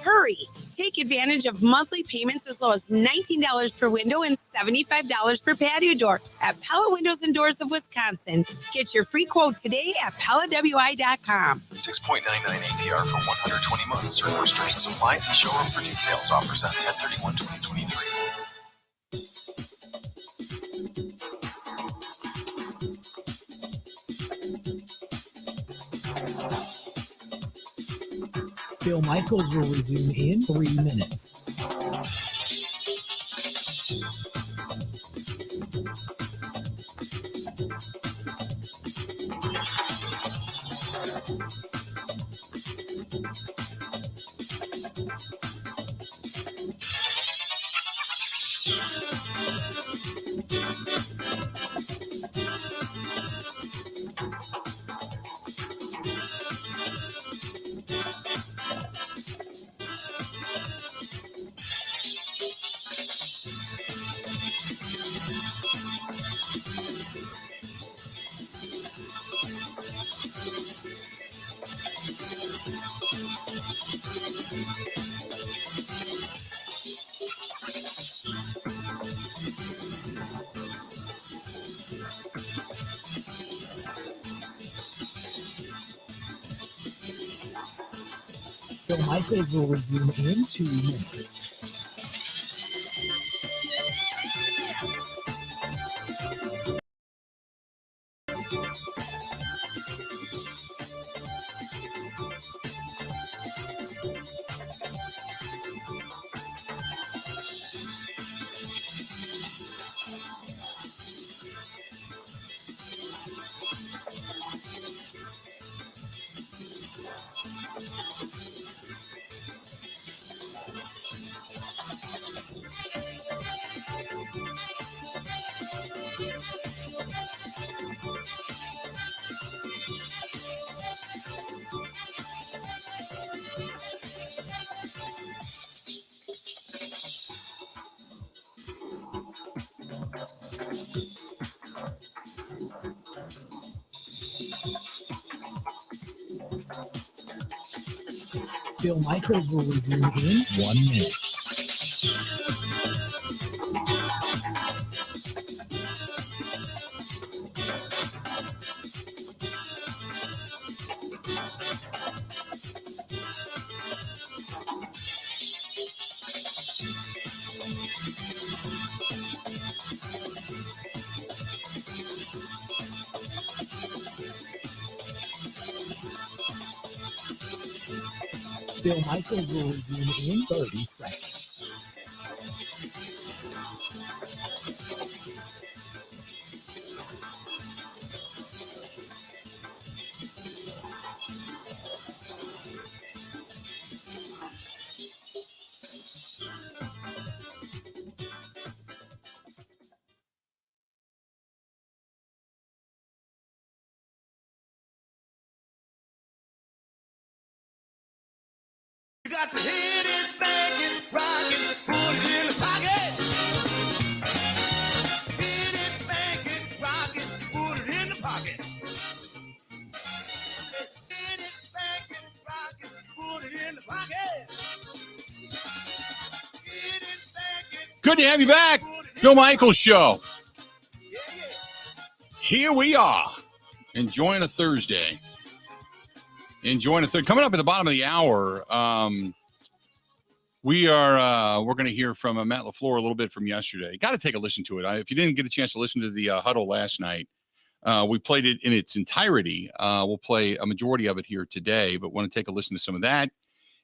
Hurry! Take advantage of monthly payments as low as $19 per window and $75 per patio door at Pella Windows and Doors of Wisconsin. Get your free quote today at PellaWI.com. 6.99 APR for 120 months. Certain restrictions apply. See showroom for details. Offers end 10/31/2023. Bill Michaels will resume in 3 minutes. Bill Michaels will resume in 2 minutes. Bill Michaels will resume in 1 minute. Bill Michaels will resume in 30 seconds. Good to have you back. Bill Michaels Show. Here we are, enjoying a Thursday. Coming up at the bottom of the hour, we're going to hear from Matt LaFluer a little bit from yesterday. Got to take a listen to it. If you didn't get a chance to listen to the huddle last night, we played it in its entirety. We'll play a majority of it here today, but want to take a listen to some of that.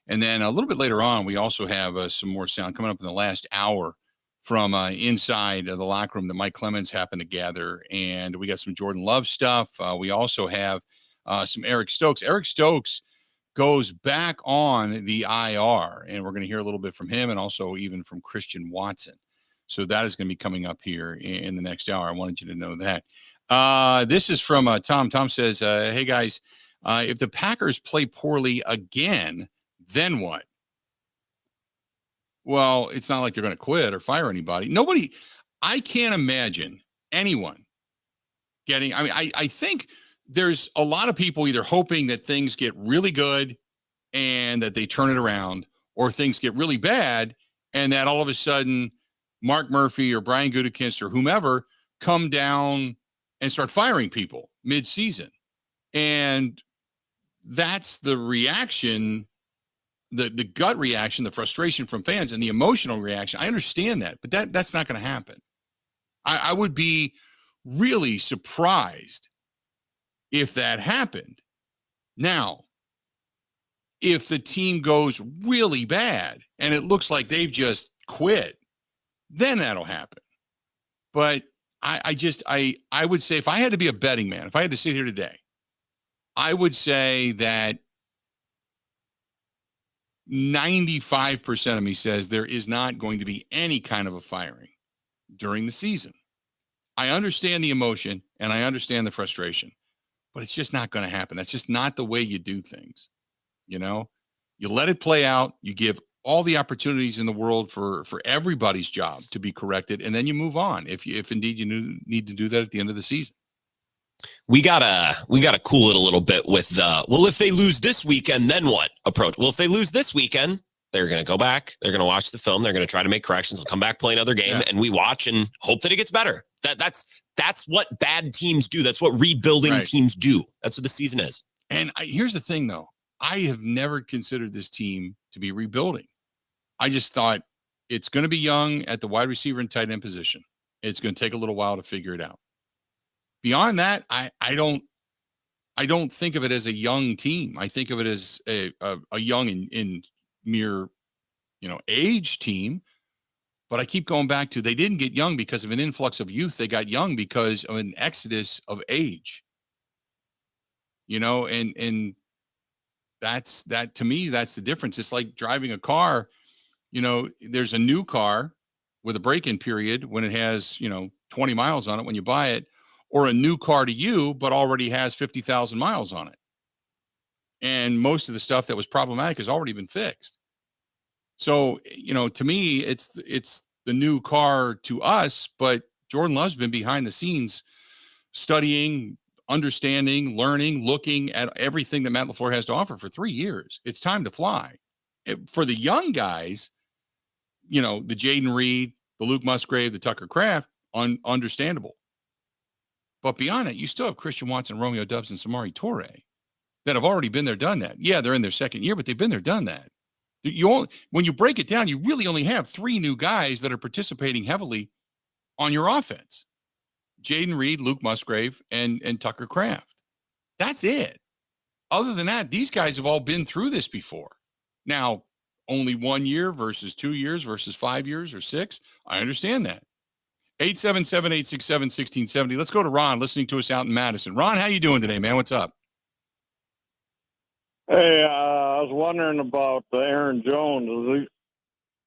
And then a little bit later on, we also have some more sound coming up in the last hour from inside the locker room that Mike Clemens happened to gather. And we got some Jordan Love stuff. We also have some Eric Stokes. Eric Stokes goes back on the IR, and we're going to hear a little bit from him and also even from Christian Watson. So that is going to be coming up here in the next hour. I wanted you to know that. This is from Tom. Tom says, hey, guys, if the Packers play poorly again, then what? Well, it's not like they're going to quit or fire anybody. I can't imagine anyone getting, I think there's a lot of people either hoping that things get really good and that they turn it around, or things get really bad and that all of a sudden Mark Murphy or Brian Gutekunst or whomever come down and start firing people mid-season. And that's the reaction, the gut reaction, the frustration from fans and the emotional reaction. I understand that, but that's not going to happen. I would be really surprised if that happened. Now, if the team goes really bad and it looks like they've just quit, then that'll happen. But I would say, if I had to be a betting man, if I had to sit here today, I would say that 95% of me says there is not going to be any kind of a firing during the season. I understand the emotion and I understand the frustration, but it's just not going to happen. That's just not the way you do things. You know, you let it play out. You give all the opportunities in the world for everybody's job to be corrected, and then you move on. If indeed you need to do that at the end of the season. We gotta cool it a little bit with the, well, if they lose this weekend, then what approach? Well, if they lose this weekend, they're going to go back. They're going to watch the film. They're going to try to make corrections. They'll come back, play another game, and we watch and hope that it gets better. That's what bad teams do. That's what rebuilding teams do. That's what the season is. And here's the thing, though. I have never considered this team to be rebuilding. I just thought it's going to be young at the wide receiver and tight end position. It's going to take a little while to figure it out. Beyond that, I don't think of it as a young team. I think of it as a young in mere, age team. But I keep going back to, they didn't get young because of an influx of youth. They got young because of an exodus of age. And that to me, that's the difference. It's like driving a car. There's a new car with a break-in period when it has, 20 miles on it when you buy it, or a new car to you, but already has 50,000 miles on it. And most of the stuff that was problematic has already been fixed. So, to me, it's the new car to us, but Jordan Love's been behind the scenes studying, understanding, learning, looking at everything that Matt LaFleur has to offer for 3 years. It's time to fly. For the young guys, the Jaden Reed, the Luke Musgrave, the Tucker Kraft, understandable. But beyond it, you still have Christian Watson, Romeo Doubs, and Samori Toure that have already been there, done that. Yeah, they're in their second year, but they've been there, done that. When you break it down, you really only have 3 new guys that are participating heavily on your offense. Jaden Reed, Luke Musgrave, and Tucker Kraft. That's it. Other than that, these guys have all been through this before. Now, only 1 year versus 2 years versus 5 years or 6. I understand that. 877-867-1670. Let's go to Ron, listening to us out in Madison. Ron, how you doing today, man? What's up? Hey, I was wondering about Aaron Jones.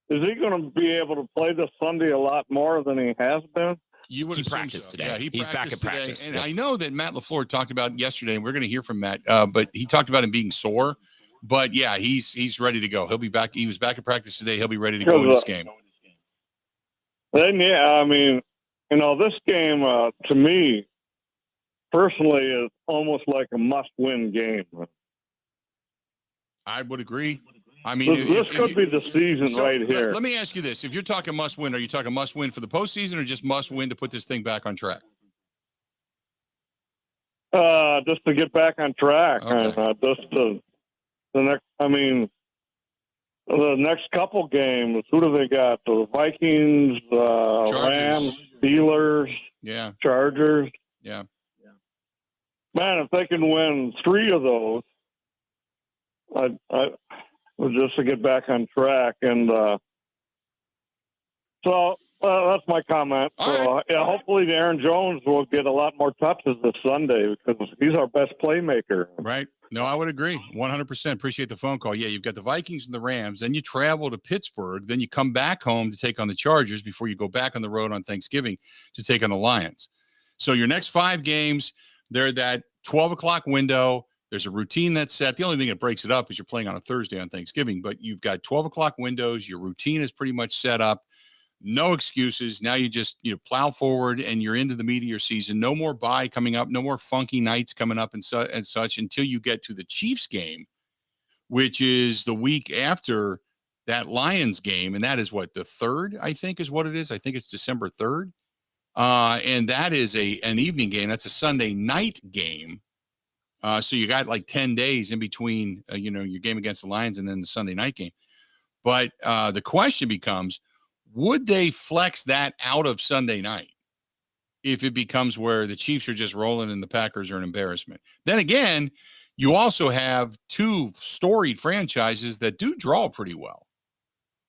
Is he going to be able to play this Sunday a lot more than he has been? He practiced today. Yeah, he's back at practice. And I know that Matt LaFleur talked about yesterday, and we're going to hear from Matt, but he talked about him being sore. But, yeah, he's ready to go. He'll be back. He was back at practice today. He'll be ready to go in this game. Then, yeah, I mean, this game, to me, personally, is almost like a must-win game. I would agree. I mean, this could be the season right here. Let me ask you this: if you're talking must win, are you talking must win for the postseason, or just must win to put this thing back on track? Just to get back on track, okay. and just the next. I mean, the next couple games. Who do they got? The Vikings, Rams, Steelers, Chargers. Yeah. Man, if they can win 3 of those, I just to get back on track, and so that's my comment. Yeah, hopefully Aaron Jones will get a lot more touches this Sunday because he's our best playmaker. Right. No, I would agree. 100%. Appreciate the phone call. Yeah, you've got the Vikings and the Rams. Then you travel to Pittsburgh. Then you come back home to take on the Chargers before you go back on the road on Thanksgiving to take on the Lions. So your next 5 games, they're that 12 o'clock window. There's a routine that's set. The only thing that breaks it up is you're playing on a Thursday on Thanksgiving, but you've got 12 o'clock windows. Your routine is pretty much set up. No excuses. Now you just plow forward and you're into the meat of your season. No more bye coming up. No more funky nights coming up and such until you get to the Chiefs game, which is the week after that Lions game. And that is what, the 3rd, I think is what it is. I think it's December 3rd. And that is an evening game. That's a Sunday night game. So you got like 10 days in between, your game against the Lions and then the Sunday night game. But the question becomes, would they flex that out of Sunday night if it becomes where the Chiefs are just rolling and the Packers are an embarrassment? Then again, you also have 2 storied franchises that do draw pretty well.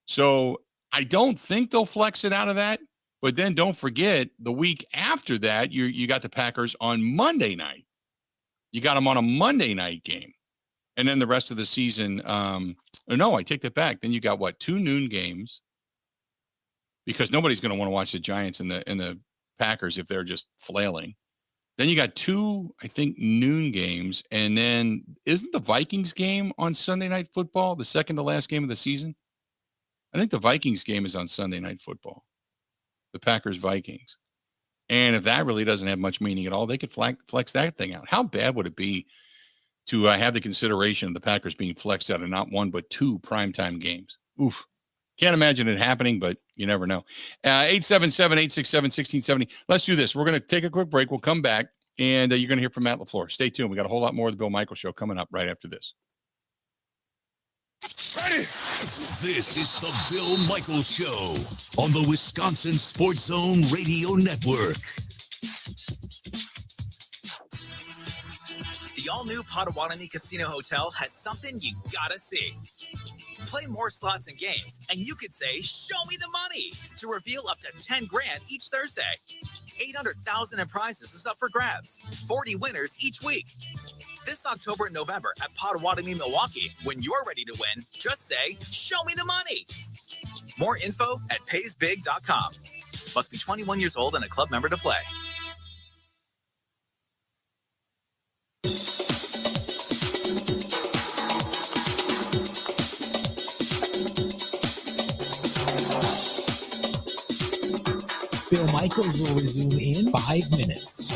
So I don't think they'll flex it out of that. But then don't forget, the week after that, you got the Packers on Monday night. You got them on a Monday night game. And then the rest of the season, no, I take that back. Then you got 2 noon games, because nobody's going to want to watch the Giants and the Packers if they're just flailing. Then you got 2, I think, noon games. And then isn't the Vikings game on Sunday Night Football, the second to last game of the season? I think the Vikings game is on Sunday Night Football, the Packers-Vikings. And if that really doesn't have much meaning at all, they could flex that thing out. How bad would it be to have the consideration of the Packers being flexed out of not 1 but 2 primetime games? Oof. Can't imagine it happening, but you never know. 877-867-1670. Let's do this. We're going to take a quick break. We'll come back, and you're going to hear from Matt LaFluer. Stay tuned. We got a whole lot more of the Bill Michaels Show coming up right after this. Ready? This is the Bill Michaels Show on the Wisconsin Sports Zone Radio Network. The all-new Potawatomi Casino Hotel has something you gotta see. Play more slots and games, and you could say, "Show me the money," to reveal up to 10 grand each Thursday. 800,000 in prizes is up for grabs. 40 winners each week. This October and November at Potawatomi, Milwaukee, when you're ready to win, just say, "Show me the money." More info at paysbig.com. Must be 21 years old and a club member to play. Bill Michaels will resume in 5 minutes.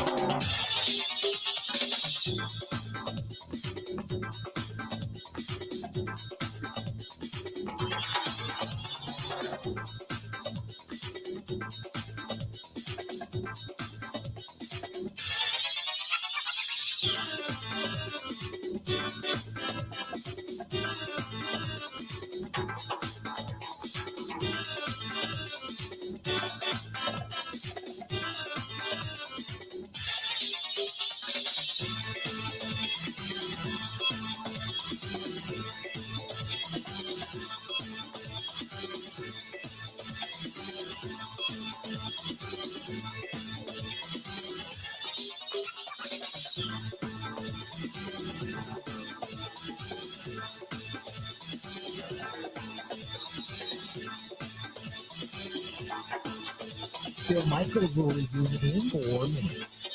Bill Michaels will resume in 4 minutes.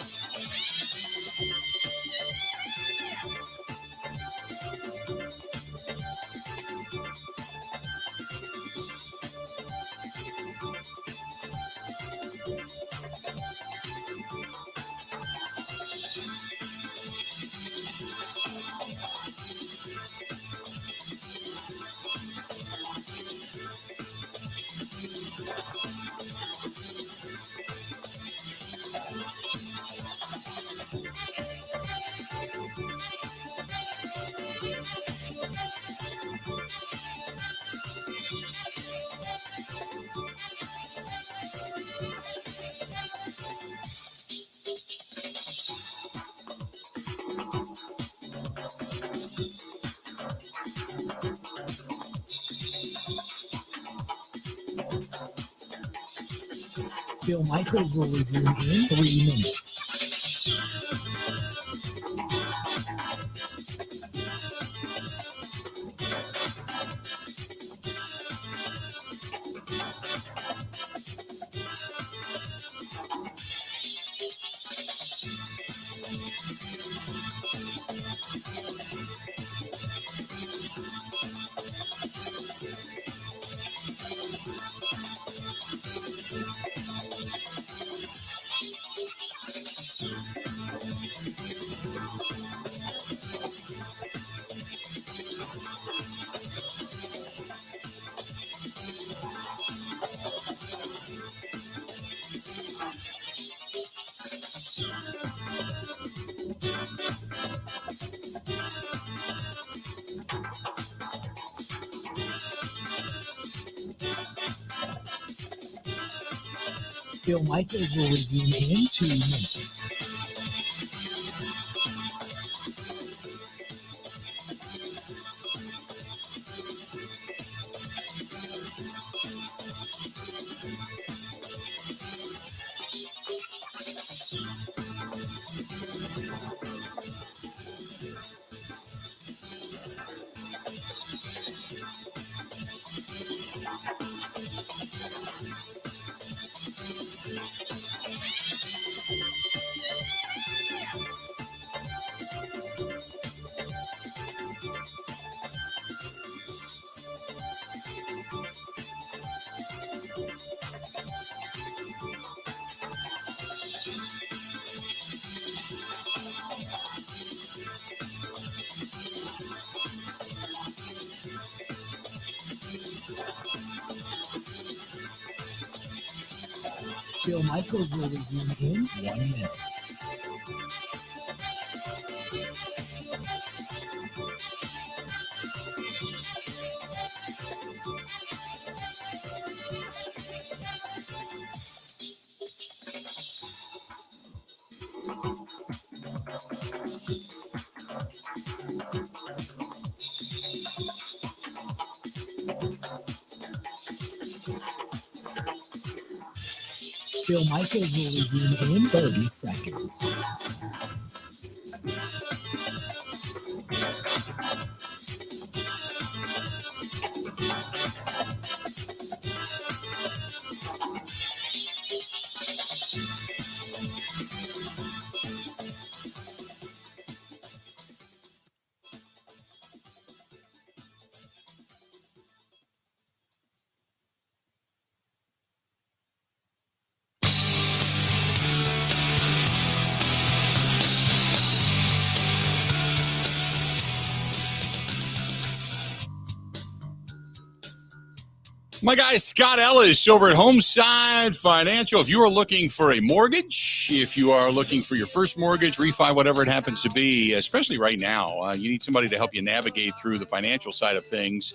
Bill Michaels will resume in 3 minutes. Bill Michaels will resume in 2 minutes. Bill Michaels will resume in 1 minute. Bill Michaels will resume in 30 seconds. My guy, Scott Ellis, over at Homeside Financial. If you are looking for a mortgage, if you are looking for your first mortgage, refi, whatever it happens to be, especially right now, you need somebody to help you navigate through the financial side of things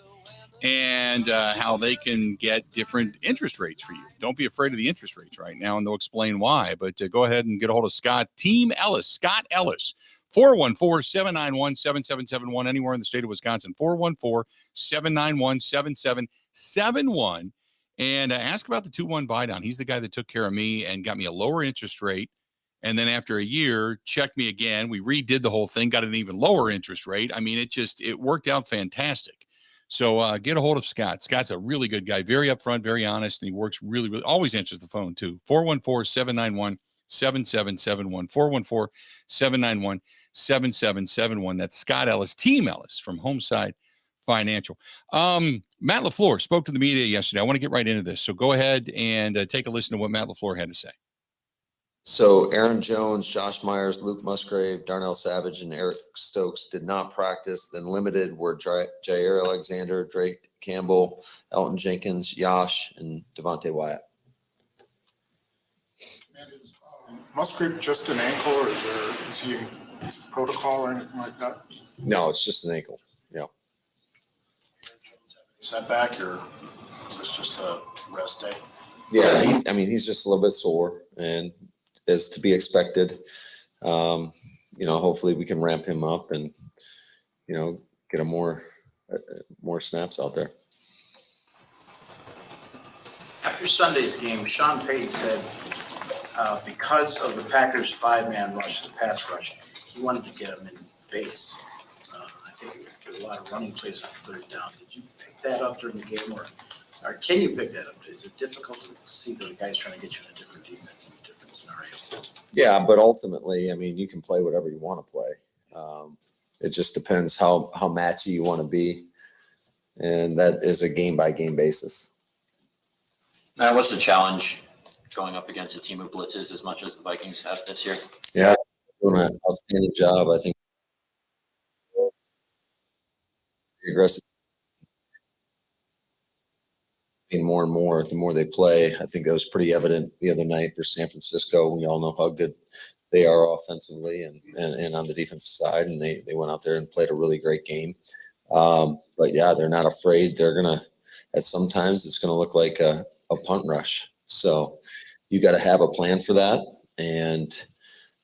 and how they can get different interest rates for you. Don't be afraid of the interest rates right now, and they'll explain why. But go ahead and get a hold of Scott. Team Ellis, Scott Ellis. 414-791-7771, anywhere in the state of Wisconsin. 414-791-7771. And ask about the 2-1 buy down. He's the guy that took care of me and got me a lower interest rate. And then after a year, checked me again. We redid the whole thing, got an even lower interest rate. I mean, it worked out fantastic. So get a hold of Scott. Scott's a really good guy, very upfront, very honest, and he works really, really, always answers the phone too. 414-791-7771. 414-791-7771. That's Scott Ellis, Team Ellis from Homeside Financial. Matt LaFluer spoke to the media yesterday. I want to get right into this. So go ahead and take a listen to what Matt LaFluer had to say. So Aaron Jones, Josh Myers, Luke Musgrave, Darnell Savage, and Eric Stokes did not practice. Then limited were Jair Alexander, Drake Campbell, Elton Jenkins, Yash, and Devontae Wyatt. Is Musgrave just an ankle, or is he in protocol or anything like that? No, it's just an ankle. Yeah. Setback, or is this just a rest day? Yeah, he's just a little bit sore, and as to be expected. Hopefully we can ramp him up and get him more snaps out there. After Sunday's game, Sean Payton said because of the Packers' 5-man rush, the pass rush, he wanted to get them in base. I think there were a lot of running plays on third down. Did you pick that up during the game, or can you pick that up? Is it difficult to see the guys trying to get you in a different defense in a different scenario? Yeah, but ultimately, I mean, you can play whatever you want to play. It just depends how matchy you want to be, and that is a game-by-game basis. Now, what's the challenge going up against a team of blitzes as much as the Vikings have this year? Yeah, doing an outstanding job. I think aggressive more and more the more they play. I think that was pretty evident the other night for San Francisco. We all know how good they are offensively and on the defensive side, and they went out there and played a really great game. But yeah, they're not afraid. They're gonna sometimes it's gonna look like a punt rush. So you got to have a plan for that and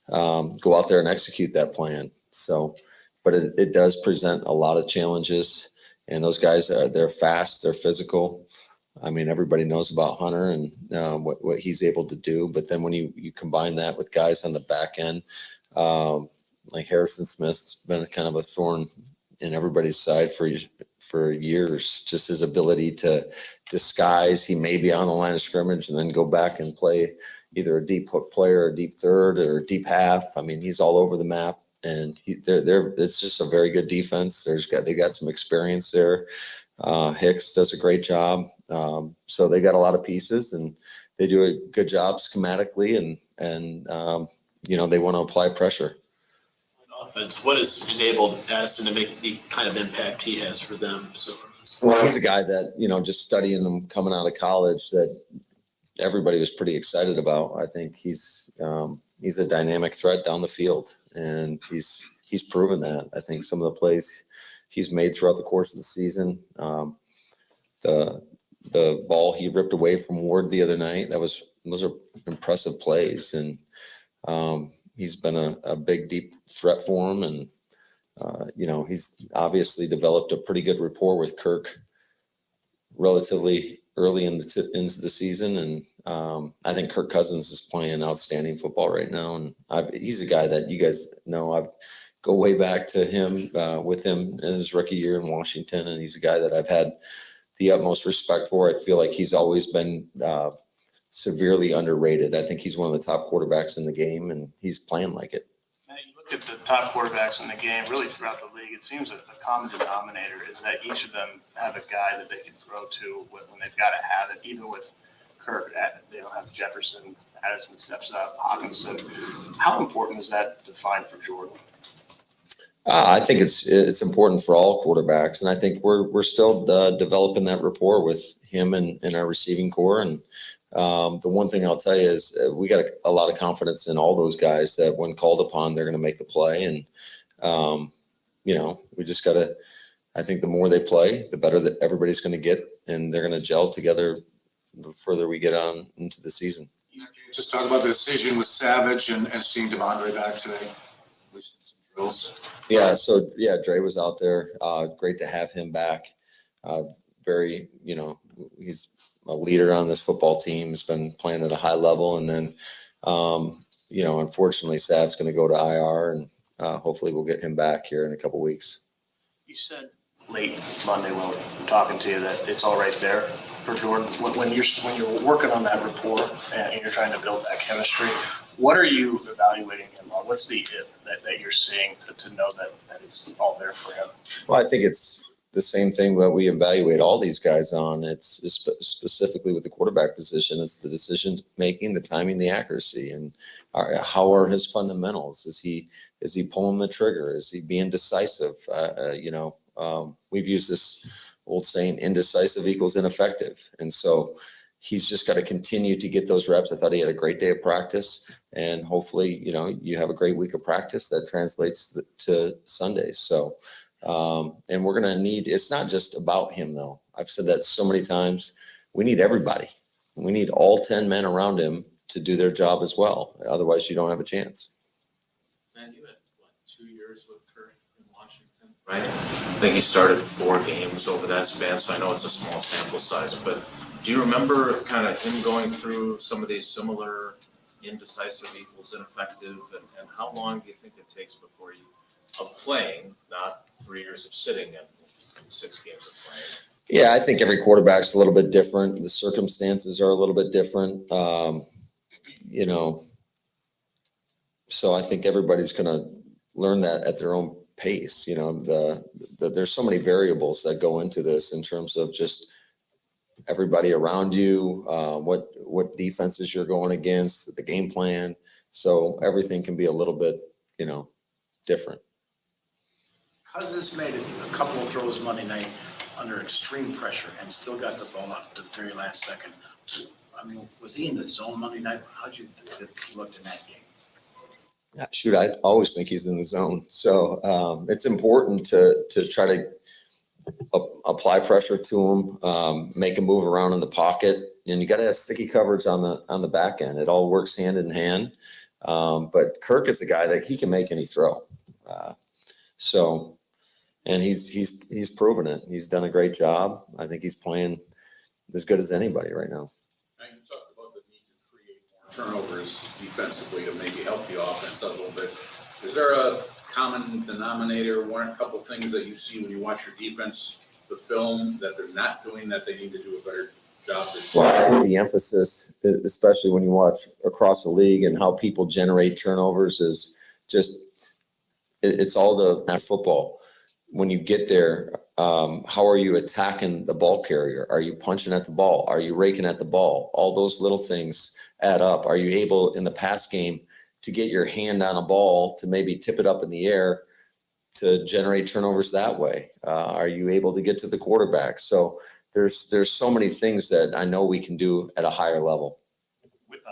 go out there and execute that plan. So, but it does present a lot of challenges, and those guys they're fast, they're physical. I mean, everybody knows about Hunter and what he's able to do. But then when you combine that with guys on the back end, like Harrison Smith's been kind of a thorn in everybody's side for years. Just his ability to disguise. He may be on the line of scrimmage and then go back and play either a deep hook player, or a deep third, or a deep half. I mean, he's all over the map. And it's just a very good defense. They got some experience there. Hicks does a great job. So they got a lot of pieces, and they do a good job schematically, and they want to apply pressure. Offense, what has enabled Addison to make the kind of impact he has for them? Well, he's a guy that, just studying him coming out of college, that everybody was pretty excited about. I think he's a dynamic threat down the field, and he's proven that. I think some of the plays he's made throughout the course of the season, the ball he ripped away from Ward the other night, those are impressive plays, and he's been a big deep threat for him, and he's obviously developed a pretty good rapport with Kirk relatively early into the season, and I think Kirk Cousins is playing outstanding football right now, and he's a guy that you guys know. I go way back to him with him in his rookie year in Washington, and he's a guy that I've had the utmost respect for. I feel like he's always been severely underrated. I think he's one of the top quarterbacks in the game, and he's playing like it. Now, you look at the top quarterbacks in the game, really throughout the league, it seems that the common denominator is that each of them have a guy that they can throw to when they've got to have it. Even with Kirk, they don't have Jefferson. Addison steps up, Hawkinson. How important is that to find for Jordan? I think it's important for all quarterbacks, and I think we're still developing that rapport with him and our receiving core. And the one thing I'll tell you is we got a lot of confidence in all those guys that when called upon, they're going to make the play. And we just got to. I think the more they play, the better that everybody's going to get, and they're going to gel together the further we get on into the season. Just talk about the decision with Savage and seeing Devondre back today. At least in some drills. Yeah, so Dre was out there. Great to have him back. Very, he's a leader on this football team. Has been playing at a high level, and then, unfortunately, Sav's going to go to IR, and hopefully we'll get him back here in a couple weeks. You said late Monday when we were talking to you that it's all right there for Jordan. When you're working on that rapport and you're trying to build that chemistry, what are you evaluating him on? What's the it that you're seeing to know that it's all there for him? Well, I think it's the same thing that we evaluate all these guys on. It's specifically with the quarterback position. It's the decision making, the timing, the accuracy, and how are his fundamentals? Is he pulling the trigger? Is he being decisive? We've used this old saying, indecisive equals ineffective. And so he's just got to continue to get those reps. I thought he had a great day of practice, and hopefully, you have a great week of practice that translates to Sundays. So, and we're going to need, it's not just about him though. I've said that so many times. We need everybody. We need all 10 men around him to do their job as well. Otherwise you don't have a chance. Man, you had 2 years with Kirk in Washington, right? I think he started 4 games over that span, so I know it's a small sample size, but Do you remember kind of him going through some of these similar indecisive equals ineffective, and how long do you think it takes before you, of playing, not 3 years of sitting and 6 games of playing? Yeah, I think every quarterback's a little bit different. The circumstances are a little bit different. You know, so I think everybody's going to learn that at their own pace. You know, there's so many variables that go into this in terms of just everybody around you, what defenses you're going against, the game plan. So everything can be a little bit, you know, different. Cousins made a couple of throws Monday night under extreme pressure and still got the ball out at the very last second. I mean, was he in the zone Monday night? How did you think that he looked in that game? Yeah, shoot, I always think he's in the zone. So it's important to try to apply pressure to him, make him move around in the pocket, and you got to have sticky coverage on the back end. It all works hand in hand. But Kirk is a guy that he can make any throw. And he's proven it. He's done a great job. I think he's playing as good as anybody right now. Now you talked about the need to create more turnovers defensively to maybe help the offense a little bit. Is there a common denominator, a couple of things that you see when you watch your defense, the film, that they're not doing that they need to do a better job? Well, I think the emphasis, especially when you watch across the league and how people generate turnovers, is just it's all the football. When you get there, how are you attacking the ball carrier? Are you punching at the ball? Are you raking at the ball? All those little things add up. Are you able in the pass game to get your hand on a ball to maybe tip it up in the air to generate turnovers that way? Are you able to get to the quarterback? So there's so many things that I know we can do at a higher level. With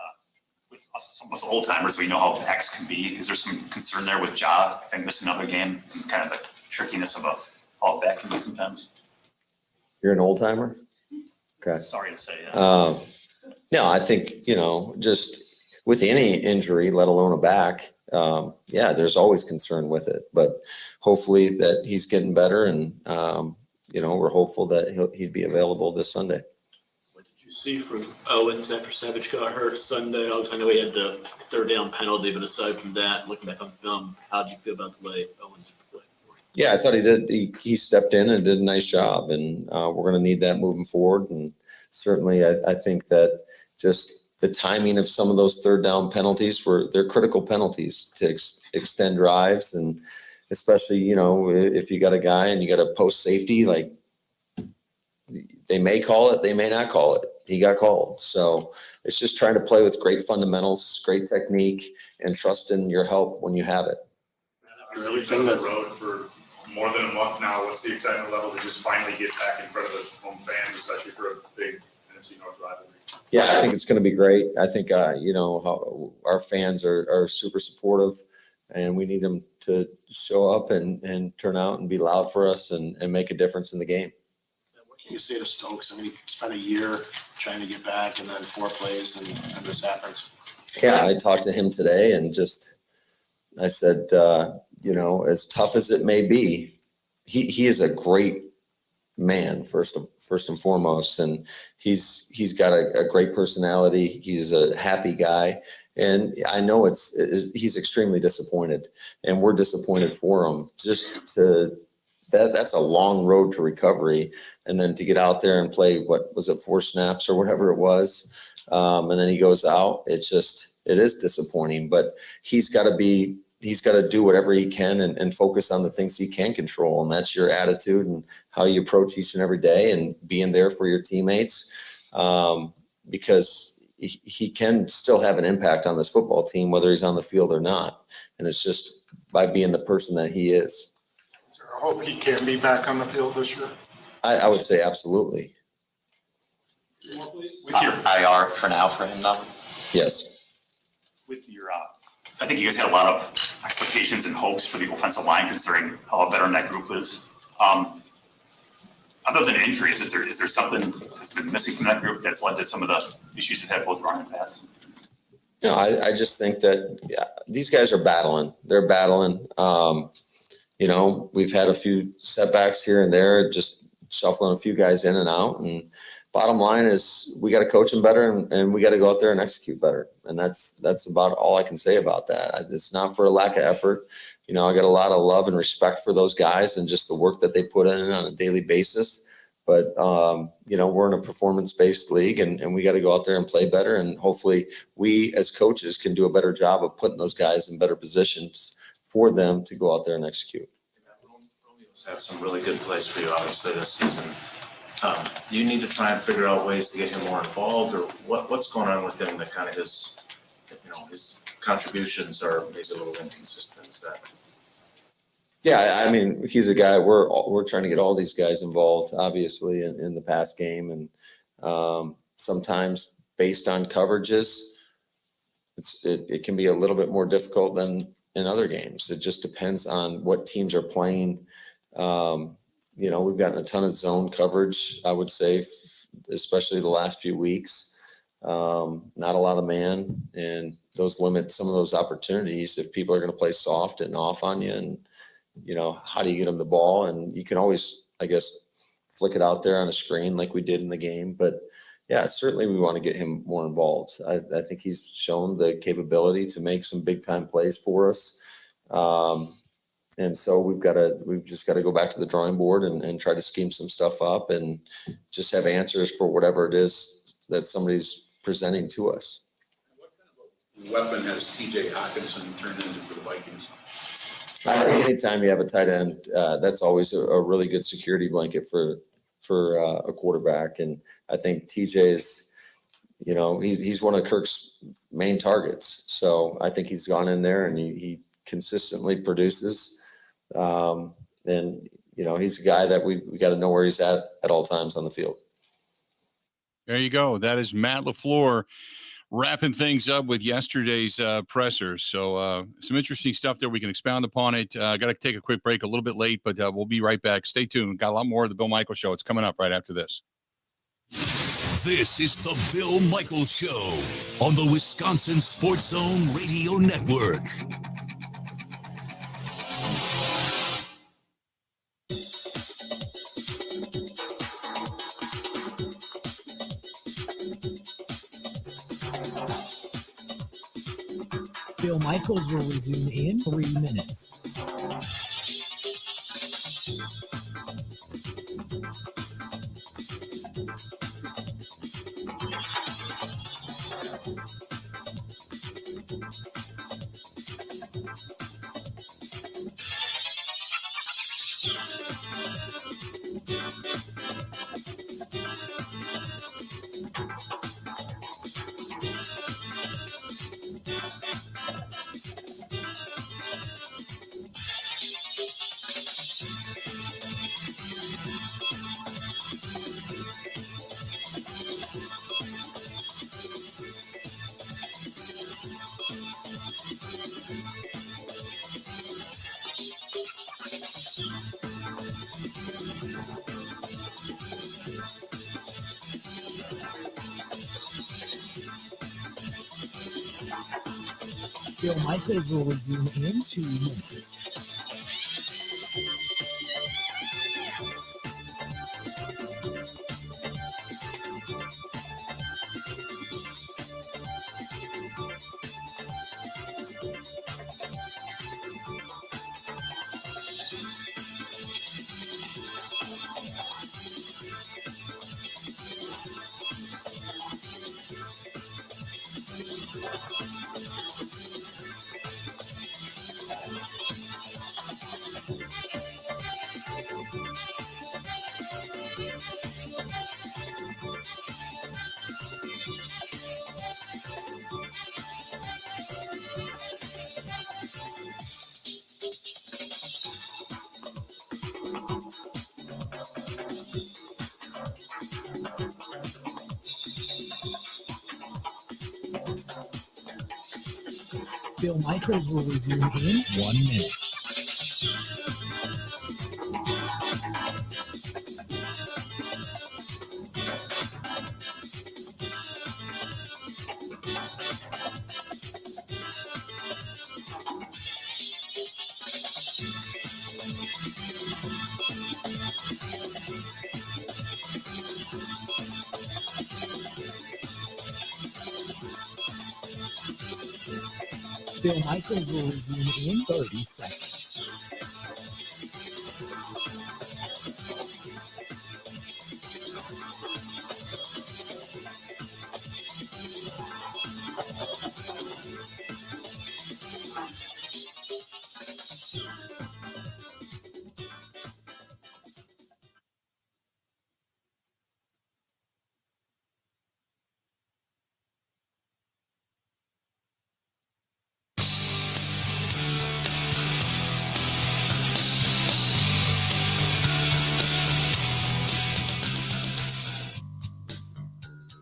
us, some of us old timers, we know how X can be. Is there some concern there with Ja? I think missing another game and kind of the trickiness of how that can be sometimes. You're an old timer? Okay. Sorry to say. Yeah. No, I think, you know, just with any injury, let alone a back, there's always concern with it. But hopefully that he's getting better, and, you know, we're hopeful that he'd be available this Sunday. What did you see from Owens after Savage got hurt Sunday? I know he had the third down penalty, but aside from that, looking back on film, how did you feel about the way Owens played? Yeah, I thought he did. He stepped in and did a nice job, and we're going to need that moving forward. And certainly, I think that just the timing of some of those third down penalties they're critical penalties to extend drives, and especially, you know, if you got a guy and you got a post safety, like they may call it, they may not call it. He got called, so it's just trying to play with great fundamentals, great technique, and trust in your help when you have it. Everything that road for more than a month now. What's the excitement level to just finally get back in front of the home fans, especially for a big NFC North rivalry? Yeah, I think it's going to be great. I think, you know, how our fans are super supportive, and we need them to show up and turn out and be loud for us and make a difference in the game. What can you say to Stokes? I mean, he spent a year trying to get back, and then 4 plays, and this happens. Yeah, I talked to him today, and I said, you know, as tough as it may be, he is a great man, first and foremost. And he's got a great personality. He's a happy guy. And I know he's extremely disappointed, and we're disappointed for him. That's a long road to recovery. And then to get out there and play, what was it, 4 snaps or whatever it was. And then he goes out. It is disappointing, but he's got to do whatever he can and focus on the things he can control. And that's your attitude and how you approach each and every day and being there for your teammates. Because he can still have an impact on this football team, whether he's on the field or not. And it's just by being the person that he is. Is there a hope he can be back on the field this year? I would say absolutely. With your IR for now for him, though? Yes. With your, I think you guys had a lot of expectations and hopes for the offensive line, considering how veteran that group is. Other than injuries, is there something that's been missing from that group that's led to some of the issues you've had both run and pass? You know, I just think that these guys are battling. They're battling. You know, we've had a few setbacks here and there, just shuffling a few guys in and out. bottom line is we got to coach them better and we got to go out there and execute better. And that's about all I can say about that. It's not for a lack of effort. I got a lot of love and respect for those guys and just the work that they put in on a daily basis. But, we're in a performance-based league and we got to go out there and play better. And hopefully we as coaches can do a better job of putting those guys in better positions for them to go out there and execute. Romeo's had some really good plays for you, obviously, this season. Do you need to try and figure out ways to get him more involved, or what's going on with him that kind of his contributions are maybe a little inconsistent? Is that? Yeah, I mean, he's a guy we're trying to get all these guys involved, obviously, in the pass game, and sometimes based on coverages, it can be a little bit more difficult than in other games. It just depends on what teams are playing. We've gotten a ton of zone coverage, I would say, especially the last few weeks. Not a lot of man, and those limit some of those opportunities if people are going to play soft and off on you. And, how do you get them the ball? And you can always, I guess, flick it out there on a screen like we did in the game. But, yeah, certainly we want to get him more involved. I think he's shown the capability to make some big-time plays for us. And so we've just got to go back to the drawing board and try to scheme some stuff up and just have answers for whatever it is that somebody's presenting to us. What kind of a weapon has TJ Hawkinson turned into for the Vikings? I think anytime you have a tight end, that's always a really good security blanket for a quarterback. And I think TJ's, he's one of Kirk's main targets. So I think he's gone in there and he consistently produces. And he's a guy that we got to know where he's at all times on the field. There you go. That is Matt LaFluer wrapping things up with yesterday's presser. So some interesting stuff there. We can expound upon it. Got to take a quick break, a little bit late, but we'll be right back. Stay tuned. Got a lot more of the Bill Michaels Show. It's coming up right after this. This is the Bill Michaels Show on the Wisconsin Sports Zone Radio Network. Bill Michaels will resume in 3 minutes. Bill Michaels will resume in 2 minutes. Bill Michaels will resume in 1 minute. Bill Michaels will resume in 30 seconds.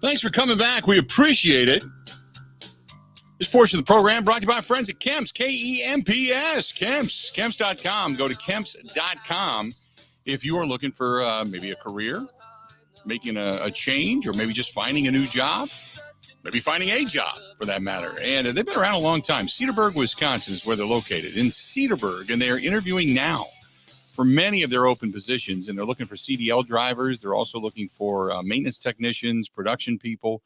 Thanks for coming back. We appreciate it. This portion of the program brought to you by our friends at Kemps, K-E-M-P-S, Kemps, Kemps.com. Go to Kemps.com if you are looking for maybe a career, making a change, or maybe just finding a new job, maybe finding a job for that matter. And they've been around a long time. Cedarburg, Wisconsin is where they're located, in Cedarburg, and they are interviewing now for many of their open positions, and they're looking for CDL drivers. They're also looking for maintenance technicians, production people.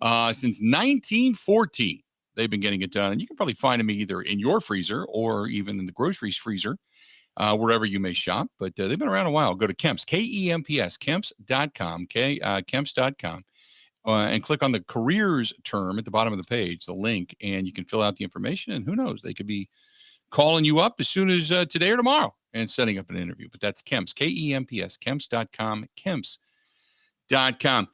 Since 1914, they've been getting it done, and you can probably find them either in your freezer or even in the groceries freezer, wherever you may shop. But they've been around a while. Go to Kemps, K-E-M-P-S, Kemps.com, Kemps.com, and click on the careers term at the bottom of the page, the link, and you can fill out the information, and who knows, they could be calling you up as soon as today or tomorrow and setting up an interview. But that's Kemps, K-E-M-P-S, Kemps.com, Kemps.com.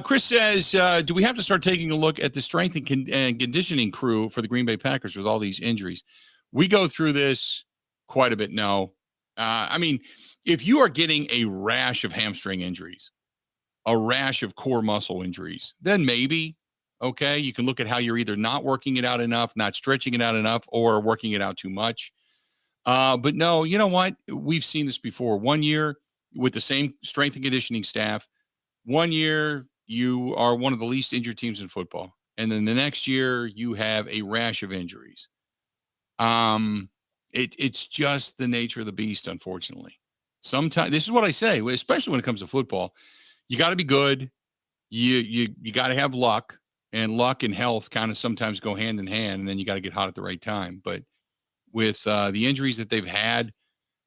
Chris says, do we have to start taking a look at the strength and conditioning crew for the Green Bay Packers with all these injuries? We go through this quite a bit now. I mean, if you are getting a rash of hamstring injuries, a rash of core muscle injuries, then maybe, okay, you can look at how you're either not working it out enough, not stretching it out enough, or working it out too much. But no, you know what? We've seen this before. 1 year with the same strength and conditioning staff. 1 year, you are one of the least injured teams in football. And then the next year, you have a rash of injuries. It's just the nature of the beast, unfortunately. Sometimes, this is what I say, especially when it comes to football, you got to be good. You got to have luck, and luck and health kind of sometimes go hand in hand, and then you got to get hot at the right time. But with the injuries that they've had,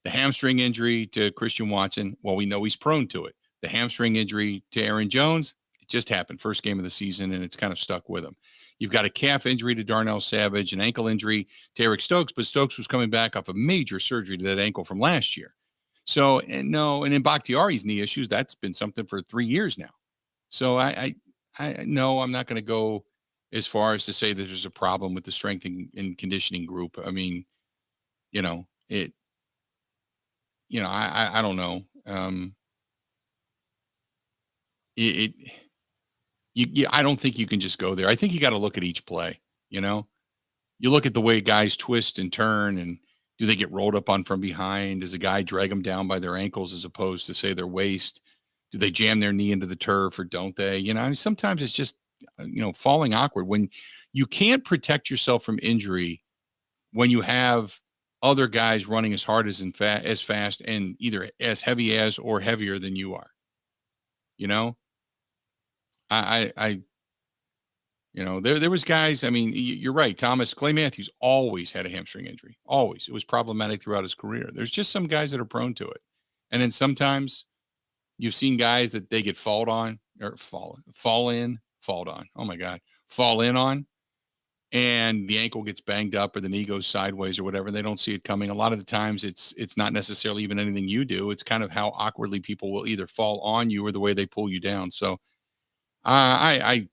the hamstring injury to Christian Watson, well, we know he's prone to it. The hamstring injury to Aaron Jones, it just happened first game of the season, and it's kind of stuck with him. You've got a calf injury to Darnell Savage, an ankle injury to Eric Stokes, but Stokes was coming back off a major surgery to that ankle from last year. So, and in Bakhtiari's knee issues, that's been something for 3 years now. So I no, I'm not going to go as far as to say that there's a problem with the strength and conditioning group. I mean, I don't know. I don't think you can just go there. I think you got to look at each play. You look at the way guys twist and turn, and do they get rolled up on from behind? Does a guy drag them down by their ankles as opposed to, say, their waist? Do they jam their knee into the turf or don't they? Sometimes it's just, falling awkward. When you can't protect yourself from injury, when you have other guys running as hard as fast and either as heavy as or heavier than you are, there was guys. I mean, you're right. Clay Matthews always had a hamstring injury. Always. It was problematic throughout his career. There's just some guys that are prone to it. And then sometimes you've seen guys that they get fall in on, and the ankle gets banged up or the knee goes sideways or whatever. They don't see it coming. A lot of the times it's not necessarily even anything you do. It's kind of how awkwardly people will either fall on you or the way they pull you down. So I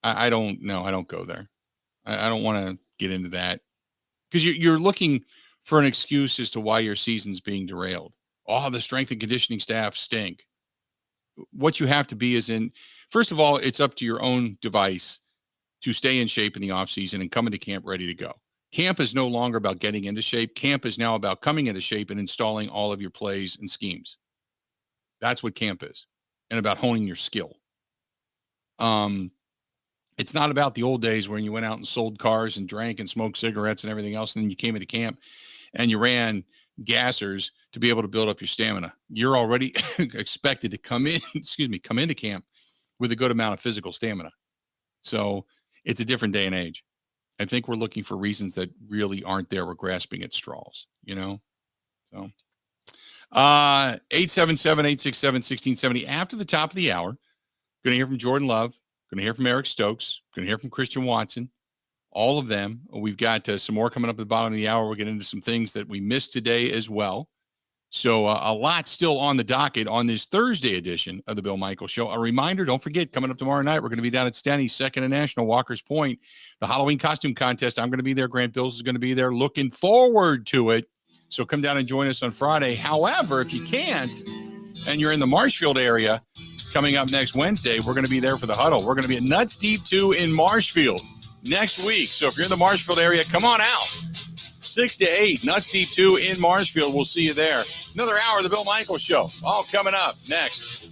don't know. I don't go there. I don't want to get into that, because you're looking for an excuse as to why your season's being derailed. Oh, the strength and conditioning staff stink. What you have to be is first of all, it's up to your own device to stay in shape in the off season and come into camp ready to go. Camp is no longer about getting into shape. Camp is now about coming into shape and installing all of your plays and schemes. That's what camp is, and about honing your skill. It's not about the old days when you went out and sold cars and drank and smoked cigarettes and everything else, and then you came into camp and you ran gassers to be able to build up your stamina. You're already expected to come into camp with a good amount of physical stamina. So it's a different day and age. I think we're looking for reasons that really aren't there. We're grasping at straws, So 877-867-1670. After the top of the hour, going to hear from Jordan Love, going to hear from Eric Stokes, going to hear from Christian Watson, all of them. We've got some more coming up at the bottom of the hour. We'll get into some things that we missed today as well. So a lot still on the docket on this Thursday edition of the Bill Michaels Show. A reminder, don't forget, coming up tomorrow night, we're going to be down at Stenny's, 2nd and National, Walker's Point, the Halloween costume contest. I'm going to be there. Grant Bills is going to be there. Looking forward to it. So come down and join us on Friday. However, if you can't, and you're in the Marshfield area, coming up next Wednesday, we're going to be there for the huddle. We're going to be at Nuts Deep 2 in Marshfield next week. So if you're in the Marshfield area, come on out. 6 to 8, Nuts Deep 2 in Marshfield. We'll see you there. Another hour of the Bill Michaels Show. All coming up next.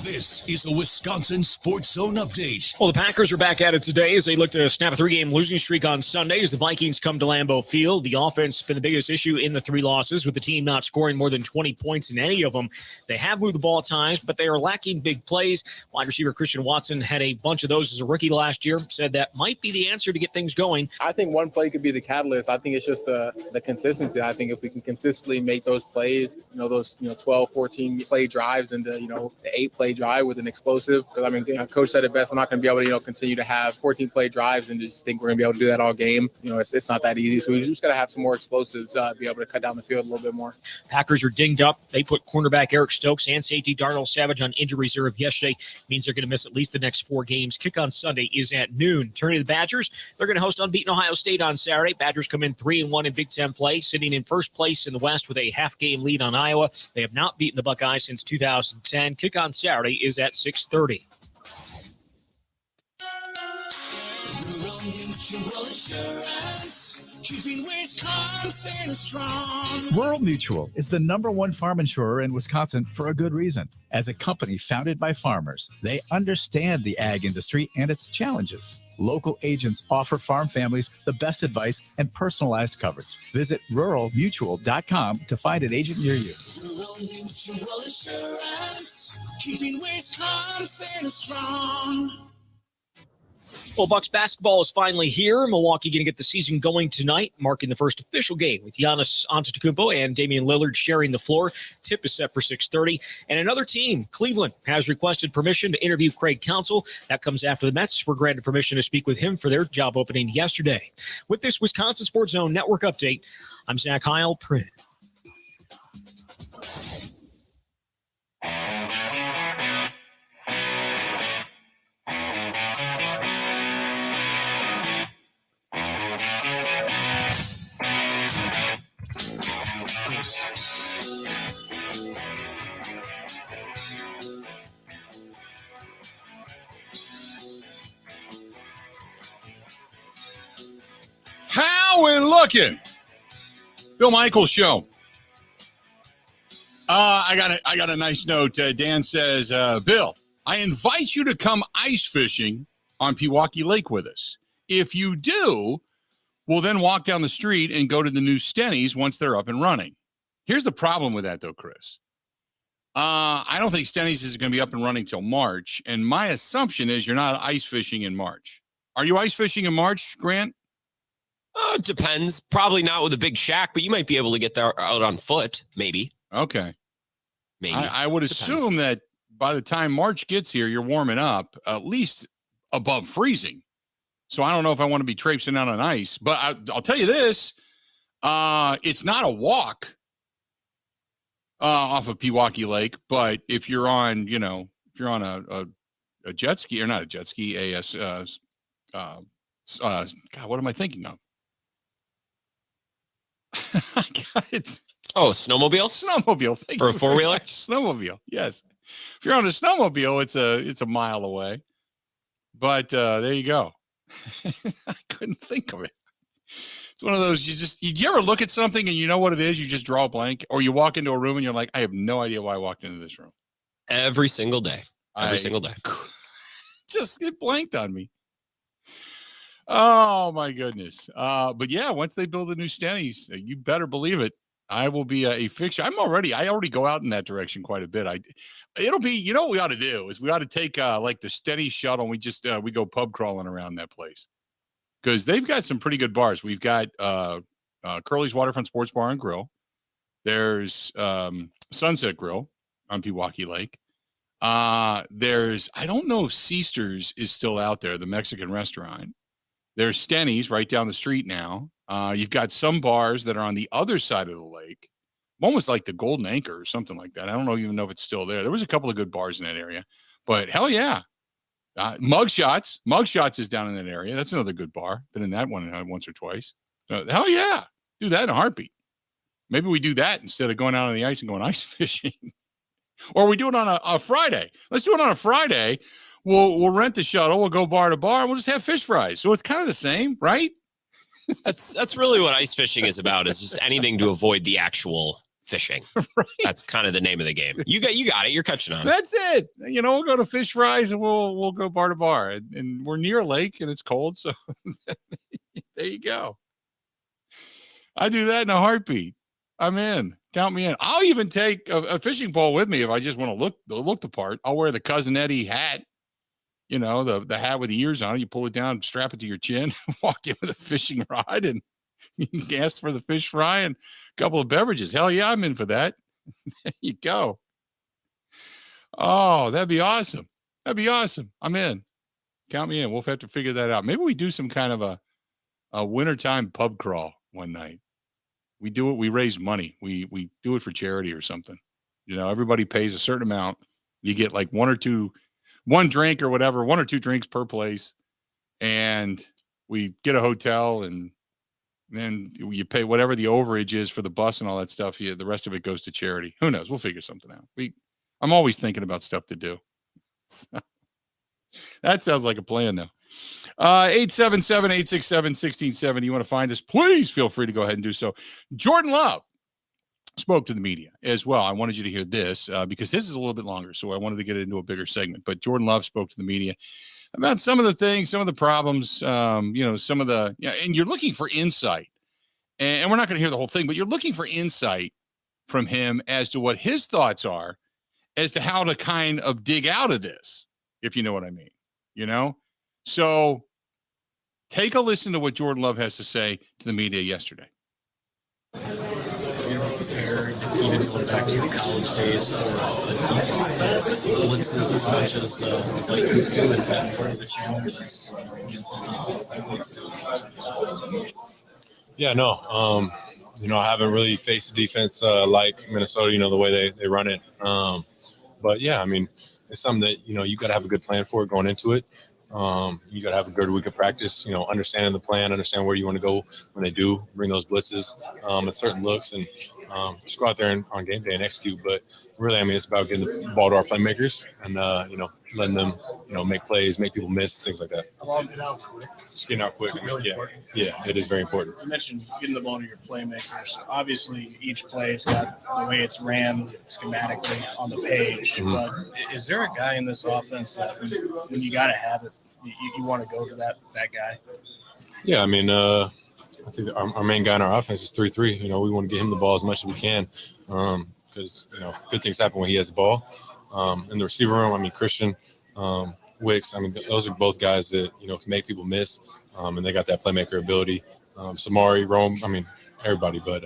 This is a Wisconsin Sports Zone update. Well, the Packers are back at it today as they look to snap a 3-game losing streak on Sunday as the Vikings come to Lambeau Field. The offense has been the biggest issue in the 3 losses, with the team not scoring more than 20 points in any of them. They have moved the ball at times, but they are lacking big plays. Wide receiver Christian Watson had a bunch of those as a rookie last year, said that might be the answer to get things going. I think one play could be the catalyst. I think it's just the consistency. I think if we can consistently make those plays, those 12, 14 play drives into, the 8-play drive with an explosive, because Coach said it best, we're not going to be able to, continue to have 14 play drives and just think we're going to be able to do that all game. It's not that easy. So we just got to have some more explosives, be able to cut down the field a little bit more. Packers are dinged up. They put cornerback Eric Stokes and safety Darnell Savage on injury reserve yesterday. Means they're going to miss at least the next 4 games. Kick on Sunday is at noon. Turning to the Badgers, they're going to host unbeaten Ohio State on Saturday. Badgers come in 3-1 in Big Ten play, sitting in first place in the West with a half-game lead on Iowa. They have not beaten the Buckeyes since 2010. Kick on Saturday is at 6:30. Mutual Insurance, keeping Wisconsin strong. Rural Mutual is the #1 farm insurer in Wisconsin for a good reason. As a company founded by farmers, they understand the ag industry and its challenges. Local agents offer farm families the best advice and personalized coverage. Visit ruralmutual.com to find an agent near you. Rural Mutual Insurance, keeping Wisconsin strong. Well, Bucks basketball is finally here. Milwaukee going to get the season going tonight, marking the first official game with Giannis Antetokounmpo and Damian Lillard sharing the floor. Tip is set for 6:30. And another team, Cleveland, has requested permission to interview Craig Counsell. That comes after the Mets were granted permission to speak with him for their job opening yesterday. With this Wisconsin Sports Zone Network update, I'm Zach Heil. Print. How we looking? Bill Michaels Show. I got a nice note. Dan says, Bill, I invite you to come ice fishing on Pewaukee Lake with us. If you do, we'll then walk down the street and go to the new Stenny's once they're up and running. Here's the problem with that, though, Chris. I don't think Stenny's is going to be up and running till March, and my assumption is you're not ice fishing in March. Are you ice fishing in March, Grant? It depends. Probably not with a big shack, but you might be able to get there out on foot, maybe. Okay. Maybe. I would assume that by the time March gets here, you're warming up at least above freezing. So I don't know if I want to be traipsing out on ice, but I'll tell you this. It's not a walk off of Pewaukee Lake, but if you're on, a jet ski, or not a jet ski, God, what am I thinking of? God, it's snowmobile. Snowmobile. Or a four-wheeler. Snowmobile. Yes. If you're on a snowmobile, it's a mile away. But there you go. I couldn't think of it. It's one of those, you ever look at something and you know what it is, you just draw a blank, or you walk into a room and you're like, I have no idea why I walked into this room. Every single day. Every single day. Just it blanked on me. Oh my goodness. But yeah, once they build the new Stennies, you better believe it. I will be a fixture. I already go out in that direction quite a bit. It'll be, you know what we ought to do is we ought to take like the Stenny shuttle and we go pub crawling around that place. Because they've got some pretty good bars. We've got Curly's Waterfront Sports Bar and Grill. There's Sunset Grill on Pewaukee Lake. There's, I don't know if Seaster's is still out there, the Mexican restaurant. There's Stenny's right down the street now. You've got some bars that are on the other side of the lake. One was like the Golden Anchor or something like that. I don't even know if it's still there. There was a couple of good bars in that area. But hell yeah. Mugshots is down in that area. That's another good bar. Been in that one once or twice. Hell yeah. Do that in a heartbeat. Maybe we do that instead of going out on the ice and going ice fishing. Or we do it on a Friday. Let's do it on a Friday. We'll rent the shuttle. We'll go bar to bar. And we'll just have fish fries. So it's kind of the same, right? That's really what ice fishing is about. Is just anything to avoid the actual fishing. Right. That's kind of the name of the game. You got it. You're catching on. That's it. We'll go to fish fries and we'll go bar to bar. And we're near a lake and it's cold, so there you go. I do that in a heartbeat. I'm in. Count me in. I'll even take a fishing pole with me if I just want to look the part. I'll wear the Cousin Eddie hat. The hat with the ears on it. You pull it down, strap it to your chin, walk in with a fishing rod, and you can ask for the fish fry and a couple of beverages. Hell yeah, I'm in for that. There you go. Oh, that'd be awesome. I'm in. Count me in. We'll have to figure that out. Maybe we do some kind of a wintertime pub crawl one night. We do it. We raise money. We do it for charity or something. Everybody pays a certain amount. You get like one drink or whatever, 1 or 2 drinks per place. And we get a hotel and then you pay whatever the overage is for the bus and all that stuff. The rest of it goes to charity. Who knows? We'll figure something out. I'm always thinking about stuff to do. So, that sounds like a plan though. 877-867-1670. You want to find us? Please feel free to go ahead and do so. Jordan Love spoke to the media as well. I wanted you to hear this because this is a little bit longer, so I wanted to get into a bigger segment. But Jordan Love spoke to the media about some of the things, some of the problems, some of the, and you're looking for insight. And we're not going to hear the whole thing, but you're looking for insight from him as to what his thoughts are as to how to kind of dig out of this, if you know what I mean, So take a listen to what Jordan Love has to say to the media yesterday. Prepared, even going back to your college days, for blitzes as much as the Vikings do, and that part of the challenge is against the defense that looks to. Yeah, no. I haven't really faced a defense like Minnesota, the way they run it. But yeah, I mean, it's something that, you got to have a good plan for going into it. You got to have a good week of practice, understanding the plan, understand where you want to go when they do bring those blitzes at certain looks, and just go out there on game day and execute. But really, I mean, it's about getting the ball to our playmakers and, letting them, make plays, make people miss, things like that. Get out quick. Just getting out quick. Really Yeah, important. yeah, it is very important. You mentioned getting the ball to your playmakers. Obviously, each play has got the way it's ran schematically on the page. Mhm. But is there a guy in this offense that when you got to have it, you want to go to that guy? Yeah, I mean, I think our main guy in our offense is 3-3. We want to get him the ball as much as we can because, good things happen when he has the ball. In the receiver room, I mean, Christian, Wicks, I mean, those are both guys that, can make people miss, and they got that playmaker ability. Samari, Rome, I mean, everybody. But,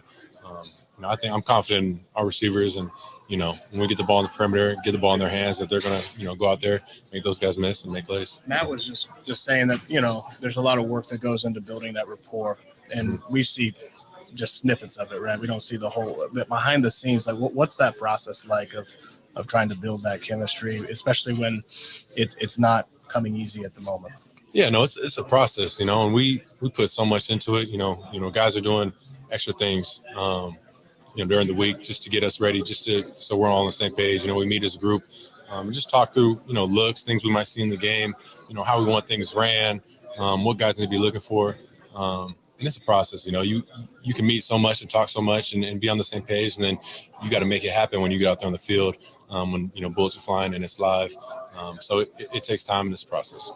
I think I'm confident in our receivers and, when we get the ball in the perimeter, get the ball in their hands, that they're going to, go out there, make those guys miss and make plays. Matt was just saying that, there's a lot of work that goes into building that rapport. And we see just snippets of it, right? We don't see the whole bit behind the scenes. Like, what's that process like of trying to build that chemistry, especially when it's not coming easy at the moment? Yeah, no, it's a process, and we put so much into it. Guys are doing extra things, during the week just to get us ready, so we're all on the same page. We meet as a group, and just talk through, looks, things we might see in the game, how we want things ran, what guys need to be looking for. And it's a process, you can meet so much and talk so much and be on the same page. And then you got to make it happen when you get out there on the field, when, bullets are flying and it's live. So it takes time in this process.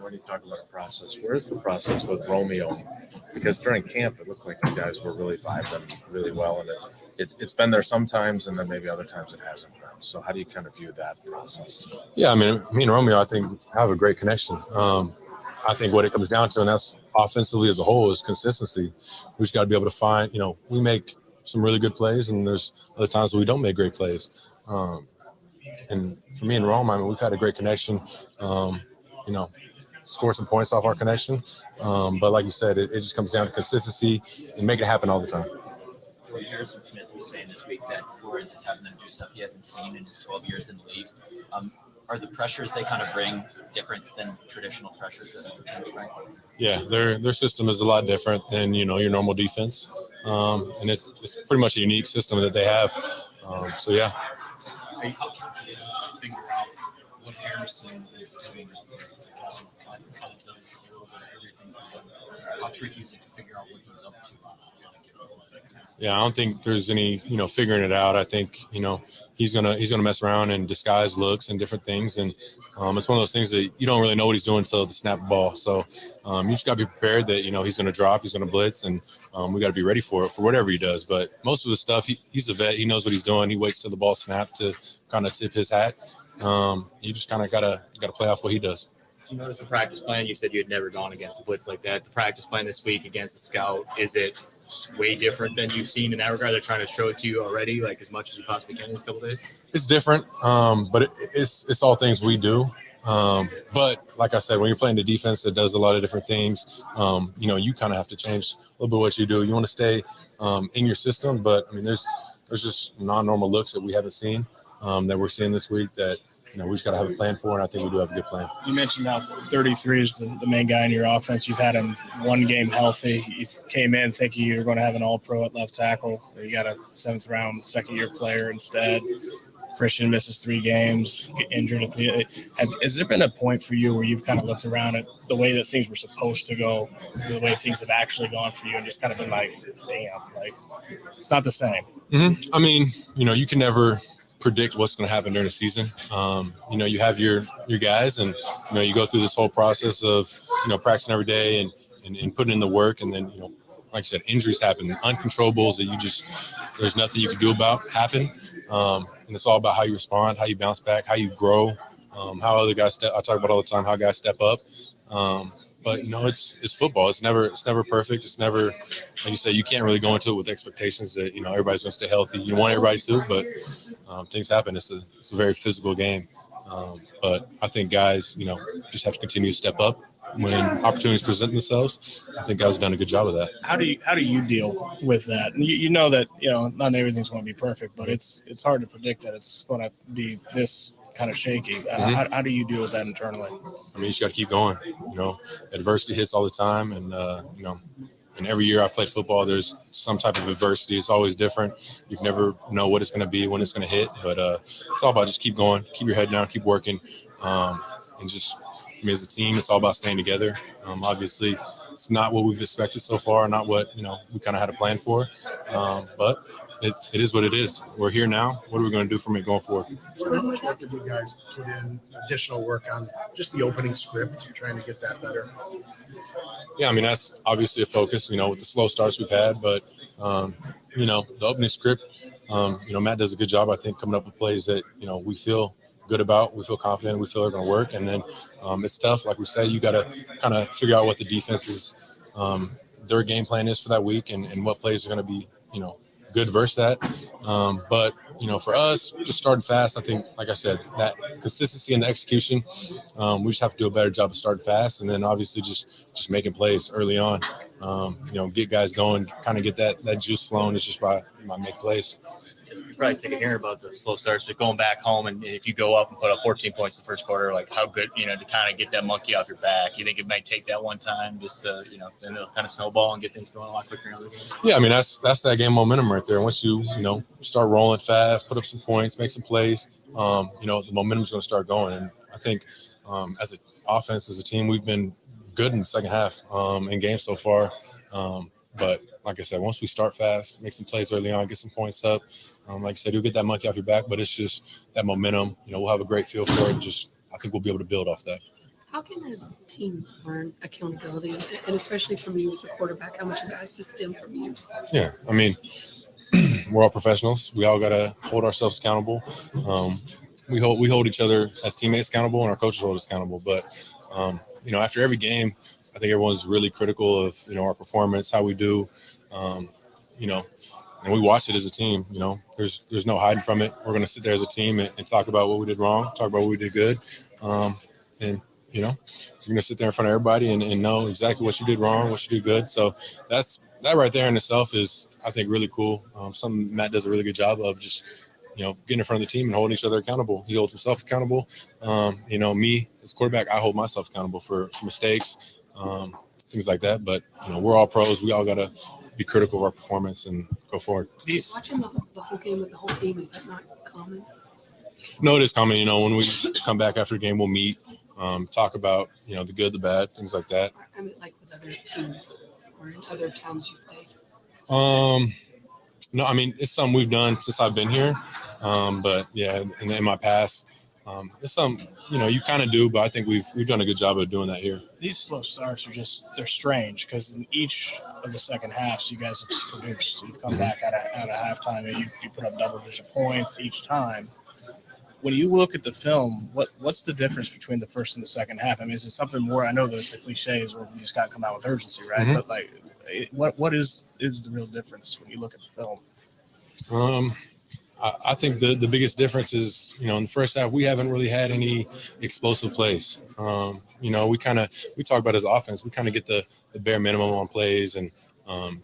When you talk about a process, where's the process with Romeo? Because during camp, it looked like you guys were really vibing really well, and it's been there sometimes, and then maybe other times it hasn't been. So how do you kind of view that process? Yeah, I mean, me and Romeo, I think, have a great connection. I think what it comes down to, and that's offensively as a whole, is consistency. We just got to be able to find, we make some really good plays, and there's other times where we don't make great plays. And for me and Rome, I mean, we've had a great connection. Score some points off our connection. But like you said, it just comes down to consistency and make it happen all the time. Well, Harrison Smith was saying this week that Flores is having them do stuff he hasn't seen in his 12 years in the league. Are the pressures they kind of bring different than traditional pressures that other teams bring? Yeah, their system is a lot different than, your normal defense. And it's pretty much a unique system that they have. So, yeah. How tricky is it to figure out what Harrison is doing as a kind of does a little bit of everything for them? How tricky is it to figure out what he's up to on a given play? Yeah, I don't think there's any, figuring it out. I think, he's gonna mess around and disguise looks and different things, and it's one of those things that you don't really know what he's doing until the snap the ball. So you just gotta be prepared that he's gonna drop, he's gonna blitz, and we gotta be ready for it for whatever he does. But most of the stuff, he's a vet. He knows what he's doing. He waits till the ball snapped to kind of tip his hat. You just kind of gotta play off what he does. Do you notice the practice plan? You said you had never gone against a blitz like that. The practice plan this week against the scout, is it way different than you've seen in that regard? They're trying to show it to you already, like as much as you possibly can in these couple days? It's different, but it's all things we do. But like I said, when you're playing the defense that does a lot of different things, you kind of have to change a little bit what you do. You want to stay in your system, but I mean, there's just non-normal looks that we haven't seen that we're seeing this week that we just got to have a plan for, and I think we do have a good plan. You mentioned how 33 is the main guy in your offense. You've had him one game healthy. You came in thinking you were going to have an all-pro at left tackle. You got a 7th-round second-year player instead. Christian misses 3 games, get injured at the end. Has there been a point for you where you've kind of looked around at the way that things were supposed to go, the way things have actually gone for you, and just kind of been like, damn, like it's not the same? Mm-hmm. I mean, you can never predict what's going to happen during the season. You have your guys, and you go through this whole process of practicing every day and putting in the work, and then like I said, injuries happen, uncontrollables that there's nothing you can do about happen. And it's all about how you respond, how you bounce back, how you grow, how other guys I talk about all the time, how guys step up. But it's football. It's never perfect. It's never, like you say, you can't really go into it with expectations that everybody's going to stay healthy. You want everybody to, but things happen. It's a very physical game. But I think guys, just have to continue to step up when opportunities present themselves. I think guys have done a good job of that. How do you deal with that? And you know that not everything's going to be perfect, but it's hard to predict that it's going to be this kind of shaky. Mm-hmm. How do you deal with that internally? I mean, you just got to keep going. Adversity hits all the time, and and every year I've played football, there's some type of adversity. It's always different. You can never know what it's going to be, when it's going to hit, but it's all about just keep going, keep your head down, keep working, and just. I mean, as a team, it's all about staying together. Obviously, it's not what we've expected so far, not what we kind of had a plan for. But it is what it is. We're here now. What are we going to do from it going forward? How much work did you guys put in, additional work on just the opening script, trying to get that better? Yeah, I mean, that's obviously a focus, with the slow starts we've had. But, the opening script, Matt does a good job, I think, coming up with plays that, we feel good about, we feel confident, we feel they're going to work. And then it's tough. Like we say, you got to kind of figure out what the defense's their game plan is for that week and what plays are going to be, good versus that. But, for us, just starting fast, I think, like I said, that consistency and the execution, we just have to do a better job of starting fast. And then obviously just making plays early on, get guys going, kind of get that juice flowing. It's just by make plays. probably sick of hearing about the slow starts, but going back home and if you go up and put up 14 points in the first quarter, like how good, to kind of get that monkey off your back. You think it might take that one time just to, then it'll kind of snowball and get things going a lot quicker in other games? Yeah, I mean, that's that game momentum right there. Once you, start rolling fast, put up some points, make some plays, the momentum's going to start going. And I think as an offense, as a team, we've been good in the second half in games so far. But like I said, once we start fast, make some plays early on, get some points up, like I said, you'll get that monkey off your back, but it's just that momentum. We'll have a great feel for it. I think we'll be able to build off that. How can a team learn accountability, and especially from you as the quarterback, how much of that has to stem from you? Yeah, I mean, we're all professionals. We all got to hold ourselves accountable. We hold each other as teammates accountable, and our coaches hold us accountable. But, after every game, I think everyone's really critical of, our performance, how we do, and we watch it as a team. There's no hiding from it. We're going to sit there as a team and talk about what we did wrong, talk about what we did good. You're going to sit there in front of everybody and know exactly what you did wrong, what you did good. So that right there in itself is, I think, really cool. Something Matt does a really good job of just, getting in front of the team and holding each other accountable. He holds himself accountable. Me as quarterback, I hold myself accountable for mistakes, things like that. But, we're all pros. We all got to be critical of our performance and go forward. Watching the whole game with the whole team, is that not common? No, it is common. When we come back after the game, we'll meet, talk about, the good, the bad, things like that. I mean, like with other teams or in other towns you played? No, I mean, it's something we've done since I've been here. But yeah, in my past, it's something, you kind of do, but I think we've done a good job of doing that here. These slow starts are they're strange because in each of the second halves, you guys have produced. You've come back out of halftime and you put up double-digit points each time. When you look at the film, what's the difference between the first and the second half? I mean, is it something more? I know the cliche is where you just got to come out with urgency, right? Mm-hmm. But like, what is the real difference when you look at the film? I think the biggest difference is, in the first half, we haven't really had any explosive plays. We talk about as offense, we kind of get the bare minimum on plays, and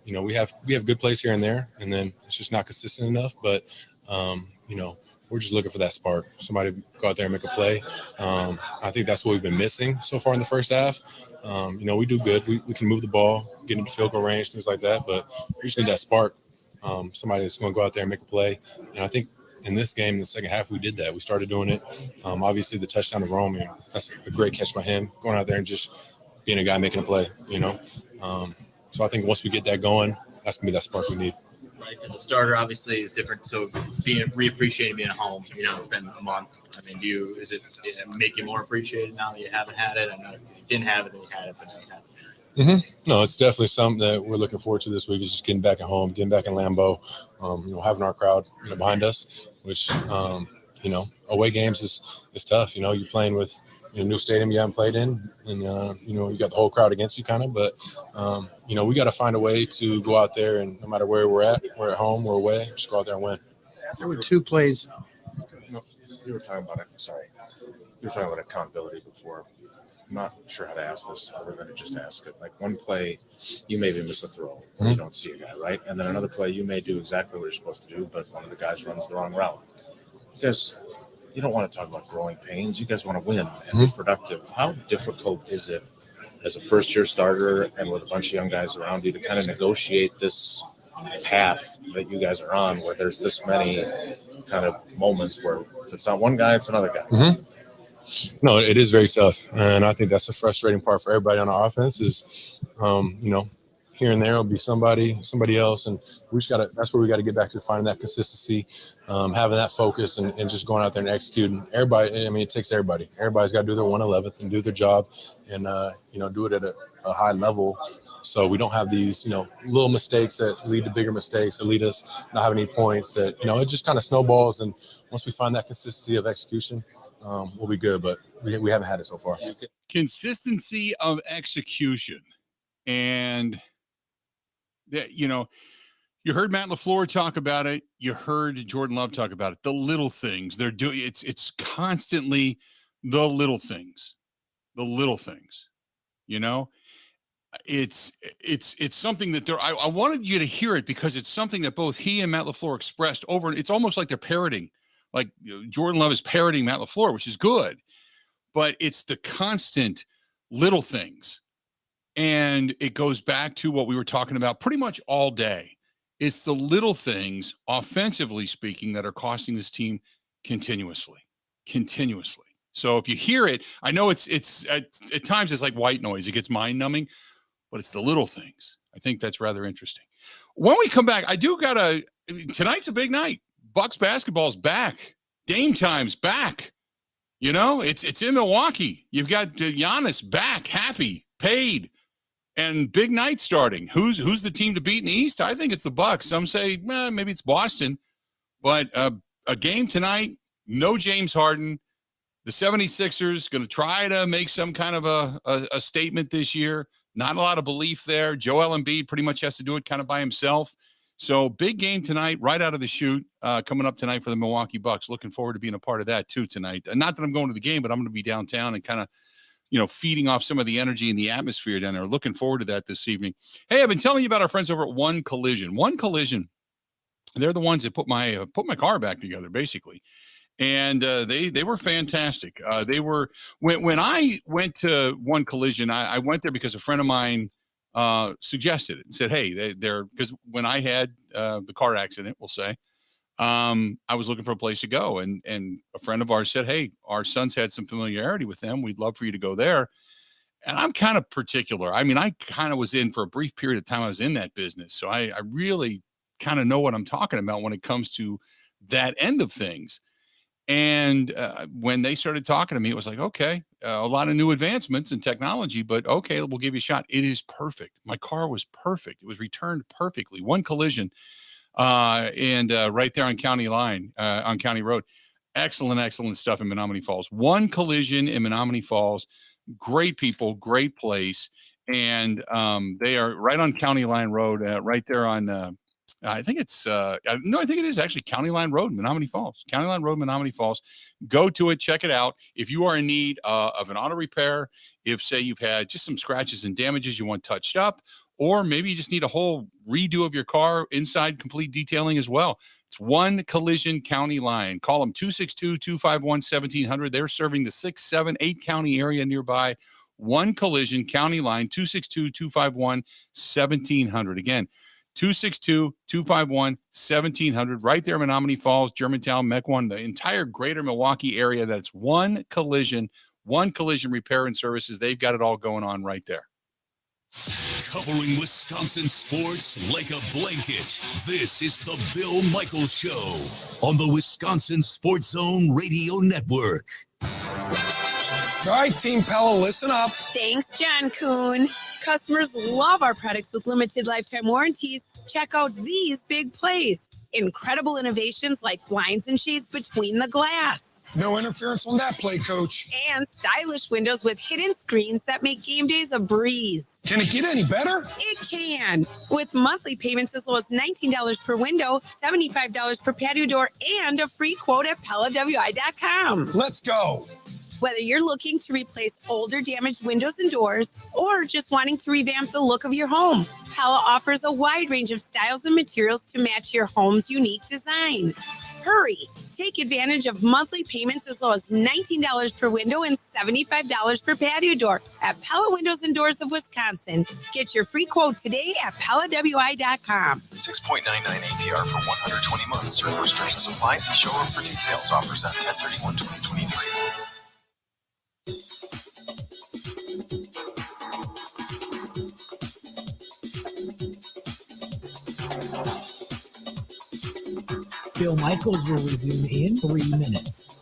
we have good plays here and there, and then it's just not consistent enough. But we're just looking for that spark. Somebody go out there and make a play. I think that's what we've been missing so far in the first half. We do good. We can move the ball, get into field goal range, things like that. But we just need that spark. Somebody that's going to go out there and make a play. And I think in this game, in the second half, we did that. We started doing it. Obviously, the touchdown to Rome, that's a great catch by him, going out there and just being a guy making a play, So I think once we get that going, that's going to be that spark we need. Life as a starter obviously is different. So reappreciating being at home, it's been a month. I mean, does it make you more appreciated now that you haven't had it? I know you didn't have it, then you had it, but now you have it. Mm-hmm. No, it's definitely something that we're looking forward to this week. Is just getting back at home, getting back in Lambeau, having our crowd behind us, which away games is tough. You're playing with a new stadium you haven't played in, and you got the whole crowd against you kind of. But we got to find a way to go out there, and no matter where we're at home, we're away, just go out there and win. There were two plays. You were talking about it. Sorry, you were talking about accountability before. I'm not sure how to ask this other than to just ask it. Like one play, you maybe miss a throw, or you don't see a guy, right? And then another play, you may do exactly what you're supposed to do, but one of the guys runs the wrong route. Because you don't want to talk about growing pains. You guys want to win and be productive. How difficult is it as a first-year starter and with a bunch of young guys around you to kind of negotiate this path that you guys are on, where there's this many kind of moments where if it's not one guy, it's another guy? Mm-hmm. No, it is very tough, and I think that's the frustrating part for everybody on our offense is, here and there will be somebody else, and we just that's where we got to get back to finding that consistency, having that focus, and just going out there and executing. Everybody, it takes everybody. Everybody's got to do their 1/11th and do their job, and do it at a high level, so we don't have these little mistakes that lead to bigger mistakes that lead us not having any points. That it just kind of snowballs, and once we find that consistency of execution, we'll be good. But we haven't had it so far. Consistency of execution, and that you heard Matt LaFluer talk about it. You heard Jordan Love talk about it. The little things they're doing. It's constantly the little things. it's something that I wanted you to hear it because it's something that both he and Matt LaFleur expressed over. It's almost like they're parroting, like Jordan Love is parroting Matt LaFleur, which is good, but it's the constant little things. And it goes back to what we were talking about pretty much all day. It's the little things, offensively speaking, that are costing this team continuously. So if you hear it, I know it's at times it's like white noise. It gets mind numbing, but it's the little things. I think that's rather interesting. When we come back, tonight's a big night. Bucks basketball's back. Dame time's back. It's in Milwaukee. You've got Giannis back, happy, paid, and big night starting. Who's the team to beat in the East? I think it's the Bucks. Some say maybe it's Boston, but a game tonight. No James Harden. The 76ers going to try to make some kind of a statement this year. Not a lot of belief there. Joel Embiid pretty much has to do it kind of by himself. So big game tonight, right out of the chute, coming up tonight for the Milwaukee Bucks. Looking forward to being a part of that too tonight. Not that I'm going to the game, but I'm going to be downtown and kind of, feeding off some of the energy and the atmosphere down there. Looking forward to that this evening. Hey, I've been telling you about our friends over at One Collision. One Collision, they're the ones that put my car back together, basically. And they were fantastic. They were when I went to One Collision, I went there because a friend of mine suggested it and said, hey, they're because when I had the car accident, we'll say, I was looking for a place to go. And a friend of ours said, hey, our son's had some familiarity with them. We'd love for you to go there. And I'm kind of particular. I mean, I kind of was in for a brief period of time. I was in that business. So I really kind of know what I'm talking about when it comes to that end of things. And when they started talking to me, it was like, okay, a lot of new advancements in technology, but okay, we'll give you a shot. It is perfect. My car was perfect. It was returned perfectly. One Collision and right there on County Line, on County Road. Excellent stuff in Menominee Falls. One Collision in Menominee Falls. Great people, great place. And they are right on County Line Road, right there on I think it is actually County Line Road, Menominee Falls. County Line Road, Menominee Falls. Go to it, check it out. If you are in need of an auto repair, if say you've had just some scratches and damages you want touched up, or maybe you just need a whole redo of your car, inside complete detailing as well. It's One Collision County Line. Call them 262-251-1700. They're serving the 6, 7, 8 county area nearby. One Collision County Line, 262-251-1700. Again, 262-251-1700, right there in Menominee Falls, Germantown, Mequon, the entire greater Milwaukee area. That's One Collision Repair and Services. They've got it all going on right there. Covering Wisconsin sports like a blanket, this is the Bill Michaels Show on the Wisconsin Sports Zone Radio Network. All right, Team Pella, listen up. Thanks, John Kuhn. Customers love our products with limited lifetime warranties. Check out these big plays. Incredible innovations like blinds and shades between the glass. No interference on that play, Coach. And stylish windows with hidden screens that make game days a breeze. Can it get any better? It can. With monthly payments as low as $19 per window, $75 per patio door, and a free quote at PellaWI.com. Let's go. Whether you're looking to replace older damaged windows and doors or just wanting to revamp the look of your home, Pella offers a wide range of styles and materials to match your home's unique design. Hurry! Take advantage of monthly payments as low as $19 per window and $75 per patio door at Pella Windows and Doors of Wisconsin. Get your free quote today at PellaWI.com. 6.99 APR for 120 months. Certain restrictions apply. See showroom for details. Offers on 10/31/2023. Bill Michaels will resume in 3 minutes.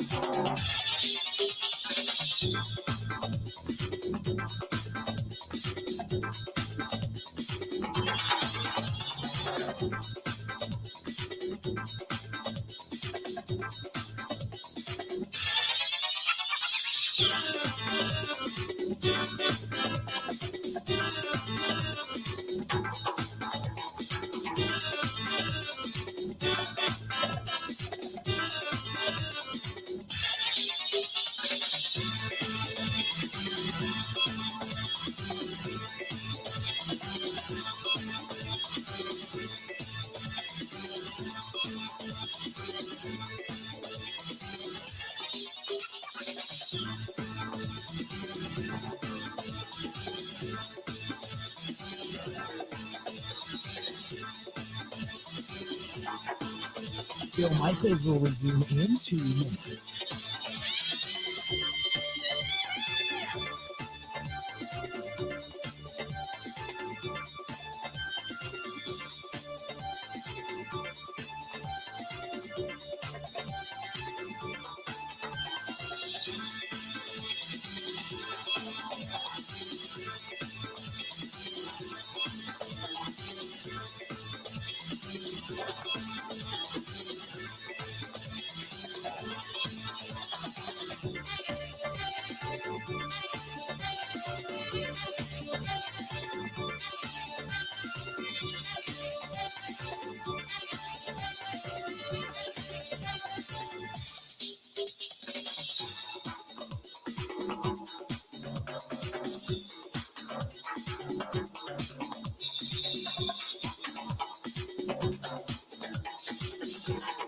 Bill Michaels will resume in 2 minutes.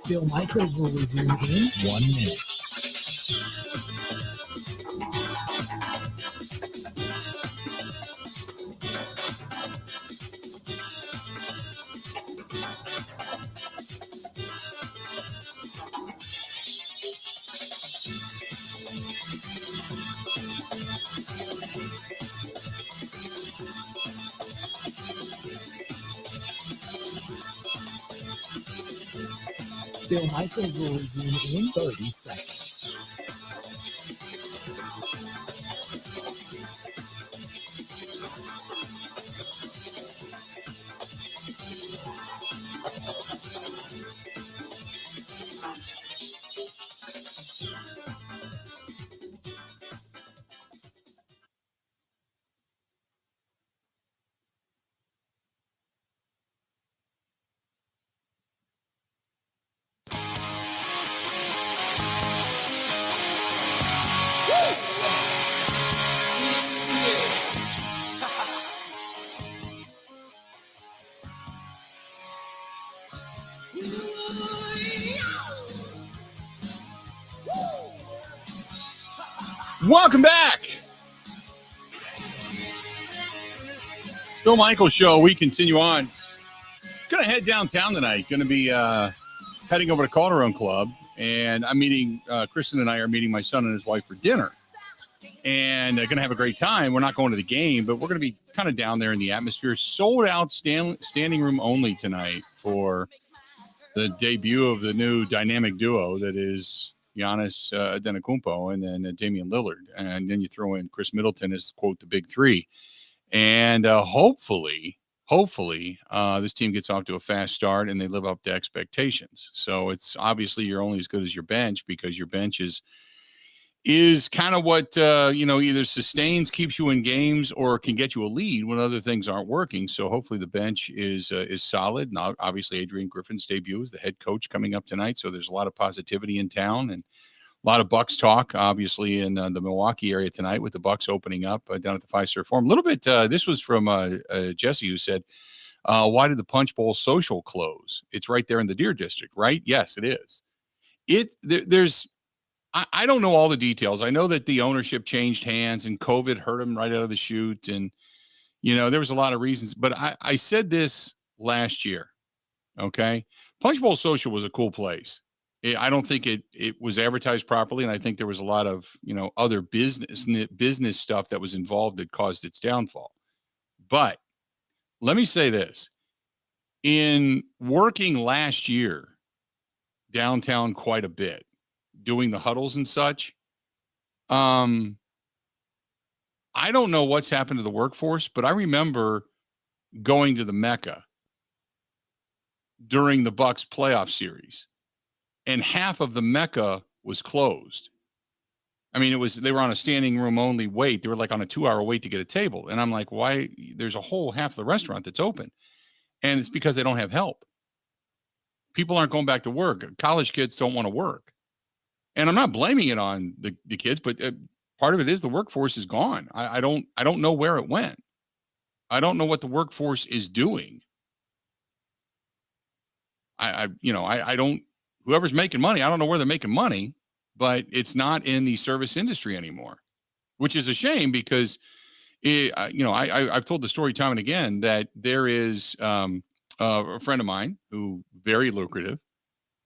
Bill Michaels will resume in 1 minute. Bill Michaels will resume in 30 seconds. Welcome back. Bill Michaels Show. We continue on. Going to head downtown tonight. Going to be heading over to Calderon Club. And I'm meeting, Kristen and I are meeting my son and his wife for dinner. And going to have a great time. We're not going to the game, but we're going to be kind of down there in the atmosphere. Sold out standing room only tonight for the debut of the new dynamic duo that is Giannis Antetokounmpo and then Damian Lillard. And then you throw in Chris Middleton as, quote, the big three. And hopefully, this team gets off to a fast start and they live up to expectations. So it's obviously you're only as good as your bench because your bench is kind of what, either sustains, keeps you in games or can get you a lead when other things aren't working. So hopefully the bench is solid. Now, obviously, Adrian Griffin's debut is the head coach coming up tonight. So there's a lot of positivity in town and a lot of Bucks talk, obviously, in the Milwaukee area tonight with the Bucks opening up down at the Fiserv Forum. A little bit, this was from Jesse, who said, why did the Punch Bowl Social close? It's right there in the Deer District, right? Yes, it is. I don't know all the details. I know that the ownership changed hands and COVID hurt them right out of the chute. And, there was a lot of reasons. But I said this last year, okay? Punch Bowl Social was a cool place. I don't think it was advertised properly. And I think there was a lot of, other business stuff that was involved that caused its downfall. But let me say this. In working last year downtown quite a bit, doing the huddles and such, I don't know what's happened to the workforce, but I remember going to the Mecca during the Bucks playoff series, and half of the Mecca was closed. I mean, they were on a standing room only wait. They were like on a 2-hour wait to get a table. And I'm like, why? There's a whole half of the restaurant that's open. And it's because they don't have help. People aren't going back to work. College kids don't want to work. And I'm not blaming it on the kids, but part of it is the workforce is gone. I don't know where it went. I don't know what the workforce is doing. I don't, whoever's making money, I don't know where they're making money, but it's not in the service industry anymore, which is a shame because, I've told the story time and again that there is a friend of mine who very lucrative,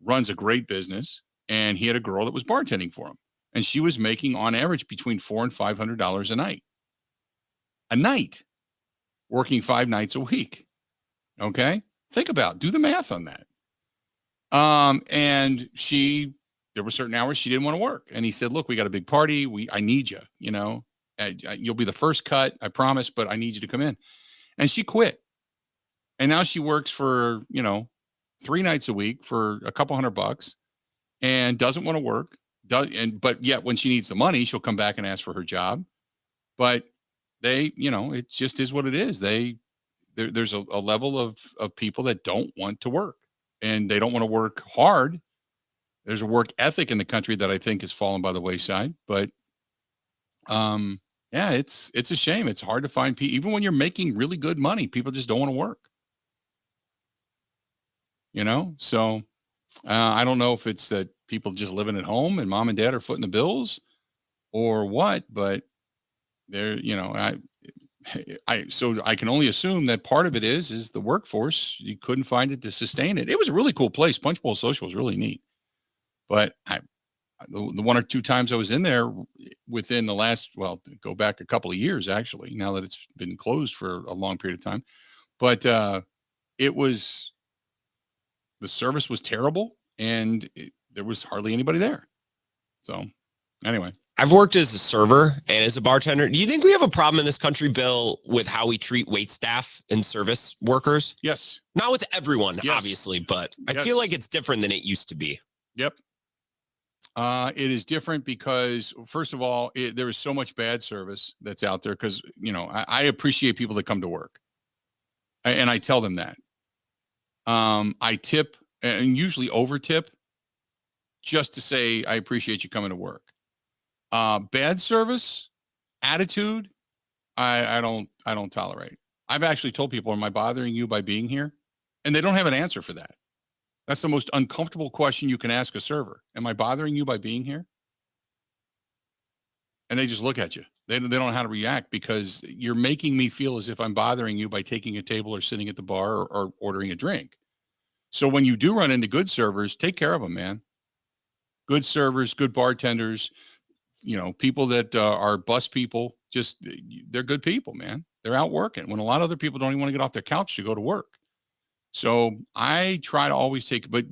runs a great business, and he had a girl that was bartending for him, and she was making on average between $400 and $500 a night, working 5 nights a week. Okay, do the math on that. And there were certain hours she didn't want to work, and he said, "Look, we got a big party. I need you. You'll be the first cut, I promise, but I need you to come in." And she quit, and now she works for 3 nights a week for a couple $100, and doesn't want to work. But yet when she needs the money, she'll come back and ask for her job. But it just is what it is. There's a level of people that don't want to work, and they don't want to work hard. There's a work ethic in the country that I think has fallen by the wayside. But yeah, it's a shame. It's hard to find people, even when you're making really good money, people just don't want to work. So I don't know if it's that people just living at home and mom and dad are footing the bills or what, but so I can only assume that part of it is the workforce. You couldn't find it to sustain it. It was a really cool place. Punch Bowl Social was really neat, but the 1 or 2 times I was in there within the last, go back a couple of years, actually, now that it's been closed for a long period of time, but the service was terrible, and there was hardly anybody there. So anyway. I've worked as a server and as a bartender. Do you think we have a problem in this country, Bill, with how we treat wait staff and service workers? Yes. Not with everyone, obviously, but I Yes. feel like it's different than it used to be. Yep. It is different because, first of all, there is so much bad service that's out there because, I appreciate people that come to work. And I tell them that. I tip and usually over tip just to say, I appreciate you coming to work. Bad service, attitude, I don't tolerate. I've actually told people, am I bothering you by being here? And they don't have an answer for that. That's the most uncomfortable question you can ask a server. Am I bothering you by being here? And they just look at you. They don't know how to react because you're making me feel as if I'm bothering you by taking a table or sitting at the bar or ordering a drink. So when you do run into good servers, take care of them, man. Good servers, good bartenders, people that are bus people, they're good people, man. They're out working when a lot of other people don't even want to get off their couch to go to work. So I try to always but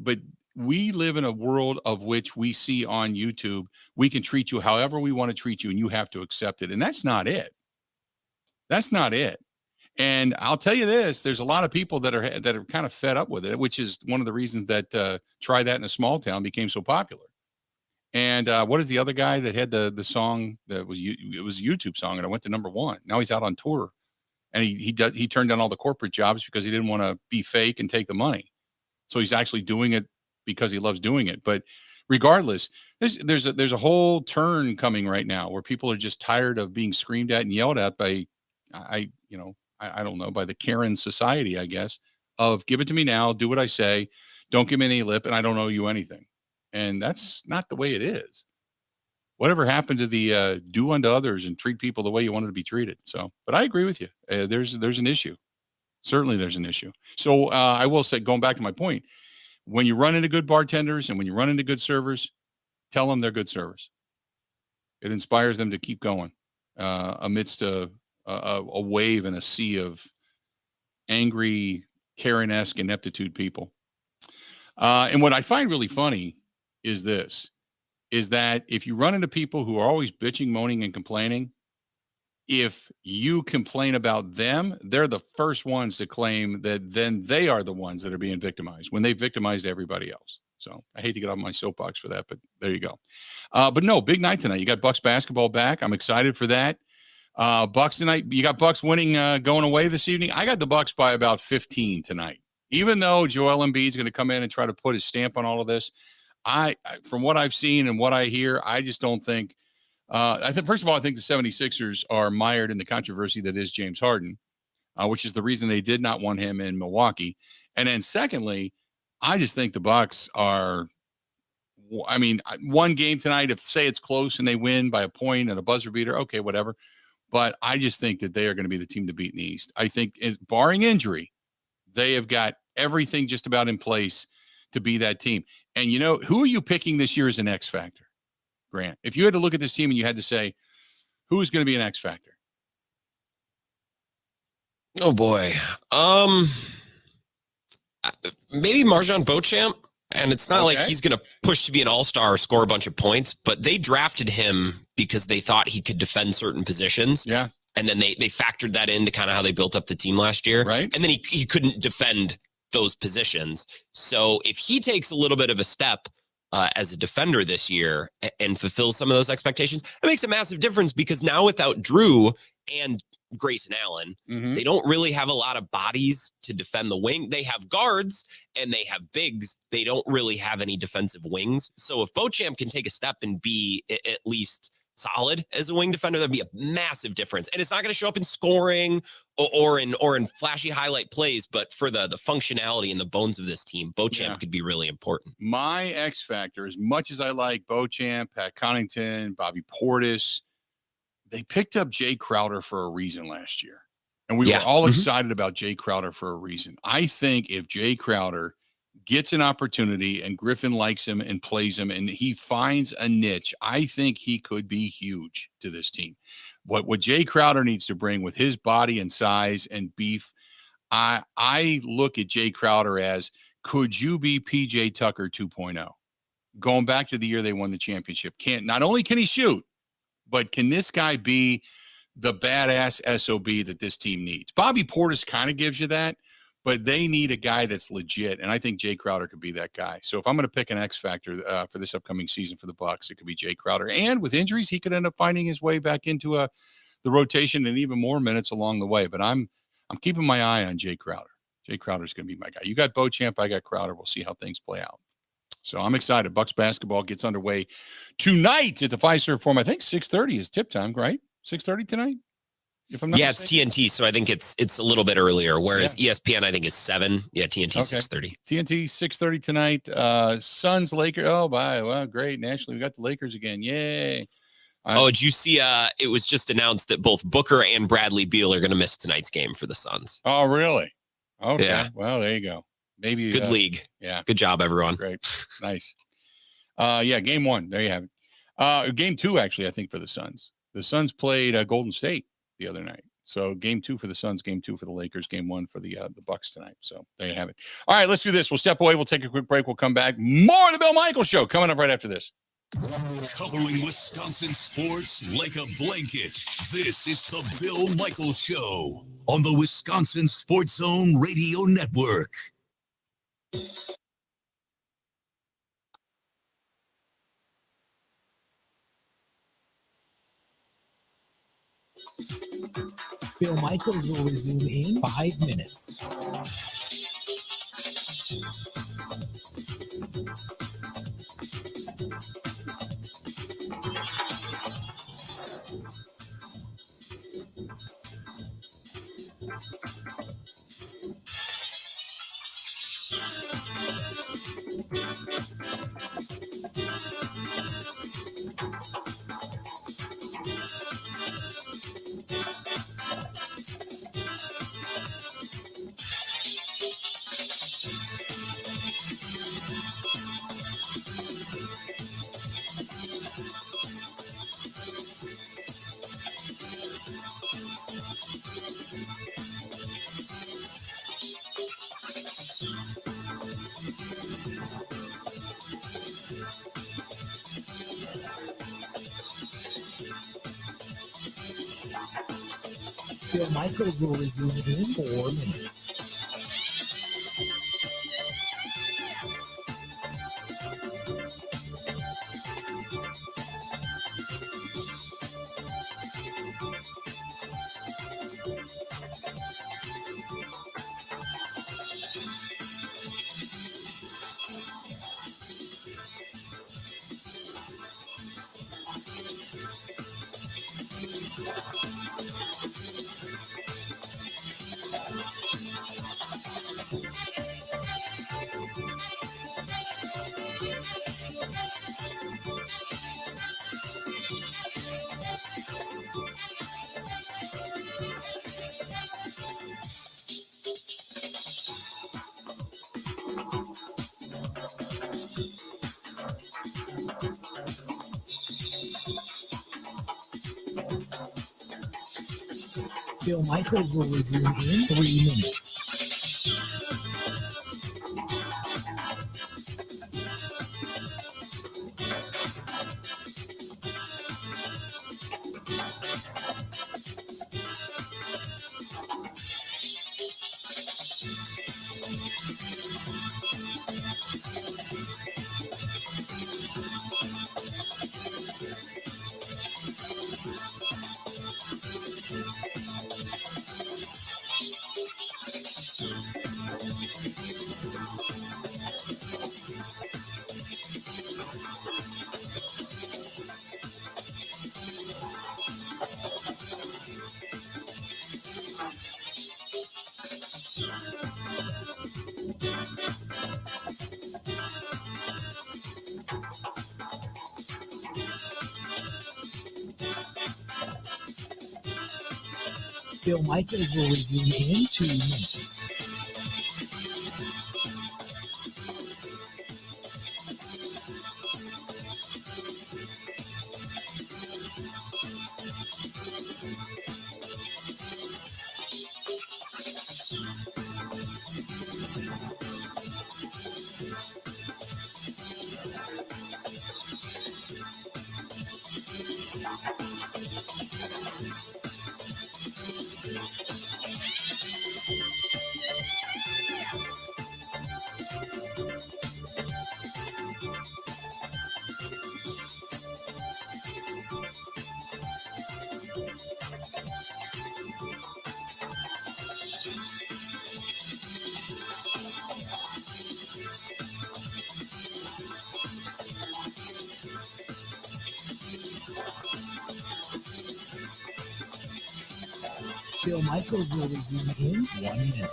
we live in a world of which we see on YouTube, we can treat you however we want to treat you and you have to accept it. And that's not it. That's not it. And I'll tell you this, there's a lot of people that are kind of fed up with it, which is one of the reasons that Try That in a Small Town became so popular. And what is the other guy that had the song it was a YouTube song and it went to #1. Now he's out on tour, and he turned down all the corporate jobs because he didn't want to be fake and take the money. So he's actually doing it because he loves doing it. But regardless, there's a whole turn coming right now where people are just tired of being screamed at and yelled at by I don't know, by the Karen society, I guess, of give it to me now, do what I say, don't give me any lip, and I don't owe you anything. And that's not the way it is. Whatever happened to the do unto others and treat people the way you wanted to be treated? So, but I agree with you. There's an issue. Certainly there's an issue. So I will say, going back to my point, when you run into good bartenders and when you run into good servers, tell them they're good servers. It inspires them to keep going amidst a wave and a sea of angry, Karen-esque ineptitude people. And what I find really funny is that if you run into people who are always bitching, moaning, and complaining, if you complain about them, they're the first ones to claim that then they are the ones that are being victimized when they victimized everybody else. So I hate to get off my soapbox for that, but there you go. But no, big night tonight. You got Bucks basketball back. I'm excited for that. Bucks tonight. You got Bucks winning, going away this evening. I got the Bucks by about 15 tonight. Even though Joel Embiid is going to come in and try to put his stamp on all of this, from what I've seen and what I hear, I just don't think. I think first of all, I think the 76ers are mired in the controversy that is James Harden, which is the reason they did not want him in Milwaukee. And then secondly, I just think the Bucks are. I mean, one game tonight. If say it's close and they win by a point and a buzzer beater, okay, whatever. But I just think that they are going to be the team to beat in the East. I think, barring injury, they have got everything just about in place to be that team. And who are you picking this year as an X factor, Grant? If you had to look at this team and you had to say, who's going to be an X factor? Oh boy. Maybe Marjan Beauchamp. And it's not like he's going to push to be an all-star or score a bunch of points, but they drafted him because they thought he could defend certain positions. Yeah. And then they factored that into kind of how they built up the team last year. Right. And then he couldn't defend those positions. So if he takes a little bit of a step as a defender this year and fulfills some of those expectations, it makes a massive difference, because now without Drew and Grayson Allen, they don't really have a lot of bodies to defend the wing. They have guards and they have bigs. They don't really have any defensive wings. So if Beauchamp can take a step and be at least solid as a wing defender, that'd be a massive difference. And it's not going to show up in scoring or in flashy highlight plays, but for the functionality and the bones of this team, Beauchamp could be really important. My X factor, as much as I like Beauchamp, Pat Connaughton, Bobby Portis, they picked up Jay Crowder for a reason last year. And we were all excited about Jay Crowder for a reason. I think if Jay Crowder gets an opportunity and Griffin likes him and plays him and he finds a niche, I think he could be huge to this team. What Jay Crowder needs to bring with his body and size and beef, I look at Jay Crowder as, could you be PJ Tucker 2.0? Going back to the year they won the championship. Not only can he shoot, but can this guy be the badass SOB that this team needs? Bobby Portis kind of gives you that, but they need a guy that's legit, and I think Jay Crowder could be that guy. So if I'm going to pick an X factor for this upcoming season for the Bucks, it could be Jay Crowder. And with injuries, he could end up finding his way back into the rotation and even more minutes along the way. But I'm keeping my eye on Jay Crowder. Jay Crowder's going to be my guy. You got Beauchamp, I got Crowder. We'll see how things play out. So I'm excited. Bucks basketball gets underway tonight at the Fiserv Forum. I think 6:30 is tip time, right? 6:30 tonight? If I'm not mistaken. It's TNT, so I think it's a little bit earlier, whereas ESPN I think is 7. Yeah, TNT 6:30. TNT 6:30 tonight. Suns, Lakers. Oh, bye. Well, great. Nationally, we got the Lakers again. Yay. Did you see it was just announced that both Booker and Bradley Beal are going to miss tonight's game for the Suns. Oh, really? Okay. Yeah. Well, there you go. Maybe good league. Yeah. Good job, everyone. Great. Nice. Game 1. There you have it. Game 2, actually, I think, for the Suns. The Suns played Golden State the other night. So game 2 for the Suns, game 2 for the Lakers, game 1 for the Bucks tonight. So there you have it. All right, let's do this. We'll step away. We'll take a quick break. We'll come back. More of the Bill Michaels Show coming up right after this. Covering Wisconsin sports like a blanket. This is the Bill Michaels Show on the Wisconsin Sports Zone Radio Network. Bill Michaels will resume in 5 minutes. Bill Michaels will resume in 4 minutes. Bill Michaels will resume in 3 minutes. Bill Michaels will resume in 2 minutes. Bill Michaels will resume in 1 minute.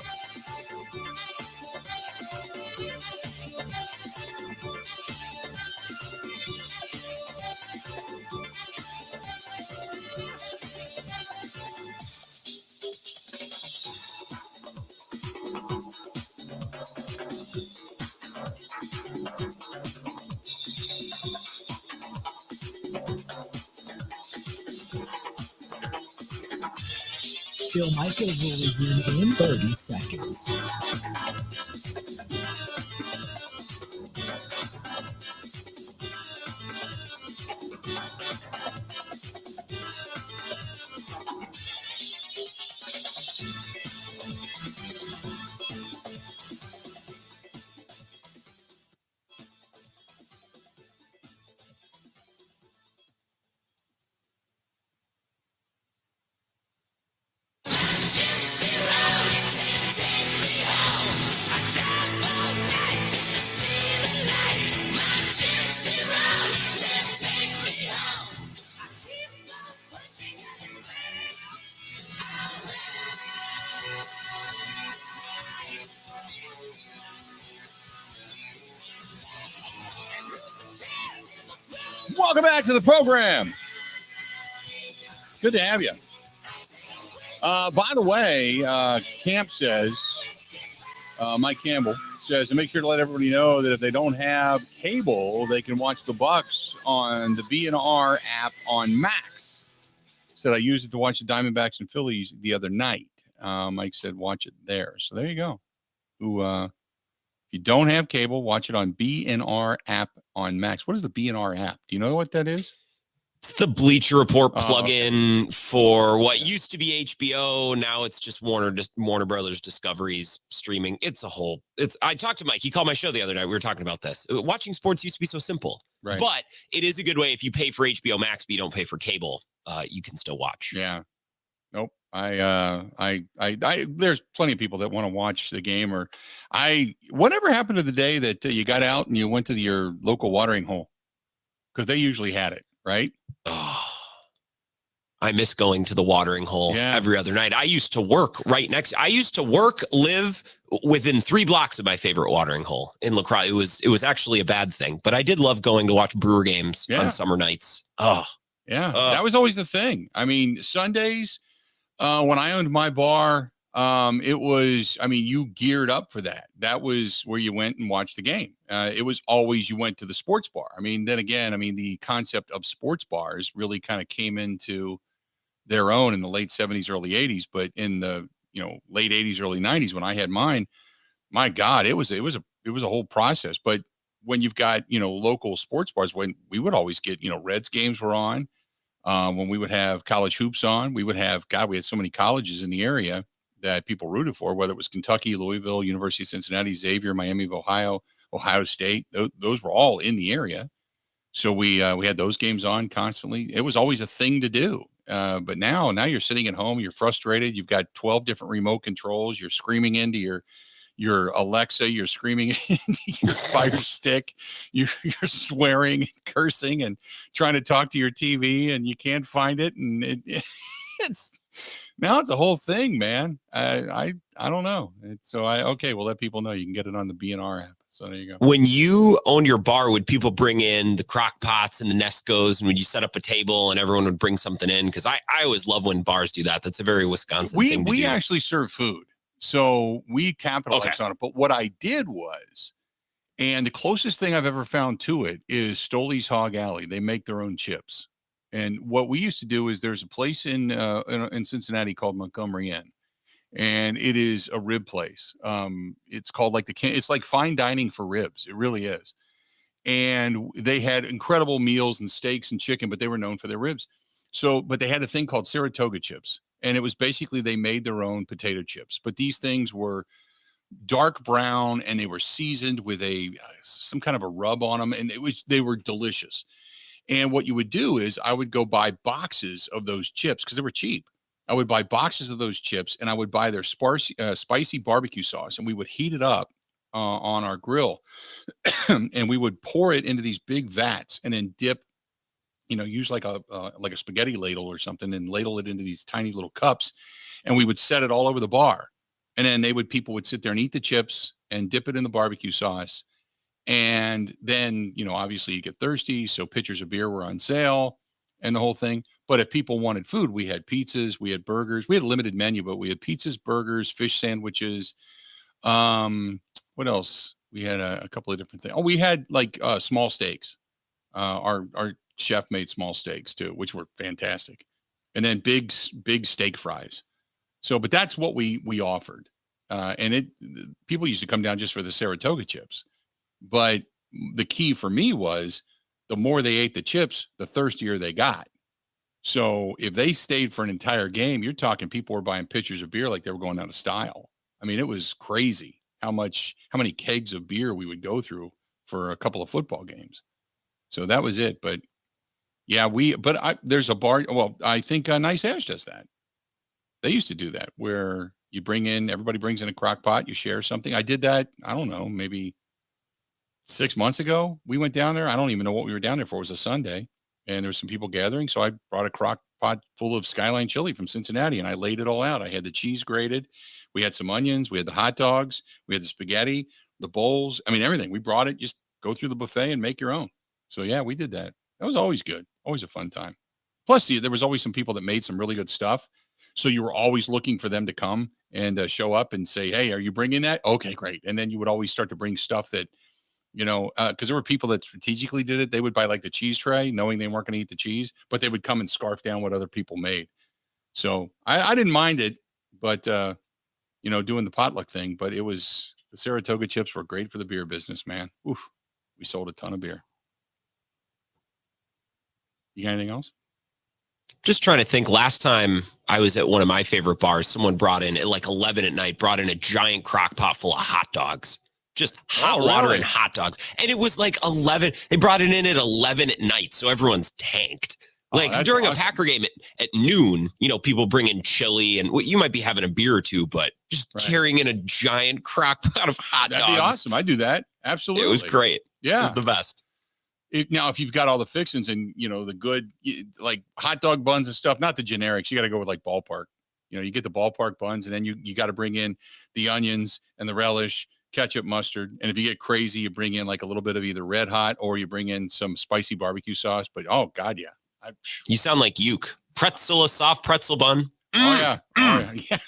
Bill Michaels will resume in 30 seconds. Welcome back to the program. Good to have you. By the way, Camp says, Mike Campbell says, and make sure to let everybody know that if they don't have cable, they can watch the Bucks on the BNR app on Max. Said I used it to watch the Diamondbacks and Phillies the other night. Mike said, watch it there. So there you go. If you don't have cable, watch it on BNR app on Max. What is the BNR app? Do you know what that is? It's the Bleacher Report plugin for what used to be HBO. Now it's just Warner Brothers Discovery's streaming. I talked to Mike. He called my show the other night. We were talking about this. Watching sports used to be so simple, right? But it is a good way if you pay for HBO Max, but you don't pay for cable, you can still watch. Yeah. Nope. There's plenty of people that want to watch the game whatever happened to the day that you got out and you went to your local watering hole? Because they usually had it, right? Oh, I miss going to the watering hole every other night. I used to work live within 3 blocks of my favorite watering hole in La Crosse. It was actually a bad thing, but I did love going to watch Brewer games on summer nights. Oh, yeah. That was always the thing. I mean, Sundays, when I owned my bar, you geared up for that. That was where you went and watched the game. It was always you went to the sports bar. The concept of sports bars really kind of came into their own in the late 70s, early 80s. But in the, late 80s, early 90s, when I had mine, my God, it was a whole process. But when you've got, local sports bars, when we would always get, Reds games were on, when we would have college hoops on, we had so many colleges in the area that people rooted for, whether it was Kentucky, Louisville, University of Cincinnati, Xavier, Miami of Ohio, Ohio State. Those were all in the area. So we had those games on constantly. It was always a thing to do. But now you're sitting at home, you're frustrated. You've got 12 different remote controls. You're screaming into your Alexa, you're screaming into your Fire Stick. You're swearing and cursing and trying to talk to your TV, and you can't find it. And it's a whole thing, man. I don't know. We'll let people know you can get it on the BNR app. So there you go. When you owned your bar, would people bring in the crock pots and the Nescos, and would you set up a table and everyone would bring something in? Because I always love when bars do that. That's a very Wisconsin thing to We do. actually serve food. So we capitalized on it. But what I did was, and the closest thing I've ever found to it is Stoley's Hog Alley. They make their own chips. And what we used to do is there's a place in Cincinnati called Montgomery Inn. And it is a rib place. It's called it's like fine dining for ribs. It really is. And they had incredible meals and steaks and chicken, but they were known for their ribs. But they had a thing called Saratoga chips. And it was basically, they made their own potato chips. But these things were dark brown and they were seasoned with some kind of a rub on them. And they were delicious. And what you would do is I would go buy boxes of those chips because they were cheap. I would buy boxes of those chips, and I would buy their spicy barbecue sauce, and we would heat it up on our grill, and we would pour it into these big vats, and then dip, use like a spaghetti ladle or something, and ladle it into these tiny little cups, and we would set it all over the bar, and then people would sit there and eat the chips and dip it in the barbecue sauce, and then obviously you get thirsty, so pitchers of beer were on sale. And the whole thing. But if people wanted food, we had pizzas, we had burgers, we had a limited menu, but we had pizzas, burgers, fish sandwiches. What else? We had a couple of different things. Oh, we had small steaks. Our chef made small steaks too, which were fantastic. And then big steak fries. So, but that's what we offered. And people used to come down just for the Saratoga chips. But the key for me was, the more they ate the chips, the thirstier they got. So if they stayed for an entire game, you're talking people were buying pitchers of beer like they were going out of style. I mean, it was crazy how many kegs of beer we would go through for a couple of football games. So that was it. But yeah, there's a bar. Well, I think Nice Ash does that. They used to do that where everybody brings in a crock pot, you share something. I did that. I don't know, maybe 6 months ago. We went down there. I don't even know what we were down there for. It was a Sunday and there was some people gathering. So I brought a crock pot full of Skyline chili from Cincinnati and I laid it all out. I had the cheese grated. We had some onions. We had the hot dogs. We had the spaghetti, the bowls. I mean, everything. We brought it. Just go through the buffet and make your own. So yeah, we did that. That was always good. Always a fun time. Plus there was always some people that made some really good stuff. So you were always looking for them to come and show up and say, hey, are you bringing that? Okay, great. And then you would always start to bring stuff that, because there were people that strategically did it. They would buy the cheese tray knowing they weren't going to eat the cheese, but they would come and scarf down what other people made. So I didn't mind it, but, doing the potluck thing, but the Saratoga chips were great for the beer business, man. Oof. We sold a ton of beer. You got anything else? Just trying to think. Last time I was at one of my favorite bars, someone brought in at 11 at night, brought in a giant crock pot full of hot dogs. Just hot water and hot dogs. And it was 11. They brought it in at 11 at night. So everyone's tanked. During a Packer game at noon, people bring in chili and you might be having a beer or two, but just carrying in a giant crock pot of hot dogs. That'd be awesome. I'd do that. Absolutely. It was great. Yeah. It was the best. If you've got all the fixings and, the good, hot dog buns and stuff, not the generics, you got to go with Ballpark. You get the Ballpark buns and then you got to bring in the onions and the relish, ketchup, mustard. And if you get crazy, you bring in a little bit of either Red Hot or you bring in some spicy barbecue sauce. But, oh, God, yeah. You sound like Uke. A soft pretzel bun. Oh, yeah.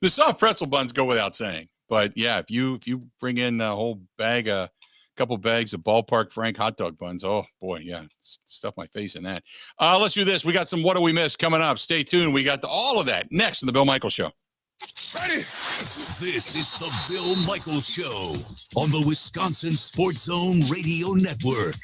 The soft pretzel buns go without saying. But, yeah, if you bring in a whole bag of couple bags of Ballpark Frank hot dog buns. Oh, boy, yeah. Stuff my face in that. Let's do this. We got some What Do We Miss coming up. Stay tuned. We got all of that next in the Bill Michaels Show. Ready? This is the Bill Michaels Show on the Wisconsin Sports Zone Radio Network.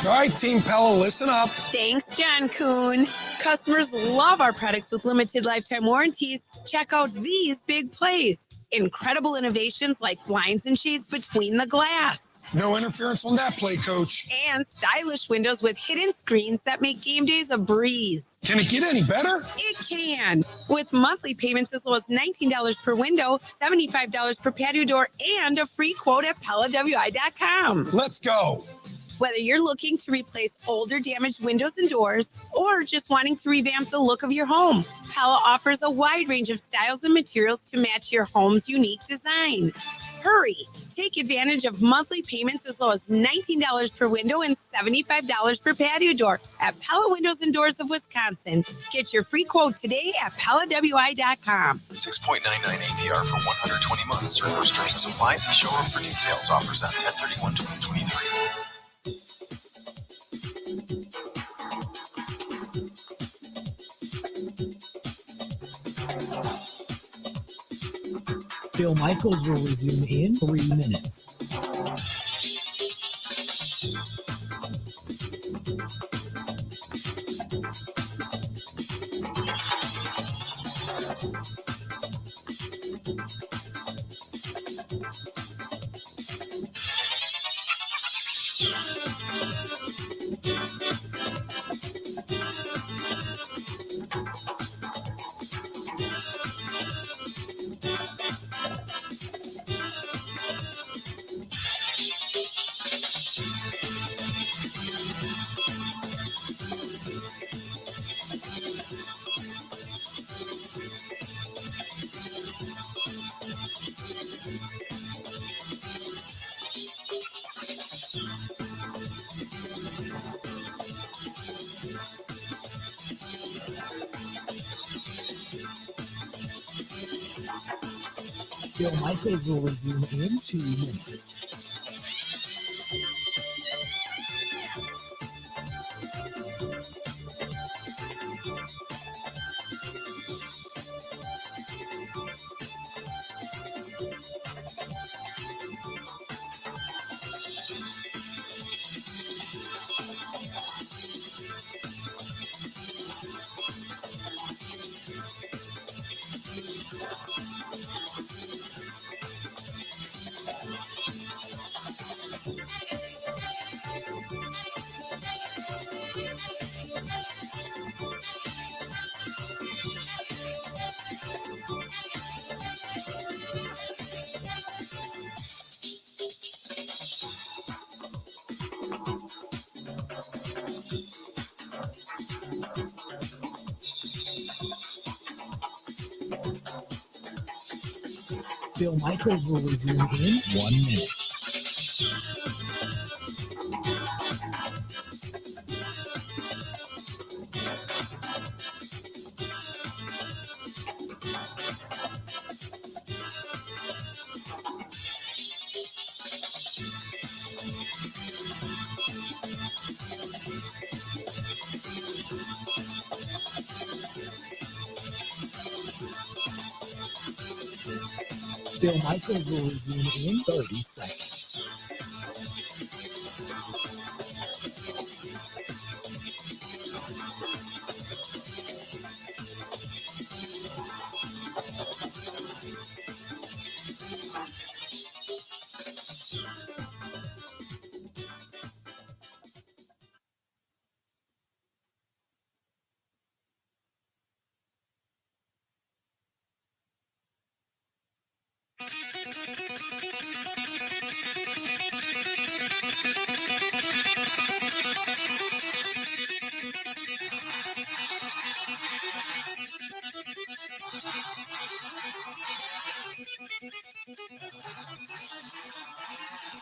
All right, Team Pella, listen up. Thanks, John Kuhn. Customers love our products with limited lifetime warranties. Check out these big plays. Incredible innovations like blinds and shades between the glass. No interference on that play, Coach. And stylish windows with hidden screens that make game days a breeze. Can it get any better? It can. With monthly payments as low as $19 per window, $75 per patio door, and a free quote at PellaWI.com. Let's go. Whether you're looking to replace older damaged windows and doors or just wanting to revamp the look of your home, Pella offers a wide range of styles and materials to match your home's unique design. Hurry! Take advantage of monthly payments as low as $19 per window and $75 per patio door at Pella Windows and Doors of Wisconsin. Get your free quote today at PellaWI.com. 6.99 APR for 120 months or first training supplies. See showroom for details. Offers on 10/31/2023. Bill Michaels will resume in 3 minutes. Bill Michaels will resume in 2 minutes. Bill Michaels will resume in 1 minute. Bill Michaels will resume in 30 seconds.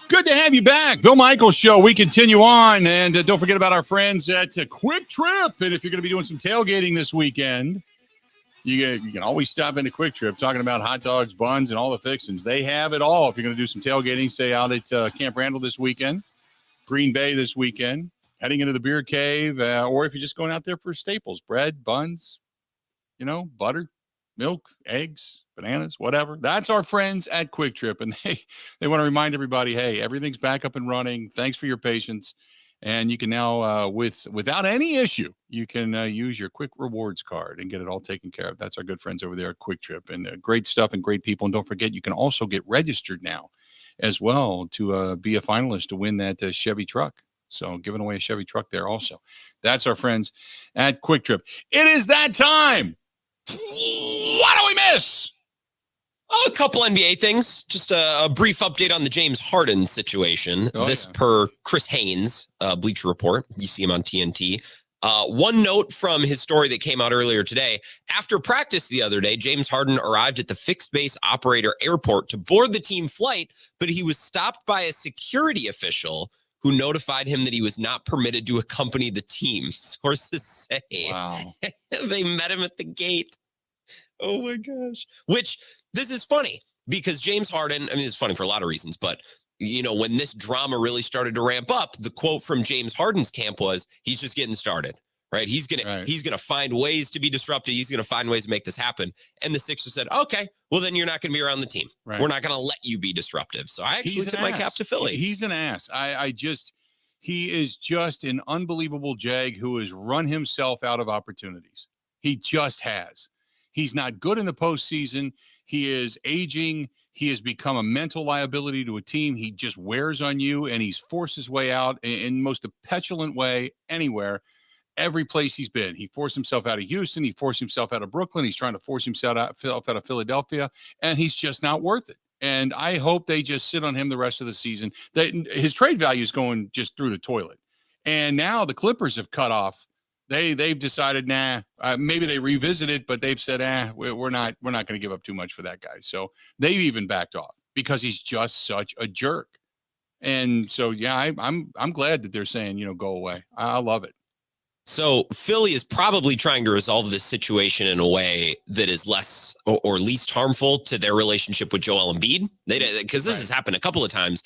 Good to have you back. Bill Michaels Show. We continue on. And don't forget about our friends at Quick Trip. And if you're going to be doing some tailgating this weekend, You can always stop into Quick Trip talking about hot dogs, buns, and all the fixings. They have it all. If you're going to do some tailgating, say out at Camp Randall this weekend, Green Bay this weekend, heading into the beer cave, or if you're just going out there for staples, bread, buns, butter, milk, eggs, bananas, whatever. That's our friends at Quick Trip. And they want to remind everybody, hey, everything's back up and running. Thanks for your patience. And you can now, without any issue, you can use your Quick Rewards card and get it all taken care of. That's our good friends over there at Quick Trip. And great stuff and great people. And don't forget, you can also get registered now as well to be a finalist to win that Chevy truck. So giving away a Chevy truck there also. That's our friends at Quick Trip. It is that time. What do we miss? A couple NBA things. Just a brief update on the James Harden situation. Per Chris Haynes, Bleacher Report. You see him on TNT. One note from his story that came out earlier today. After practice the other day, James Harden arrived at the fixed base operator airport to board the team flight, but he was stopped by a security official who notified him that he was not permitted to accompany the team. Sources say they met him at the gate. Oh my gosh. Which, this is funny because James Harden, it's funny for a lot of reasons, but when this drama really started to ramp up, the quote from James Harden's camp was, he's just getting started, right? He's going to find ways to be disruptive. He's going to find ways to make this happen. And the Sixers said, okay, well then you're not going to be around the team. Right. We're not going to let you be disruptive. So I actually took my cap to Philly. He's an ass. He is just an unbelievable jag who has run himself out of opportunities. He just has. He's not good in the postseason. He is aging. He has become a mental liability to a team. He just wears on you, and he's forced his way out in the most petulant way anywhere, every place he's been. He forced himself out of Houston. He forced himself out of Brooklyn. He's trying to force himself out of Philadelphia, and he's just not worth it. And I hope they just sit on him the rest of the season. His trade value is going just through the toilet. And now the Clippers have cut off. They've decided, maybe they revisit it, but they've said, we're not going to give up too much for that guy. So they've even backed off because he's just such a jerk. And so, I'm glad that they're saying, go away. I love it. So Philly is probably trying to resolve this situation in a way that is less or least harmful to their relationship with Joel Embiid. Because this has happened a couple of times.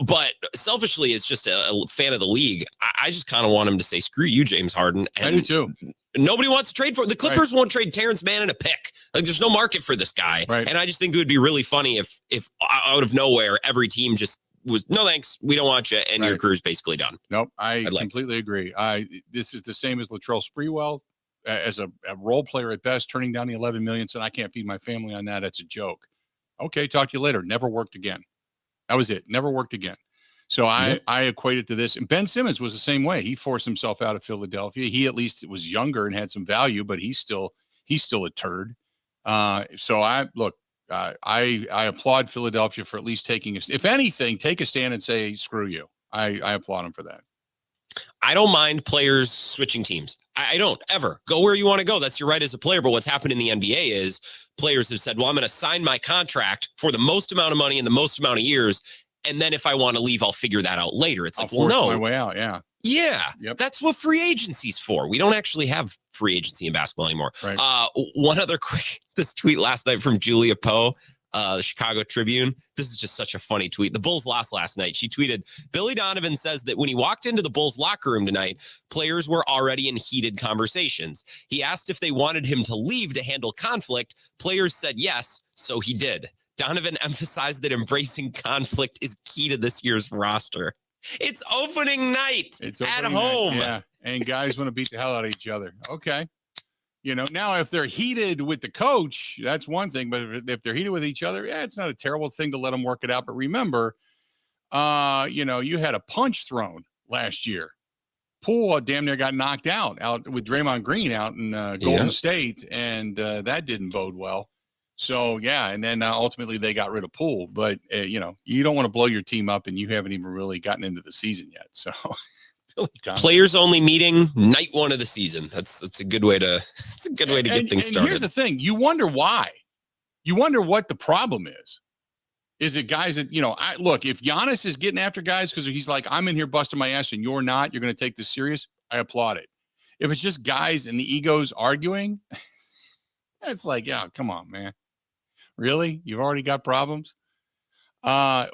But selfishly, as just a fan of the league, I just kind of want him to say, screw you, James Harden. And I do too. Nobody wants to trade for it. The Clippers won't trade Terrence Mann in a pick. Like, there's no market for this guy. Right. And I just think it would be really funny if out of nowhere, every team just was, no thanks, we don't want you, and your career's basically done. Nope, I completely agree. This is the same as Latrell Sprewell, as a role player at best, turning down the $11 million, saying I can't feed my family on that. That's a joke. Okay, talk to you later. Never worked again. That was it. Never worked again. So I equate it to this. And Ben Simmons was the same way. He forced himself out of Philadelphia. He at least was younger and had some value, but he's still a turd. So I applaud Philadelphia for at least taking if anything, take a stand and say, screw you. I applaud him for that. I don't mind players switching teams. I don't ever. Go where you want to go. That's your right as a player. But what's happened in the NBA is players have said, well, I'm going to sign my contract for the most amount of money in the most amount of years. And then if I want to leave, I'll figure that out later. It's like, well, no. My way out. Yeah. Yeah. Yep. That's what free agency's for. We don't actually have free agency in basketball anymore. Right. One other this tweet last night from Julia Poe, the Chicago Tribune. This is just such a funny tweet. The Bulls lost last night. She tweeted, Billy Donovan says that when he walked into the Bulls locker room tonight, players were already in heated conversations. He asked if they wanted him to leave to handle conflict. Players said yes, so he did. Donovan emphasized that embracing conflict is key to this year's roster. It's opening night at home. Yeah, and guys want to beat the hell out of each other. Okay. Now if they're heated with the coach, that's one thing. But if they're heated with each other, it's not a terrible thing to let them work it out. But remember, you had a punch thrown last year. Poole damn near got knocked out with Draymond Green out in Golden State, and that didn't bode well. So, and then ultimately they got rid of Poole. But, you don't want to blow your team up, and you haven't even really gotten into the season yet. So, players only meeting night one of the season. That's a good way to get things started. And here's the thing. You wonder why. You wonder what the problem is. Is it guys that, look, if Giannis is getting after guys because he's like, I'm in here busting my ass and you're not, you're going to take this serious, I applaud it. If it's just guys and the egos arguing, It's like, yeah, come on, man. Really? You've already got problems? I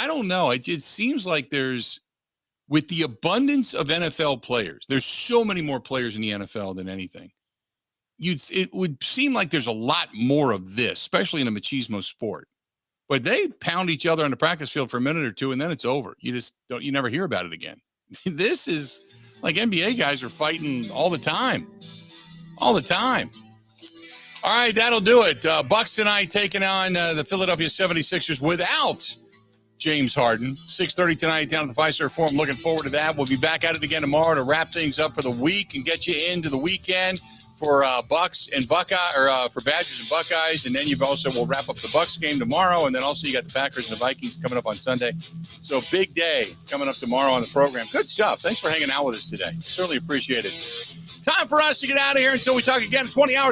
don't know. It just seems like with the abundance of NFL players, there's so many more players in the NFL than anything. It would seem like there's a lot more of this, especially in a machismo sport. But they pound each other on the practice field for a minute or two, and then it's over. You never hear about it again. This is like NBA guys are fighting all the time. All the time. All right, that'll do it. Bucks tonight taking on the Philadelphia 76ers without James Harden. 6:30 tonight down at the Fiserv Forum. Looking forward to that. We'll be back at it again tomorrow to wrap things up for the week and get you into the weekend for Bucks and Buckeye, or for Badgers and Buckeyes. And then we'll wrap up the Bucks game tomorrow. And then also you got the Packers and the Vikings coming up on Sunday. So big day coming up tomorrow on the program. Good stuff. Thanks for hanging out with us today. Certainly appreciate it. Time for us to get out of here until we talk again in 20 hours.